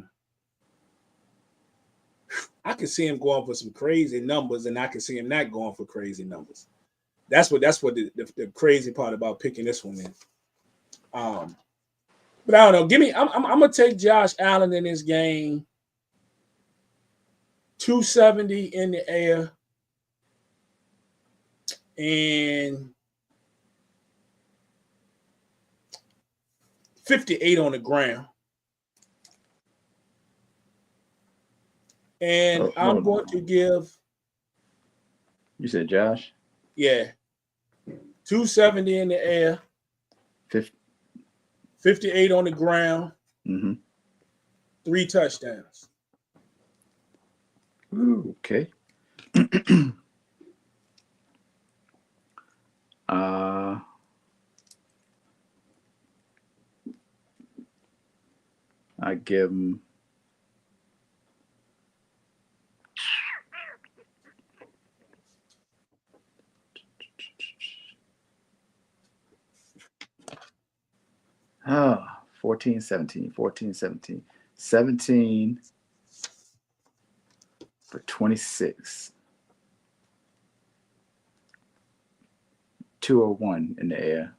[SPEAKER 1] can see him going for some crazy numbers, and I can see him not going for crazy numbers. That's what the crazy part about picking this one is. But I don't know. I'm gonna take Josh Allen in this game. 270 in the air and 58 on the ground. And I'm going to give.
[SPEAKER 2] You said Josh?
[SPEAKER 1] Yeah. 270 in the air. 58 on the ground.
[SPEAKER 2] Mm-hmm.
[SPEAKER 1] 3 touchdowns.
[SPEAKER 2] Ooh, okay. I give him Oh, 14, 17, 14, 17. 17 for 26. 201 in the air.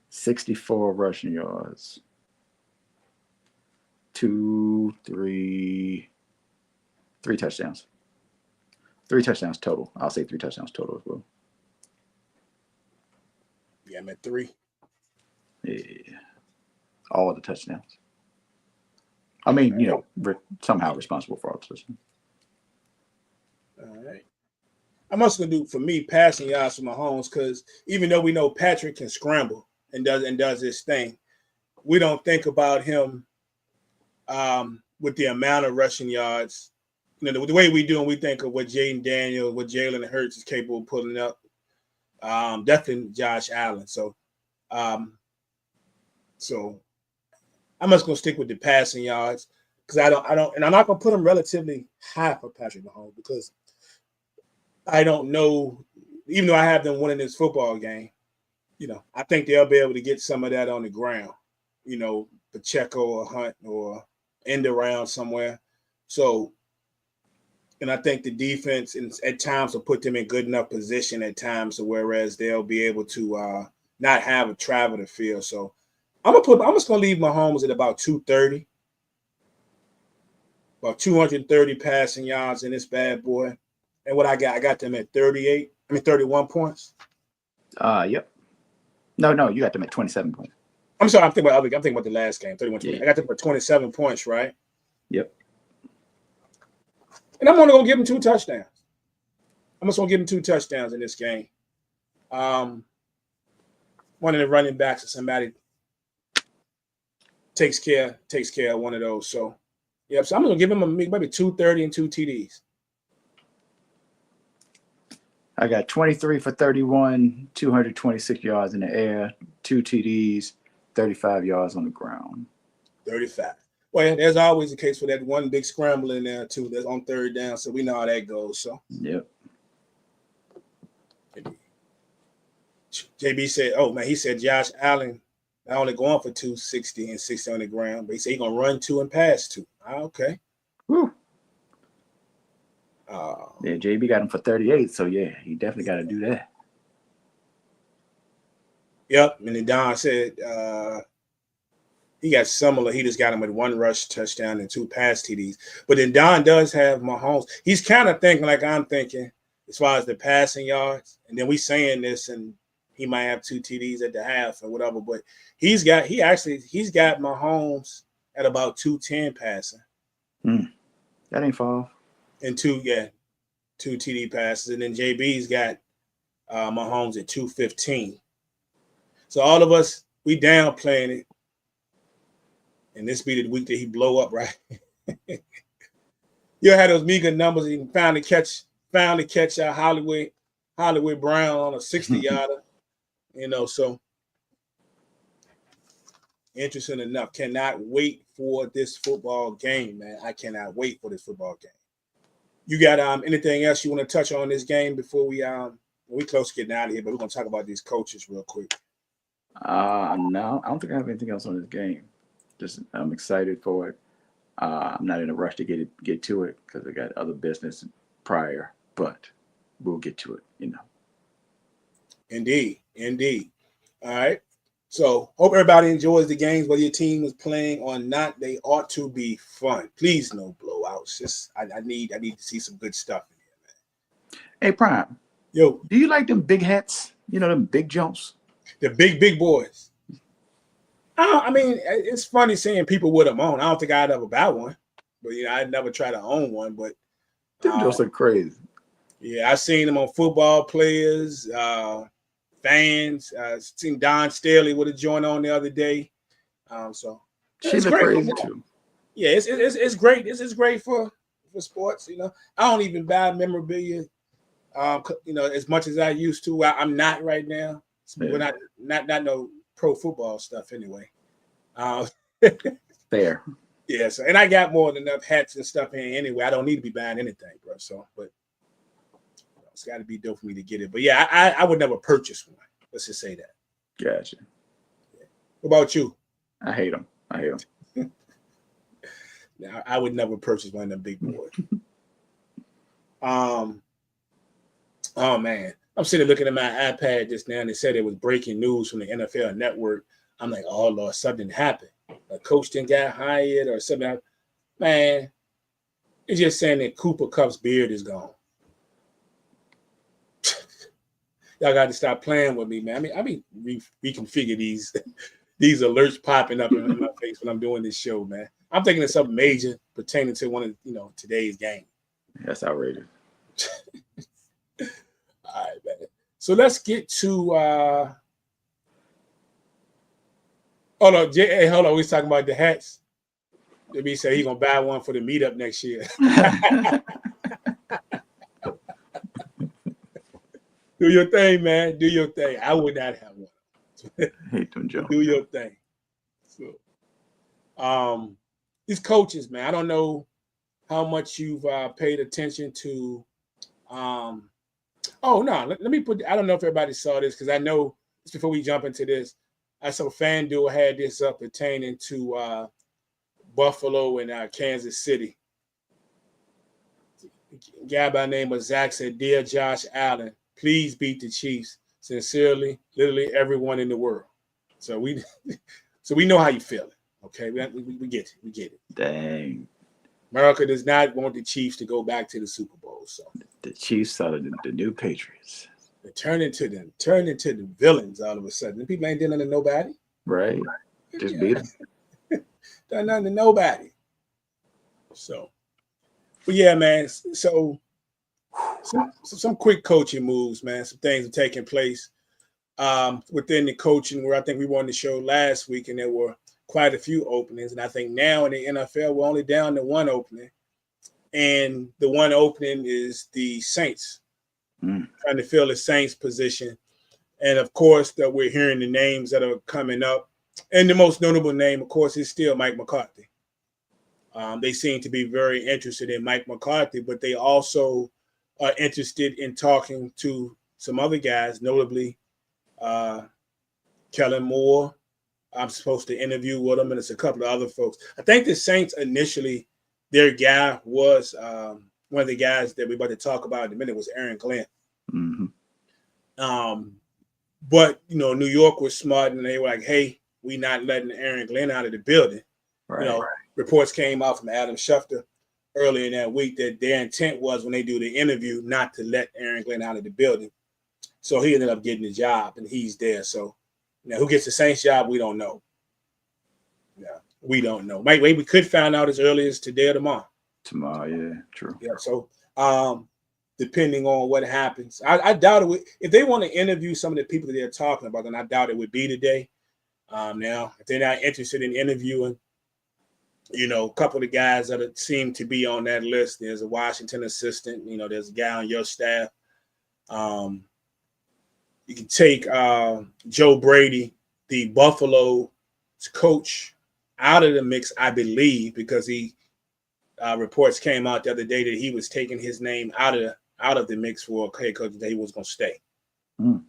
[SPEAKER 2] 64 rushing yards. 3 touchdowns. 3 touchdowns total. I'll say 3 touchdowns total as well.
[SPEAKER 1] Yeah, I'm at 3.
[SPEAKER 2] Yeah. All of the touchdowns. I mean, somehow responsible for all the touchdowns.
[SPEAKER 1] All right. I'm also gonna do for me passing yards for Mahomes because even though we know Patrick can scramble and does his thing, we don't think about him with the amount of rushing yards. The way we do, and we think of what Jaden Daniels, what Jalen Hurts is capable of pulling up. Definitely Josh Allen. So I'm just gonna stick with the passing yards because I don't, and I'm not gonna put him relatively high for Patrick Mahomes because I don't know, even though I have them winning this football game, I think they'll be able to get some of that on the ground, Pacheco or Hunt or end around somewhere. So, and I think the defense at times will put them in good enough position at times, so whereas they'll be able to not have a travel to field. So I'm just gonna leave Mahomes at about 230, about 230 passing yards in this bad boy. And what I got them at 31 points.
[SPEAKER 2] Yep. No, you got them at 27 points.
[SPEAKER 1] I'm sorry, I'm thinking about the last game, 31.
[SPEAKER 2] Yeah.
[SPEAKER 1] I got them for 27 points, right?
[SPEAKER 2] Yep.
[SPEAKER 1] And I'm only gonna give him 2 touchdowns. I'm just gonna give him 2 touchdowns in this game. One of the running backs or somebody takes care of one of those. So, yeah. So I'm gonna give him maybe 230 and 2 TDs.
[SPEAKER 2] I got 23 for 31, 226 yards in the air, 2 TDs, 35 yards on the ground.
[SPEAKER 1] 35. Well, there's always the case for that one big scramble in there too. That's on 3rd down, so we know how that goes. So,
[SPEAKER 2] yep.
[SPEAKER 1] JB said, "Oh man," he said Josh Allen not only going for 260 and 60 on the ground, but he said he's gonna run 2 and pass 2. Okay.
[SPEAKER 2] Woo. Yeah, JB got him for 38, so yeah, he definitely got to do that.
[SPEAKER 1] Yep, and then Don said He got similar. He just got him with 1 rush touchdown and 2 pass TDs. But then Don does have Mahomes. He's kind of thinking like I'm thinking as far as the passing yards. And then we saying this, and he might have 2 TDs at the half or whatever. But he's got Mahomes at about 210 passing.
[SPEAKER 2] That ain't far.
[SPEAKER 1] And 2 TD passes. And then JB's got Mahomes at 215. So all of us, we downplaying it. And this be the week that he blow up, right? You had those meager numbers. He can finally catch Hollywood Brown on a 60-yarder. So interesting enough. Cannot wait for this football game, man. I cannot wait for this football game. You got anything else you want to touch on this game before we close to getting out of here? But we're gonna talk about these coaches real quick.
[SPEAKER 2] No, I don't think I have anything else on this game. Just I'm excited for it. I'm not in a rush to get to it because I got other business prior, but we'll get to it,
[SPEAKER 1] Indeed. All right. So hope everybody enjoys the games, whether your team is playing or not. They ought to be fun. Please, no blowouts. Just I need to see some good stuff in here, man.
[SPEAKER 2] Hey, Prime.
[SPEAKER 1] Yo,
[SPEAKER 2] do you like them big hats? Them big jumps?
[SPEAKER 1] The big boys. I mean, it's funny seeing people with them on. I don't think I'd ever buy one, but I'd never try to own one. But
[SPEAKER 2] them jumps are crazy.
[SPEAKER 1] Yeah, I've seen them on football players, fans. Seen Don Staley with a joint on the other day. So
[SPEAKER 2] she's crazy too.
[SPEAKER 1] Yeah, it's great. It's great for sports. I don't even buy memorabilia. As much as I used to. I'm not right now. We're not no pro football stuff anyway.
[SPEAKER 2] Fair.
[SPEAKER 1] Yeah, so and I got more than enough hats and stuff in anyway. I don't need to be buying anything, bro. So, but it's got to be dope for me to get it. But yeah, I would never purchase one. Let's just say that.
[SPEAKER 2] Gotcha.
[SPEAKER 1] Yeah. What about you?
[SPEAKER 2] I hate them.
[SPEAKER 1] Now, I would never purchase one of them big boys. Oh man, I'm sitting looking at my iPad just now, and they said it was breaking news from the NFL Network. I'm like, oh Lord, something happened. A coach didn't get hired or something. Man, it's just saying that Cooper Kupp's beard is gone. Y'all got to stop playing with me, man. I mean, reconfigure these alerts popping up in my face when I'm doing this show, man. I'm thinking of something major pertaining to one of today's game. That's
[SPEAKER 2] outrageous.
[SPEAKER 1] All right, man. So let's get to hold on, hold on. We was talking about the hats. Maybe say he's gonna buy one for the meetup next year. Do your thing, man. Do your thing. I would not have one.
[SPEAKER 2] Hate them jokes.
[SPEAKER 1] Do your thing. So, these coaches, man. I don't know how much you've paid attention to. Oh no, let me put. I don't know if everybody saw this because I know just before we jump into this, I saw FanDuel had this up pertaining to Buffalo and Kansas City. A guy by the name of Zach said, "Dear Josh Allen, please beat the Chiefs. Sincerely, literally everyone in the world." So we know how you feel. Okay, we get it. We get it.
[SPEAKER 2] Dang.
[SPEAKER 1] America does not want the Chiefs to go back to the Super Bowl. So
[SPEAKER 2] the Chiefs are the new Patriots.
[SPEAKER 1] They turn into the villains all of a sudden. The people ain't done nothing to nobody.
[SPEAKER 2] Right. Just beat them.
[SPEAKER 1] Done nothing to nobody. So, but yeah, man. So some quick coaching moves, man. Some things are taking place within the coaching where I think we won the show last week, and there were quite a few openings. And I think now in the NFL, we're only down to one opening. And the one opening is the Saints. Trying to fill the Saints position. And of course, that we're hearing the names that are coming up. And the most notable name, of course, is still Mike McCarthy. They seem to be very interested in Mike McCarthy, but they also are interested in talking to some other guys, notably Kellen Moore. I'm supposed to interview with him, and it's a couple of other folks. I think the Saints initially, their guy was one of the guys that we're about to talk about in a minute was Aaron Glenn.
[SPEAKER 2] Mm-hmm.
[SPEAKER 1] But, New York was smart, and they were like, hey, we not letting Aaron Glenn out of the building.
[SPEAKER 2] Right.
[SPEAKER 1] You know, reports came out from Adam Schefter earlier in that week that their intent was when they do the interview not to let Aaron Glenn out of the building. So he ended up getting the job, and he's there. So now who gets the Saints job, we don't know. Yeah, we don't know. Maybe we could find out as early as today or tomorrow.
[SPEAKER 2] Tomorrow, yeah, true.
[SPEAKER 1] Yeah, so depending on what happens, I doubt it would. If they want to interview some of the people that they're talking about, then I doubt it would be today. Now, if they're not interested in interviewing, you know, a couple of the guys that seem to be on that list, there's a Washington assistant, you know, there's a guy on your staff. You can take Joe Brady, the Buffalo coach, out of the mix, I believe, because he reports came out the other day that he was taking his name out of the mix for head coach that he was going to stay.
[SPEAKER 2] Mm.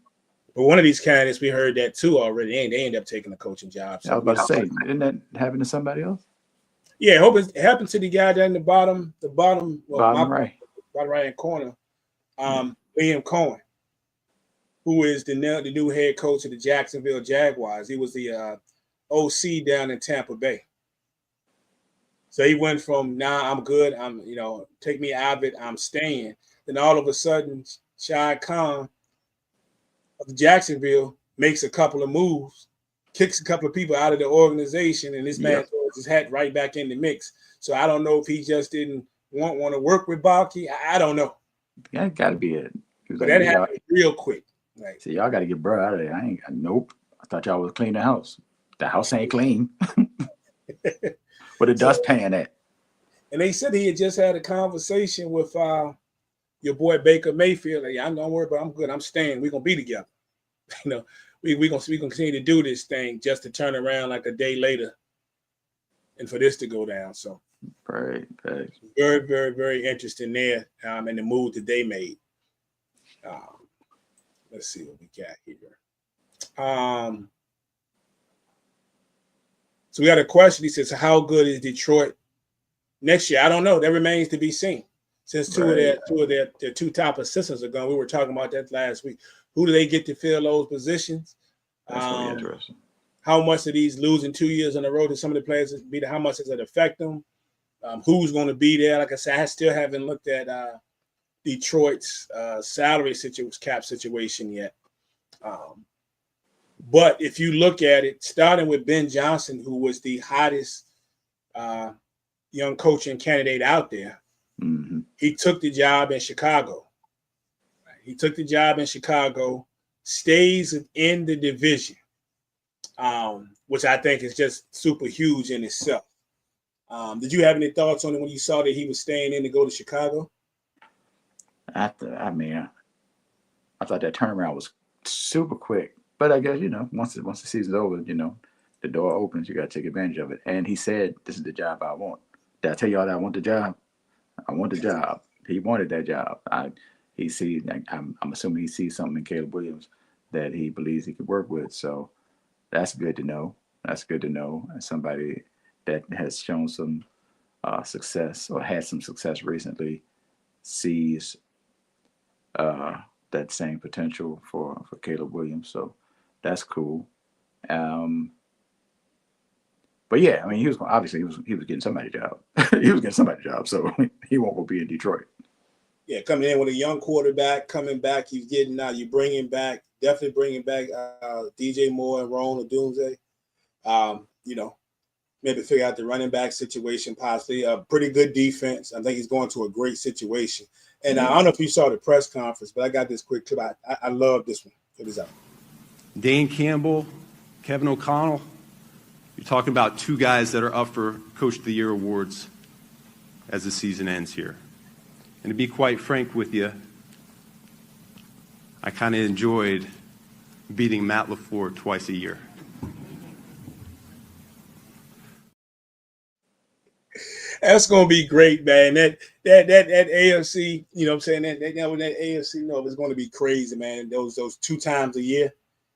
[SPEAKER 1] But one of these candidates, we heard that too already. They end up taking a coaching job. So
[SPEAKER 2] I was about to say, isn't that happening to somebody else?
[SPEAKER 1] Yeah, I hope it happened to the guy down in the bottom
[SPEAKER 2] right
[SPEAKER 1] hand corner, Liam Cohen, who is the new head coach of the Jacksonville Jaguars. He was the OC down in Tampa Bay. So he went from I'm good, take me out of it, I'm staying. Then all of a sudden, Shad Khan of Jacksonville makes a couple of moves, kicks a couple of people out of the organization, and this man throws his hat right back in the mix. So I don't know if he just didn't want to work with Baalke. I don't know.
[SPEAKER 2] That got to be it.
[SPEAKER 1] But that happened real quick. Right.
[SPEAKER 2] See, y'all got to get bro out of there. Nope. I thought y'all was clean the house. The house ain't clean. Where the dust pan at? And
[SPEAKER 1] they said he had just had a conversation with your boy Baker Mayfield. Like, I'm don't worry, but I'm good. I'm staying. We're gonna be together. You know, we gonna continue to do this thing just to turn around like a day later, and for this to go down. So,
[SPEAKER 2] right.
[SPEAKER 1] Very, very, very interesting there, and the move that they made. Let's see what we got here. So we got a question. He says, "How good is Detroit next year?" I don't know. That remains to be seen. Since two of their two top assistants are gone, we were talking about that last week. Who do they get to fill those positions?
[SPEAKER 2] That's really interesting.
[SPEAKER 1] How much of these losing 2 years in a row to some of the players be? How much does it affect them? Who's going to be there? Like I said, I still haven't looked at Detroit's salary cap situation yet. But if you look at it, starting with Ben Johnson, who was the hottest young coaching candidate out there, he took the job in Chicago. He took the job in Chicago, stays in the division, which I think is just super huge in itself. Did you have any thoughts on it when you saw that he was staying in to go to Chicago?
[SPEAKER 2] I thought that turnaround was super quick. But I guess, once the season's over, the door opens, you got to take advantage of it. And he said, this is the job I want. Did I tell y'all that I want the job? I want the job. He wanted that job. I'm assuming he sees something in Caleb Williams that he believes he could work with. So that's good to know. That's good to know. As somebody that has shown some success or had some success recently sees that same potential for Caleb Williams. So that's cool. But yeah, I mean, he was getting somebody's job. He was getting somebody's job, so he won't go be in Detroit. Yeah,
[SPEAKER 1] coming in with a young quarterback, coming back, you bringing back DJ Moore and Ron Odunze. Maybe figure out the running back situation, possibly a pretty good defense. I think he's going to a great situation. And I don't know if you saw the press conference, but I got this quick clip. I love this one. Check this out.
[SPEAKER 3] Dan Campbell, Kevin O'Connell. You're talking about two guys that are up for Coach of the Year awards as the season ends here. And to be quite frank with you, I kind of enjoyed beating Matt LaFleur twice a year.
[SPEAKER 1] That's gonna be great, man. That AFC, you know what I'm saying? That AFC North is gonna be crazy, man. Those 2 times a year.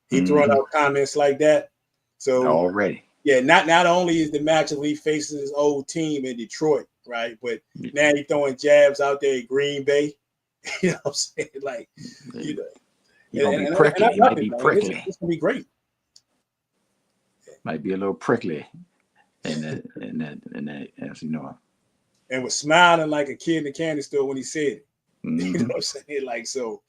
[SPEAKER 1] He throwing out comments like that. So
[SPEAKER 2] already.
[SPEAKER 1] Yeah, not only is the matchup he faces his old team in Detroit, right? But now he's throwing jabs out there at Green Bay. You know what I'm saying? Like,
[SPEAKER 2] You're gonna be prickly.
[SPEAKER 1] It's gonna be great.
[SPEAKER 2] Might be a little prickly in that, as you know.
[SPEAKER 1] And was smiling like a kid in the candy store when he said it.
[SPEAKER 2] Mm-hmm.
[SPEAKER 1] You know what I'm saying? Like, so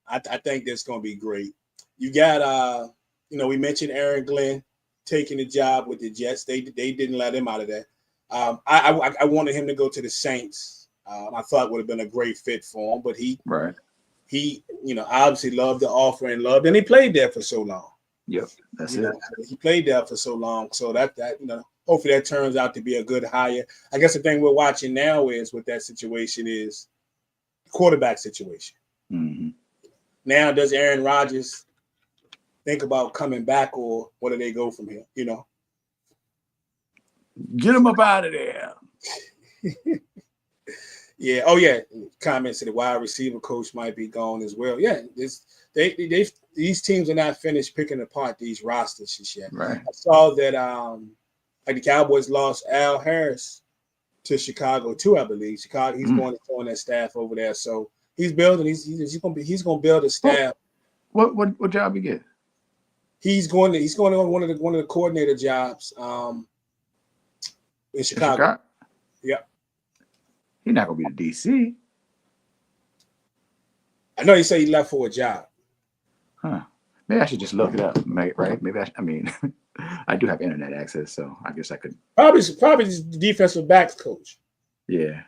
[SPEAKER 1] I think that's going to be great. You got, we mentioned Aaron Glenn taking the job with the Jets. They didn't let him out of that. I wanted him to go to the Saints. I thought it would have been a great fit for him, but he obviously loved the offer and he played there for so long.
[SPEAKER 2] Yep, that's it.
[SPEAKER 1] He played there for so long, so that hopefully that turns out to be a good hire. I guess the thing we're watching now is with that situation is the quarterback situation.
[SPEAKER 2] Mm-hmm.
[SPEAKER 1] Now, does Aaron Rodgers think about coming back, or where do they go from here?
[SPEAKER 2] Get him up out of there.
[SPEAKER 1] Yeah. Oh, yeah. Comments that the wide receiver coach might be gone as well. Yeah. These teams are not finished picking apart these rosters just yet.
[SPEAKER 2] Right.
[SPEAKER 1] I saw that like the Cowboys lost Al Harris to Chicago too, I believe. Chicago, he's going to join that staff over there. So he's building. He's gonna build a staff.
[SPEAKER 2] What job he get?
[SPEAKER 1] He's going on one of the coordinator jobs in Chicago. Yeah.
[SPEAKER 2] He's not gonna be the DC.
[SPEAKER 1] I know he said he left for a job.
[SPEAKER 2] Huh. Maybe I should just look it up, right? Maybe I do have internet access, so I guess I could.
[SPEAKER 1] Probably the defensive backs coach.
[SPEAKER 2] Yeah.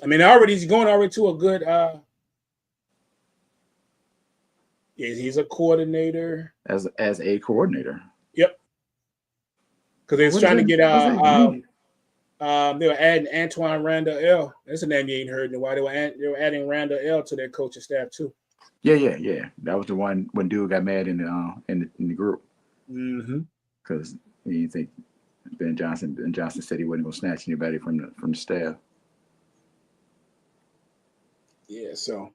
[SPEAKER 1] I mean, he's going to a good. He's a coordinator.
[SPEAKER 2] As a coordinator.
[SPEAKER 1] Yep. Because they was trying to get they were adding Antoine Randall L. That's a name you ain't heard in a while. They were adding Randall L. to their coaching staff too.
[SPEAKER 2] Yeah. That was the one when dude got mad in the group.
[SPEAKER 1] Mm-hmm.
[SPEAKER 2] Because you think Ben Johnson said he wasn't gonna snatch anybody from the staff.
[SPEAKER 1] Yeah, so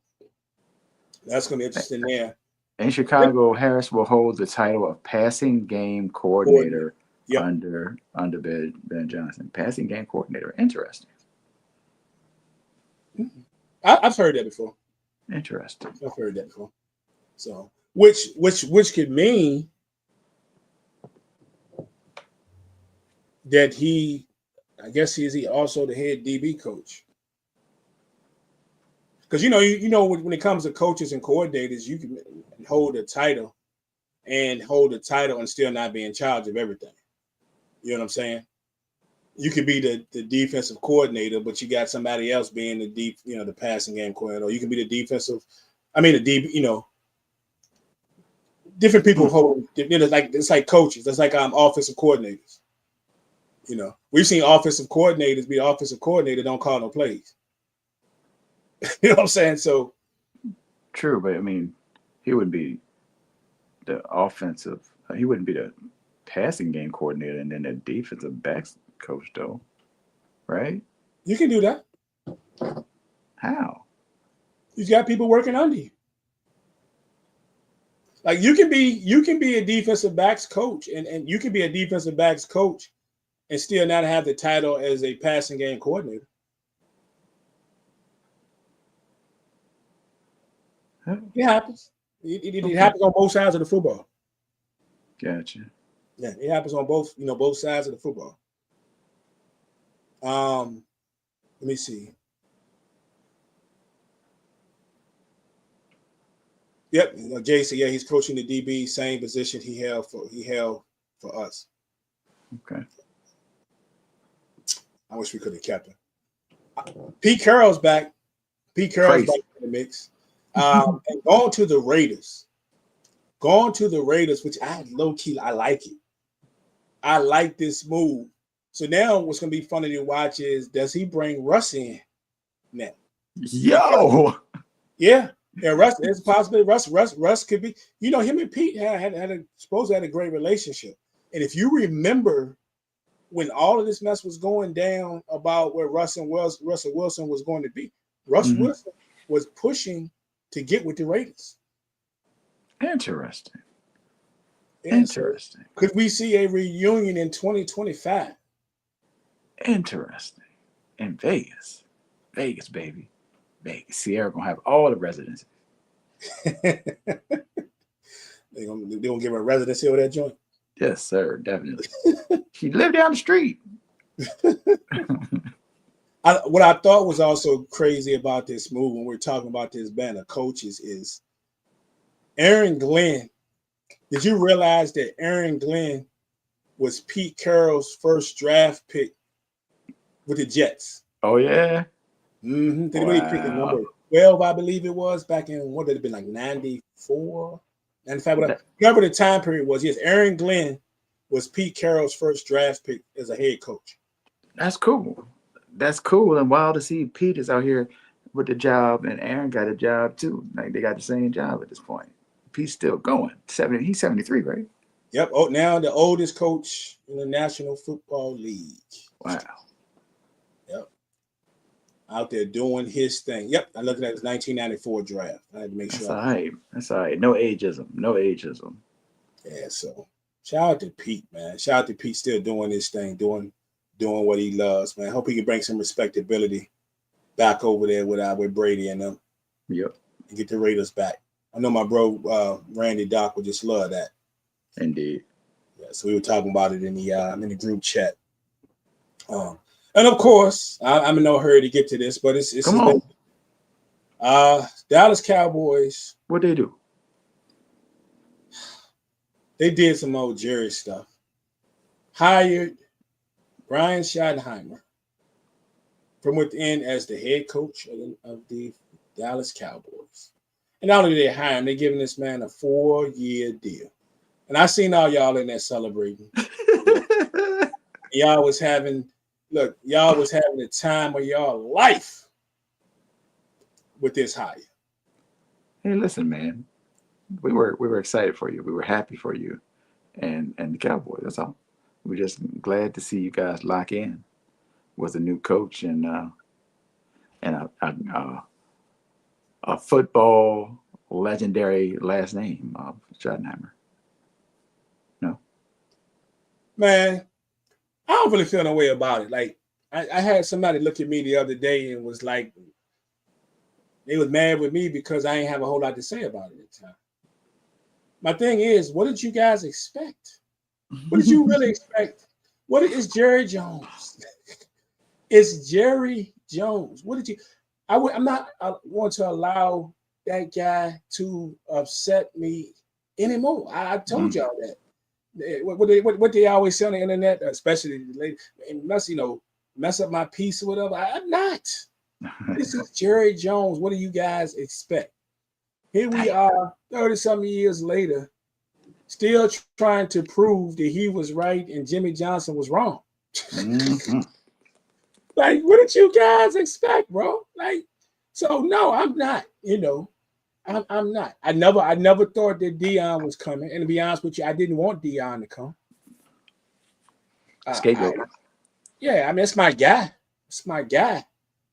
[SPEAKER 1] that's gonna be interesting there.
[SPEAKER 2] In Chicago, Harris will hold the title of passing game coordinator under Ben Johnson. Passing game coordinator. Interesting.
[SPEAKER 1] I've heard that before.
[SPEAKER 2] Interesting.
[SPEAKER 1] I've heard that before. So which could mean that he also the head DB coach. Because when it comes to coaches and coordinators, you can hold a title and still not be in charge of everything. You know what I'm saying? You could be the defensive coordinator, but you got somebody else being the passing game coordinator. Or you can be different people hold. It's like coaches. It's like offensive coordinators. We've seen offensive coordinators be offensive coordinator, don't call no plays. You know what I'm saying? So
[SPEAKER 2] true, but I mean, he wouldn't be the he wouldn't be the passing game coordinator and then the defensive backs coach though, right?
[SPEAKER 1] You can do that.
[SPEAKER 2] How?
[SPEAKER 1] You've got people working under you. Like you can be a defensive backs coach and you can be a defensive backs coach and still not have the title as a passing game coordinator. It happens. It happens on both sides of the football.
[SPEAKER 2] Gotcha.
[SPEAKER 1] Yeah, it happens on both sides of the football. Let me see. Yep, Jason. Yeah, he's coaching the DB, same position he held for us.
[SPEAKER 2] Okay.
[SPEAKER 1] I wish we could have kept him. Pete Carroll's back. Pete Carroll's back in the mix. And going to the Raiders, which I low-key, I like it. I like this move. So now what's going to be funny to watch is, does he bring Russ in now?
[SPEAKER 2] Yo!
[SPEAKER 1] Yeah, Russ, there's a possibility. Russ could be, him and Pete supposedly had a great relationship. And if you remember when all of this mess was going down about where Russell Wilson was going to be, Wilson was pushing to get with the Raiders.
[SPEAKER 2] Interesting.
[SPEAKER 1] Yeah, interesting. So could we see a reunion in 2025?
[SPEAKER 2] Interesting. In Vegas, baby. Vegas. Sierra gonna have all the residences.
[SPEAKER 1] They gonna give her a residency over that joint?
[SPEAKER 2] Yes, sir, definitely. She lived down the street.
[SPEAKER 1] What I thought was also crazy about this move when we're talking about this band of coaches is Aaron Glenn. Did you realize that Aaron Glenn was Pete Carroll's first draft pick with the Jets?
[SPEAKER 2] Oh, yeah?
[SPEAKER 1] Mm-hmm. Did
[SPEAKER 2] Wow.
[SPEAKER 1] he pick the number 12, I believe it was, back in, what did it been, like 94? 95, whatever the time period was. Yes, Aaron Glenn was Pete Carroll's first draft pick as a head coach.
[SPEAKER 2] That's cool. That's cool and wild to see Pete is out here with the job and Aaron got a job too. Like they got the same job at this point. Pete's still going. He's 73, right?
[SPEAKER 1] Yep. Oh, now the oldest coach in the National Football League.
[SPEAKER 2] Wow.
[SPEAKER 1] Yep. Out there doing his thing. Yep. I'm looking at his 1994 draft. I had to make sure.
[SPEAKER 2] That's all right. That's all right. No ageism. No ageism.
[SPEAKER 1] Yeah. So shout out to Pete, man. Shout out to Pete still doing his thing, doing what he loves, man. Hope he can bring some respectability back over there with Brady and them.
[SPEAKER 2] Yep.
[SPEAKER 1] And get the Raiders back. I know my bro Randy Doc would just love that.
[SPEAKER 2] Indeed.
[SPEAKER 1] Yeah, so we were talking about it in the group chat. And of course, I'm in no hurry to get to this, but it's
[SPEAKER 2] Come on.
[SPEAKER 1] Dallas Cowboys.
[SPEAKER 2] What they do?
[SPEAKER 1] They did some old Jerry stuff. Hired Brian Schottenheimer from within as the head coach of the Dallas Cowboys. And not only did they hire him, they're giving this man a 4-year deal. And I seen all y'all in there celebrating. Y'all was having the time of y'all life with this hire.
[SPEAKER 2] Hey, listen, man. We were excited for you. We were happy for you, and the Cowboys. That's all. We're just glad to see you guys lock in with a new coach and a football legendary last name of Schottenheimer. No,
[SPEAKER 1] man, I don't really feel no way about it. Like I had somebody look at me the other day and was like, they was mad with me because I ain't have a whole lot to say about it at the time. My thing is, what did you guys expect? What did you really expect? What is Jerry Jones? It's Jerry Jones. What did you? I'm not want to allow that guy to upset me anymore. I told y'all that. What they always say on the internet, especially the lady, mess up my piece or whatever. I'm not. This is Jerry Jones. What do you guys expect? Here we are, 30-something years later, still trying to prove that he was right and Jimmy Johnson was wrong.
[SPEAKER 2] Mm-hmm.
[SPEAKER 1] Like, what did you guys expect, bro? Like, so no, I'm not. I'm not. I never thought that Deion was coming. And to be honest with you, I didn't want Deion to come.
[SPEAKER 2] Scapegoat.
[SPEAKER 1] Yeah, I mean, it's my guy. It's my guy.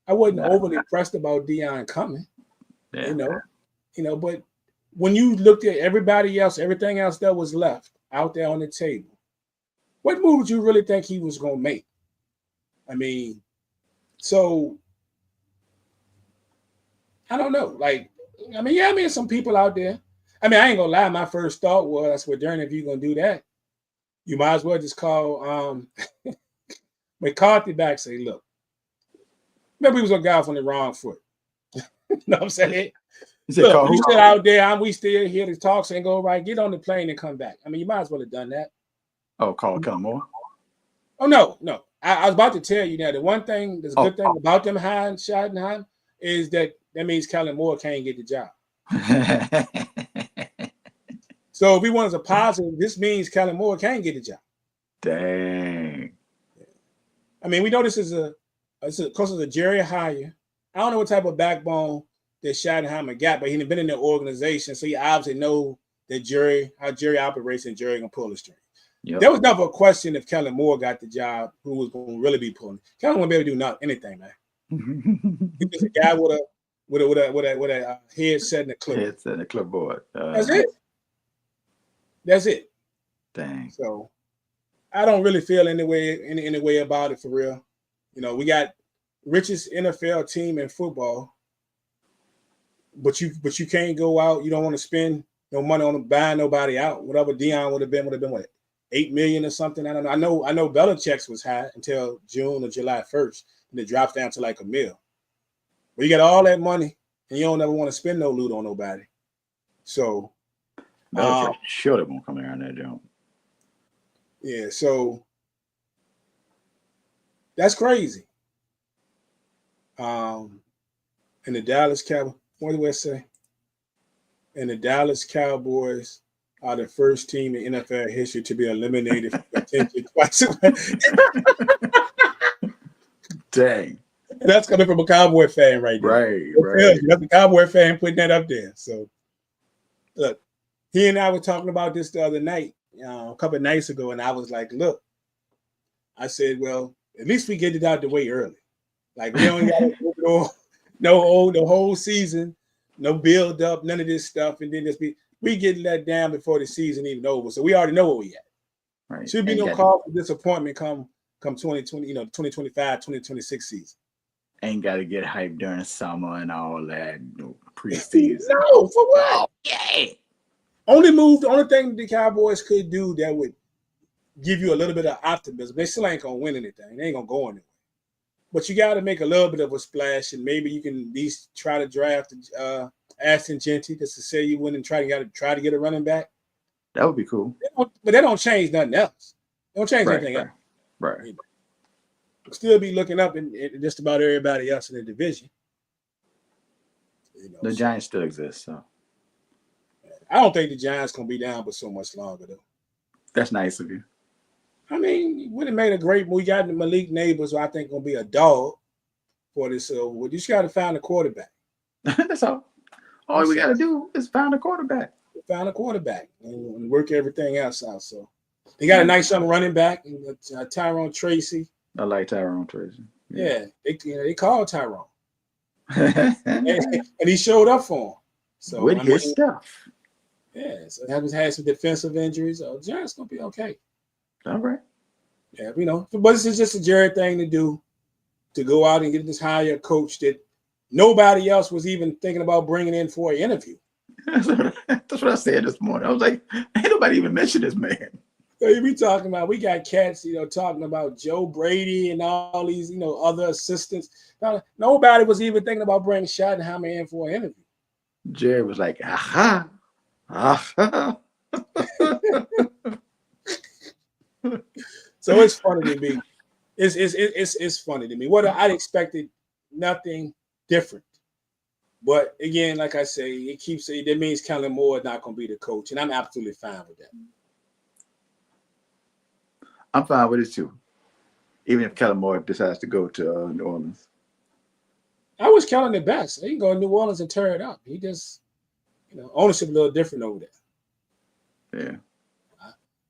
[SPEAKER 1] I wasn't overly impressed about Deion coming.
[SPEAKER 2] Yeah.
[SPEAKER 1] But when you looked at everybody else, everything else that was left out there on the table, what move would you really think he was going to make? I mean, so I don't know. Like, some people out there. I mean, I ain't gonna lie. My first thought was, well, Darren, if you're gonna do that, you might as well just call McCarthy back. Say, look, maybe he was gonna go off on the wrong foot. You know what I'm saying? Look, we still out there. We still here to talk. So ain't go right. Get on the plane and come back. I mean, you might as well have done that.
[SPEAKER 2] Oh, call Kellen Moore.
[SPEAKER 1] Oh no. I was about to tell you now. The one thing, there's a good thing about them hiring Schottenheimer is that means Kellen Moore can't get the job. So if we want as a positive, this means Kellen Moore can't get the job.
[SPEAKER 2] Dang.
[SPEAKER 1] I mean, we know this is because of the Jerry hire. I don't know what type of backbone that Schottenheimer got, but he's been in the organization, so he obviously know that how Jerry operates, and Jerry can pull the string. Yep. There was never a question if Kellen Moore got the job, who was going to really be pulling. Kellen won't be able to do anything, man. He's just a guy with a headset and a clipboard.
[SPEAKER 2] Headset and a clipboard.
[SPEAKER 1] That's it.
[SPEAKER 2] Dang.
[SPEAKER 1] So I don't really feel any way about it for real. We got richest NFL team in football, but you can't go out. You don't want to spend no money on buying nobody out. Whatever Deion would have been what, $8 million or something. I don't know. I know Belichick's was high until June or July 1st, and it drops down to like $1 million. But you got all that money, and you don't ever want to spend no loot on nobody. So
[SPEAKER 2] Belichick surely won't come around that jump.
[SPEAKER 1] Yeah, so that's crazy. And the Dallas Cowboys, what do I say? And the Dallas Cowboys are the first team in NFL history to be eliminated from contention twice.
[SPEAKER 2] Dang.
[SPEAKER 1] That's coming from a Cowboy fan right there.
[SPEAKER 2] Right.
[SPEAKER 1] That's a Cowboy fan putting that up there. So, look, he and I were talking about this the other night, a couple of nights ago, and I was like, look, I said, well, at least we get it out the way early. Like, we don't got to go the whole season, no build up, none of this stuff, and then we get let down before the season even over. So we already know where we at.
[SPEAKER 2] Right.
[SPEAKER 1] Should be no cause for disappointment come 2020, 2025, 2026 season.
[SPEAKER 2] Ain't got to get hyped during the summer and all that preseason.
[SPEAKER 1] No, for what?
[SPEAKER 2] Oh, yeah.
[SPEAKER 1] The only thing the Cowboys could do that would give you a little bit of optimism. They still ain't gonna win anything. They ain't gonna go anywhere. But you got to make a little bit of a splash, and maybe you can at least try to draft Ashton Jeanty just to say you win and try to get a running back.
[SPEAKER 2] That would be cool.
[SPEAKER 1] But that don't change nothing else. They don't change anything else.
[SPEAKER 2] Right.
[SPEAKER 1] We'll still be looking up in just about everybody else in the division.
[SPEAKER 2] The Giants still exist, so
[SPEAKER 1] I don't think the Giants gonna be down for so much longer though.
[SPEAKER 2] That's nice of you.
[SPEAKER 1] I mean, we would have made a great move. We got Malik Neighbors, who I think gonna be a dog for this. So we just got to find a quarterback.
[SPEAKER 2] That's all. All we got to do is find a quarterback.
[SPEAKER 1] Find a quarterback and work everything else out. So they got a nice young running back, Tyrone Tracy.
[SPEAKER 2] I like Tyrone Tracy.
[SPEAKER 1] Yeah, they called Tyrone, and he showed up for him. So
[SPEAKER 2] with his stuff.
[SPEAKER 1] Yeah, so he had some defensive injuries. So Giants gonna be okay.
[SPEAKER 2] All right.
[SPEAKER 1] Yeah, but this is just a Jared thing to do, to go out and get this hire coach that nobody else was even thinking about bringing in for an interview.
[SPEAKER 2] That's what I said this morning. I was like, ain't nobody even mentioned this man.
[SPEAKER 1] So we talking about, we got cats, talking about Joe Brady and all these, other assistants. Nobody was even thinking about bringing Schottenheimer in for an interview.
[SPEAKER 2] Jared was like, aha.
[SPEAKER 1] So it's funny to me. It's funny to me. What I'd expected nothing different. But again, like I say, that means Kellen Moore is not going to be the coach, and I'm absolutely fine with that.
[SPEAKER 2] I'm fine with it too. Even if Kellen Moore decides to go to New Orleans.
[SPEAKER 1] I wish Kellen the best. He can go to New Orleans and tear it up. He just, ownership a little different over there.
[SPEAKER 2] Yeah.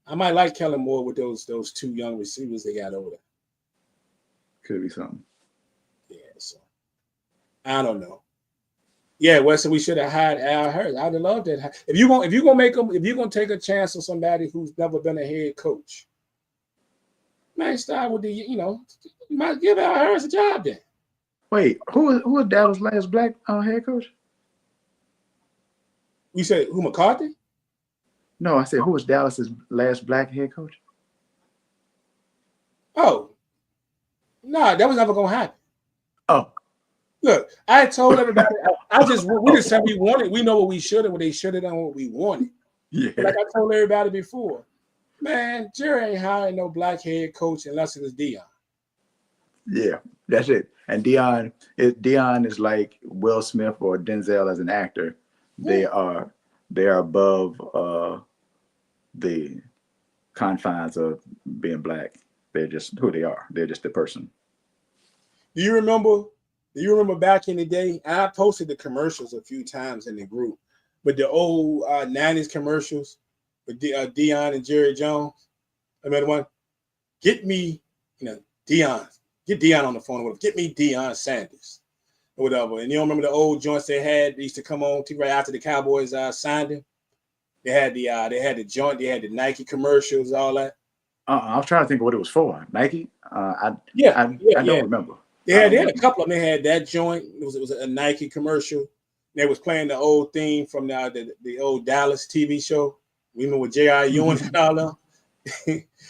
[SPEAKER 1] I might like Kellen Moore with those two young receivers they got over there.
[SPEAKER 2] Could be something.
[SPEAKER 1] Yeah, so I don't know. Yeah, Wesley, we should have hired Al Hurst. I'd have loved it. If you're gonna take a chance on somebody who's never been a head coach, man, start with you might give Al Hurst a job then.
[SPEAKER 2] Wait, who was Dallas' last black head coach?
[SPEAKER 1] You said who, McCarthy?
[SPEAKER 2] No, I said who was Dallas's last black head coach?
[SPEAKER 1] Oh, no, that was never gonna happen.
[SPEAKER 2] Oh,
[SPEAKER 1] look, I told everybody. We just said we wanted. We know what we should have. What they should have done. What we wanted.
[SPEAKER 2] Yeah.
[SPEAKER 1] But like I told everybody before, man, Jerry ain't hiring no black head coach unless it was Deion.
[SPEAKER 2] Yeah, that's it. And Deion is like Will Smith or Denzel as an actor. Yeah. They are above the confines of being black. They're just who they are. They're just a person.
[SPEAKER 1] Do you remember back in the day? I posted the commercials a few times in the group, but the old 90s commercials with Deion and Jerry Jones. I remember one. Get me, Deion. Get Deion on the phone. Or get me Deion Sanders or whatever. And you don't remember the old joints they had? They used to come on right after the Cowboys signed him. They had the joint. They had the Nike commercials, all that.
[SPEAKER 2] I was trying to think of what it was for. Nike. I don't remember.
[SPEAKER 1] They had a couple of them. They had that joint. It was a Nike commercial. They was playing the old theme from the old Dallas TV show. We remember with J.R. Ewing and all them.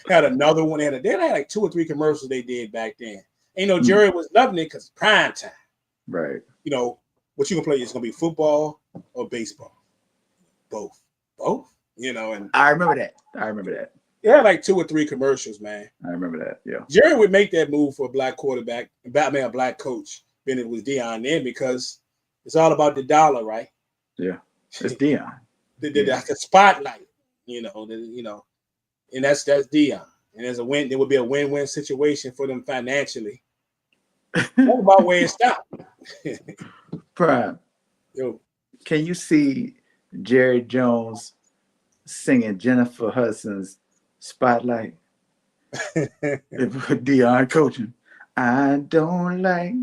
[SPEAKER 1] Had another one. They had like 2 or 3 commercials they did back then. And Jerry was loving it because prime time.
[SPEAKER 2] Right.
[SPEAKER 1] What you gonna play is gonna be football or baseball. Both. And
[SPEAKER 2] I remember that.
[SPEAKER 1] They had like 2 or 3 commercials, man.
[SPEAKER 2] I remember that. Yeah.
[SPEAKER 1] Jerry would make that move for a black quarterback, a black coach, then it was Deion then, because it's all about the dollar, right?
[SPEAKER 2] Yeah. It's Deion.
[SPEAKER 1] The spotlight, and that's Deion. And there would be a win-win situation for them financially. That's about where it stopped.
[SPEAKER 2] Prime.
[SPEAKER 1] Yo.
[SPEAKER 2] Can you see Jerry Jones singing Jennifer Hudson's Spotlight? Deion coaching. I don't like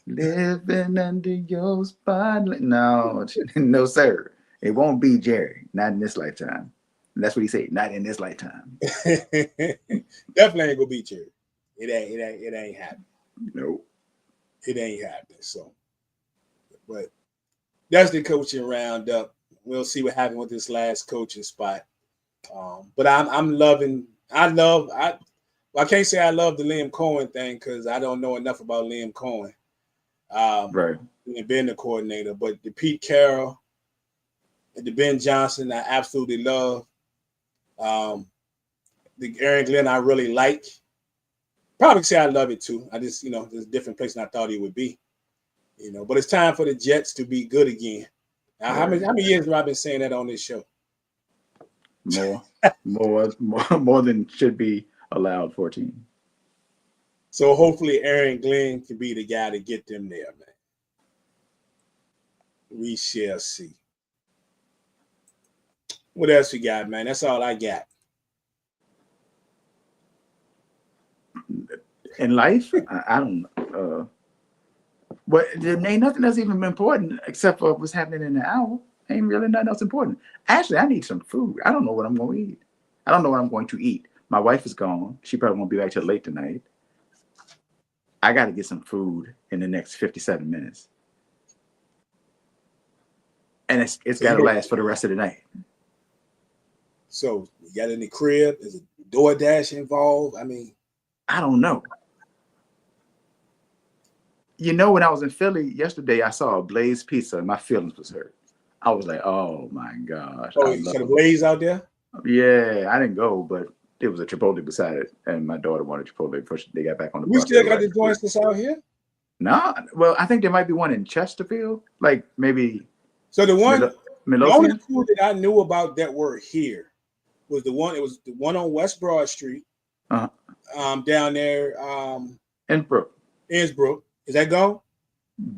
[SPEAKER 2] living under your spotlight. No, no, sir. It won't be Jerry. Not in this lifetime. And that's what he said. Not in this lifetime.
[SPEAKER 1] Definitely ain't gonna be Jerry. It ain't happening.
[SPEAKER 2] Nope.
[SPEAKER 1] It ain't happening. So, but that's the coaching roundup. We'll see what happens with this last coaching spot. But I'm loving. I can't say I love the Liam Cohen thing because I don't know enough about Liam Cohen.
[SPEAKER 2] Right.
[SPEAKER 1] And being the coordinator, but the Pete Carroll and the Ben Johnson, I absolutely love. The Aaron Glenn, I really like. Probably say I love it too. I just, there's a different place than I thought he would be. But it's time for the Jets to be good again. Now, how many years have I been saying that on this show?
[SPEAKER 2] More than should be allowed. 14.
[SPEAKER 1] So hopefully Aaron Glenn can be the guy to get them there, man. We shall see. What else we got, man? That's all I got.
[SPEAKER 2] In life, I don't know. But there ain't nothing that's even important except for what's happening in the hour. Ain't really nothing else important. Actually, I need some food. I don't know what I'm going to eat. I don't know what I'm going to eat. My wife is gone. She probably won't be back till late tonight. I got to get some food in the next 57 minutes. And it's got to last for the rest of the night.
[SPEAKER 1] So, you got in the crib? Is it DoorDash involved? I mean,
[SPEAKER 2] I don't know. When I was in Philly yesterday, I saw a Blaze Pizza and my feelings was hurt. I was like, oh my gosh.
[SPEAKER 1] Oh, you saw a Blaze out there?
[SPEAKER 2] Yeah, I didn't go, but it was a Chipotle beside it. And my daughter wanted Chipotle before they got back on the bus.
[SPEAKER 1] We still got the joints that's out here?
[SPEAKER 2] No. Well, I think there might be one in Chesterfield. Like maybe.
[SPEAKER 1] So the only food that I knew about that were here was the one on West Broad Street. Down there.
[SPEAKER 2] Innsbrook. Is
[SPEAKER 1] that gone?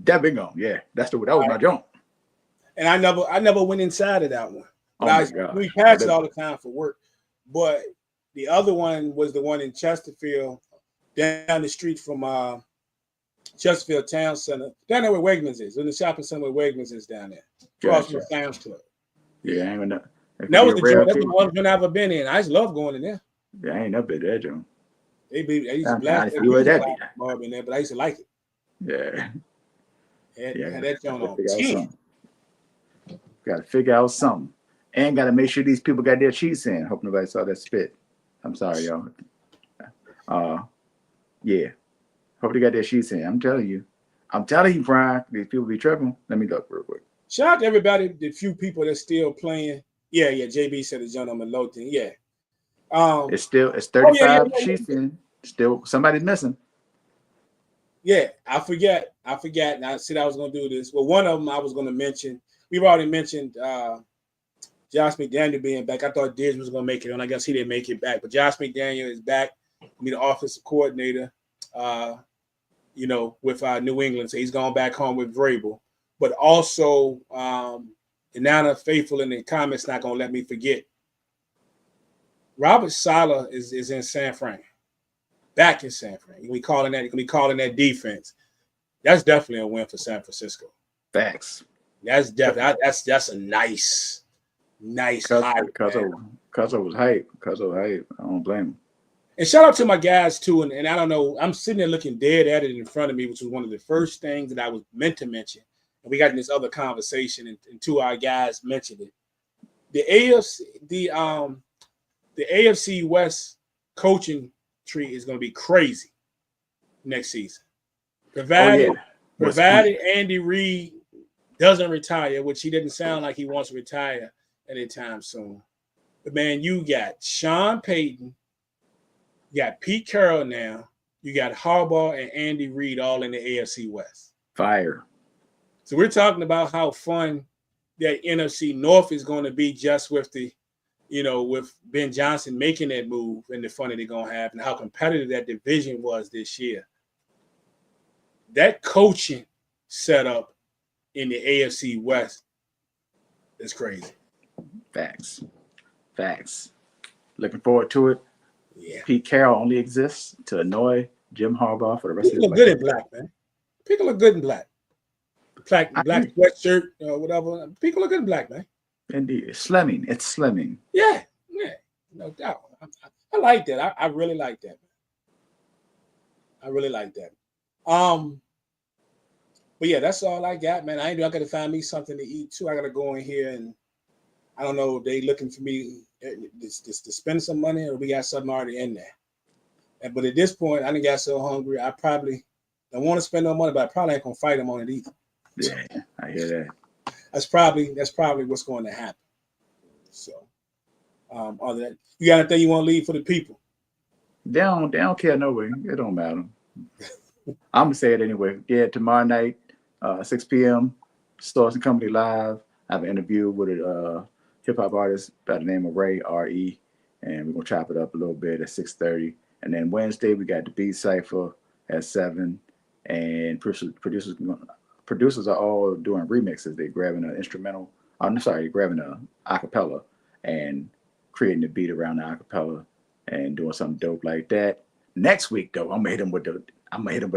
[SPEAKER 2] That been gone. Yeah, that was my joint.
[SPEAKER 1] And I never went inside of that one. We passed it all the time for work. But the other one was the one in Chesterfield, down the street from Chesterfield Town Center, down there where Wegmans is, in the shopping center where Wegmans is down there, across from Sam's Club.
[SPEAKER 2] Yeah, I ain't gonna.
[SPEAKER 1] That was the joint. That's the one I've ever been in. I just love going in there.
[SPEAKER 2] Yeah, I ain't never been to that joint.
[SPEAKER 1] They used to blast Barb in there, but I used to like it.
[SPEAKER 2] Yeah.
[SPEAKER 1] Had that joint on 10.
[SPEAKER 2] Got to figure out something. And got to make sure these people got their cheese in. Hope nobody saw that spit. I'm sorry, y'all. Yeah. Hope they got their cheese in. I'm telling you, Brian, these people be tripping. Let me look real quick.
[SPEAKER 1] Shout out to everybody, the few people that's still playing. Yeah. JB said it's John Malothin. Yeah.
[SPEAKER 2] It's 35 sheets in. Still somebody's missing.
[SPEAKER 1] Yeah, I forget. And I said I was going to do this. Well, one of them I was going to mention. We've already mentioned Josh McDaniel being back. I thought Diggs was going to make it, and I guess he didn't make it back. But Josh McDaniel is back. The offensive coordinator, with New England. So he's gone back home with Vrabel. But also, and now the faithful in the comments not going to let me forget, Robert Saleh is in San Fran. Back in San Fran. You're going to be calling that defense. That's definitely a win for San Francisco.
[SPEAKER 2] Facts.
[SPEAKER 1] That's definitely that's a nice high.
[SPEAKER 2] Cuzzo was hype. I don't blame him.
[SPEAKER 1] And shout out to my guys too. And I don't know, I'm sitting there looking dead at it in front of me, which was one of the first things that I was meant to mention. and we got in this other conversation, and two of our guys mentioned it. The AFC West coaching tree is going to be crazy next season. Provided Andy Reid doesn't retire, which he didn't sound like he wants to retire anytime soon. But man, you got Sean Payton, you got Pete Carroll now, you got Harbaugh and Andy Reid all in the AFC West.
[SPEAKER 2] Fire.
[SPEAKER 1] So we're talking about how fun that NFC North is going to be just with with Ben Johnson making that move and the fun that they're going to have and how competitive that division was this year. That coaching setup in the AFC West is crazy.
[SPEAKER 2] Facts. Looking forward to it.
[SPEAKER 1] Yeah.
[SPEAKER 2] Pete Carroll only exists to annoy Jim Harbaugh for the rest of his life.
[SPEAKER 1] Look good in black, man. People look good in black. Black sweatshirt, whatever. People look good in black, man.
[SPEAKER 2] Indeed. It's slimming.
[SPEAKER 1] Yeah, no doubt. I like that. I really like that. I really like that. But yeah, that's all I got, man. I got to find me something to eat too. I got to go in here, and I don't know if they looking for me to spend some money or we got something already in there. But at this point, I didn't get so hungry. I probably don't want to spend no money, but I probably ain't gonna fight them on it either.
[SPEAKER 2] Yeah, I hear that.
[SPEAKER 1] That's probably what's going to happen. So, other than that, you got anything you want to leave for the people?
[SPEAKER 2] They don't care no way. It don't matter. I'm gonna say it anyway. Yeah, tomorrow night, 6 p.m. Stars and Company Live. I have an interview with a hip hop artist by the name of Ray R.E. and we're gonna chop it up a little bit at 6:30. And then Wednesday we got the Beat Cypher at 7. And producers are all doing remixes. They're grabbing an instrumental. Grabbing an acapella and creating a beat around the acapella and doing something dope like that. Next week though, I'm gonna hit him with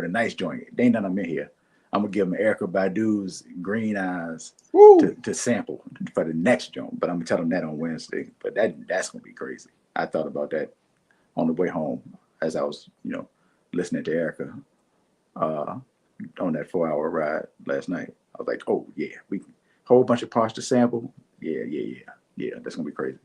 [SPEAKER 2] a nice joint. They ain't none of them in here. I'm gonna give him Erykah Badu's Green Eyes to sample for the next joint. But I'm gonna tell him that on Wednesday. But that's gonna be crazy. I thought about that on the way home as I was, listening to Erykah on that 4-hour ride last night. I was like, oh yeah, we can whole bunch of parts to sample. Yeah. That's gonna be crazy.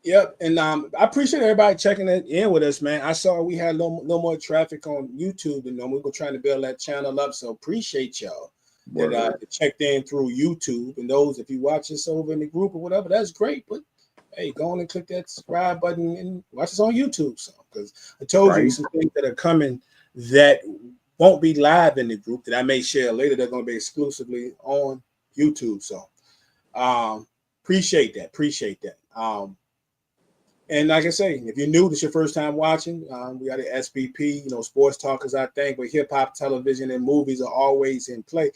[SPEAKER 1] Yep, and I appreciate everybody checking in with us, man. I saw we had a little more traffic on YouTube than normal. We're trying to build that channel up, so appreciate y'all that checked in through YouTube. And those, if you watch us over in the group or whatever, that's great. But hey, go on and click that subscribe button and watch us on YouTube. So, because I told you some things that are coming that won't be live in the group that I may share later. They're going to be exclusively on YouTube. So, appreciate that. And like I say, if you're new, this is your first time watching, we got the SBP, sports talk is our thing, but hip hop, television, and movies are always in play.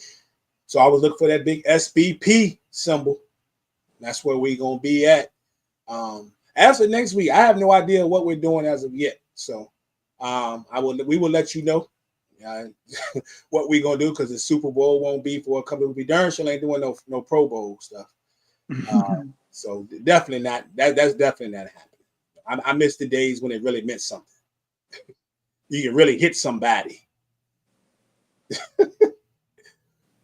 [SPEAKER 1] So I was looking for that big SBP symbol. That's where we're going to be at. As for next week, I have no idea what we're doing as of yet. So we will let you know what we're going to do, because the Super Bowl won't be for a couple of weeks. Darn sure ain't doing no Pro Bowl stuff. So definitely not. That's definitely not happening. I miss the days when it really meant something. You can really hit somebody.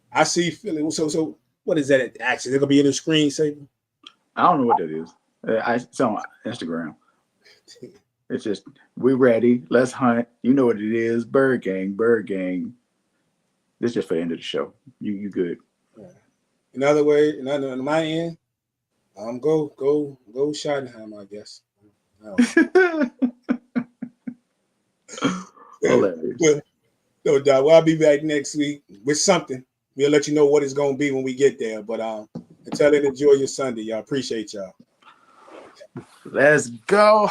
[SPEAKER 1] I see Philly. So what is that actually? They're gonna be in the screensaver?
[SPEAKER 2] I don't know what that is. It's on Instagram. It's just, we ready. Let's hunt. You know what it is. Bird gang. This is just for the end of the show. You good.
[SPEAKER 1] Another way, on my end, go Schottenheimer, I guess. No doubt. Well, I'll be back next week with something. We'll let you know what it's going to be when we get there. But until then, enjoy your Sunday, y'all. Appreciate y'all.
[SPEAKER 2] Let's go.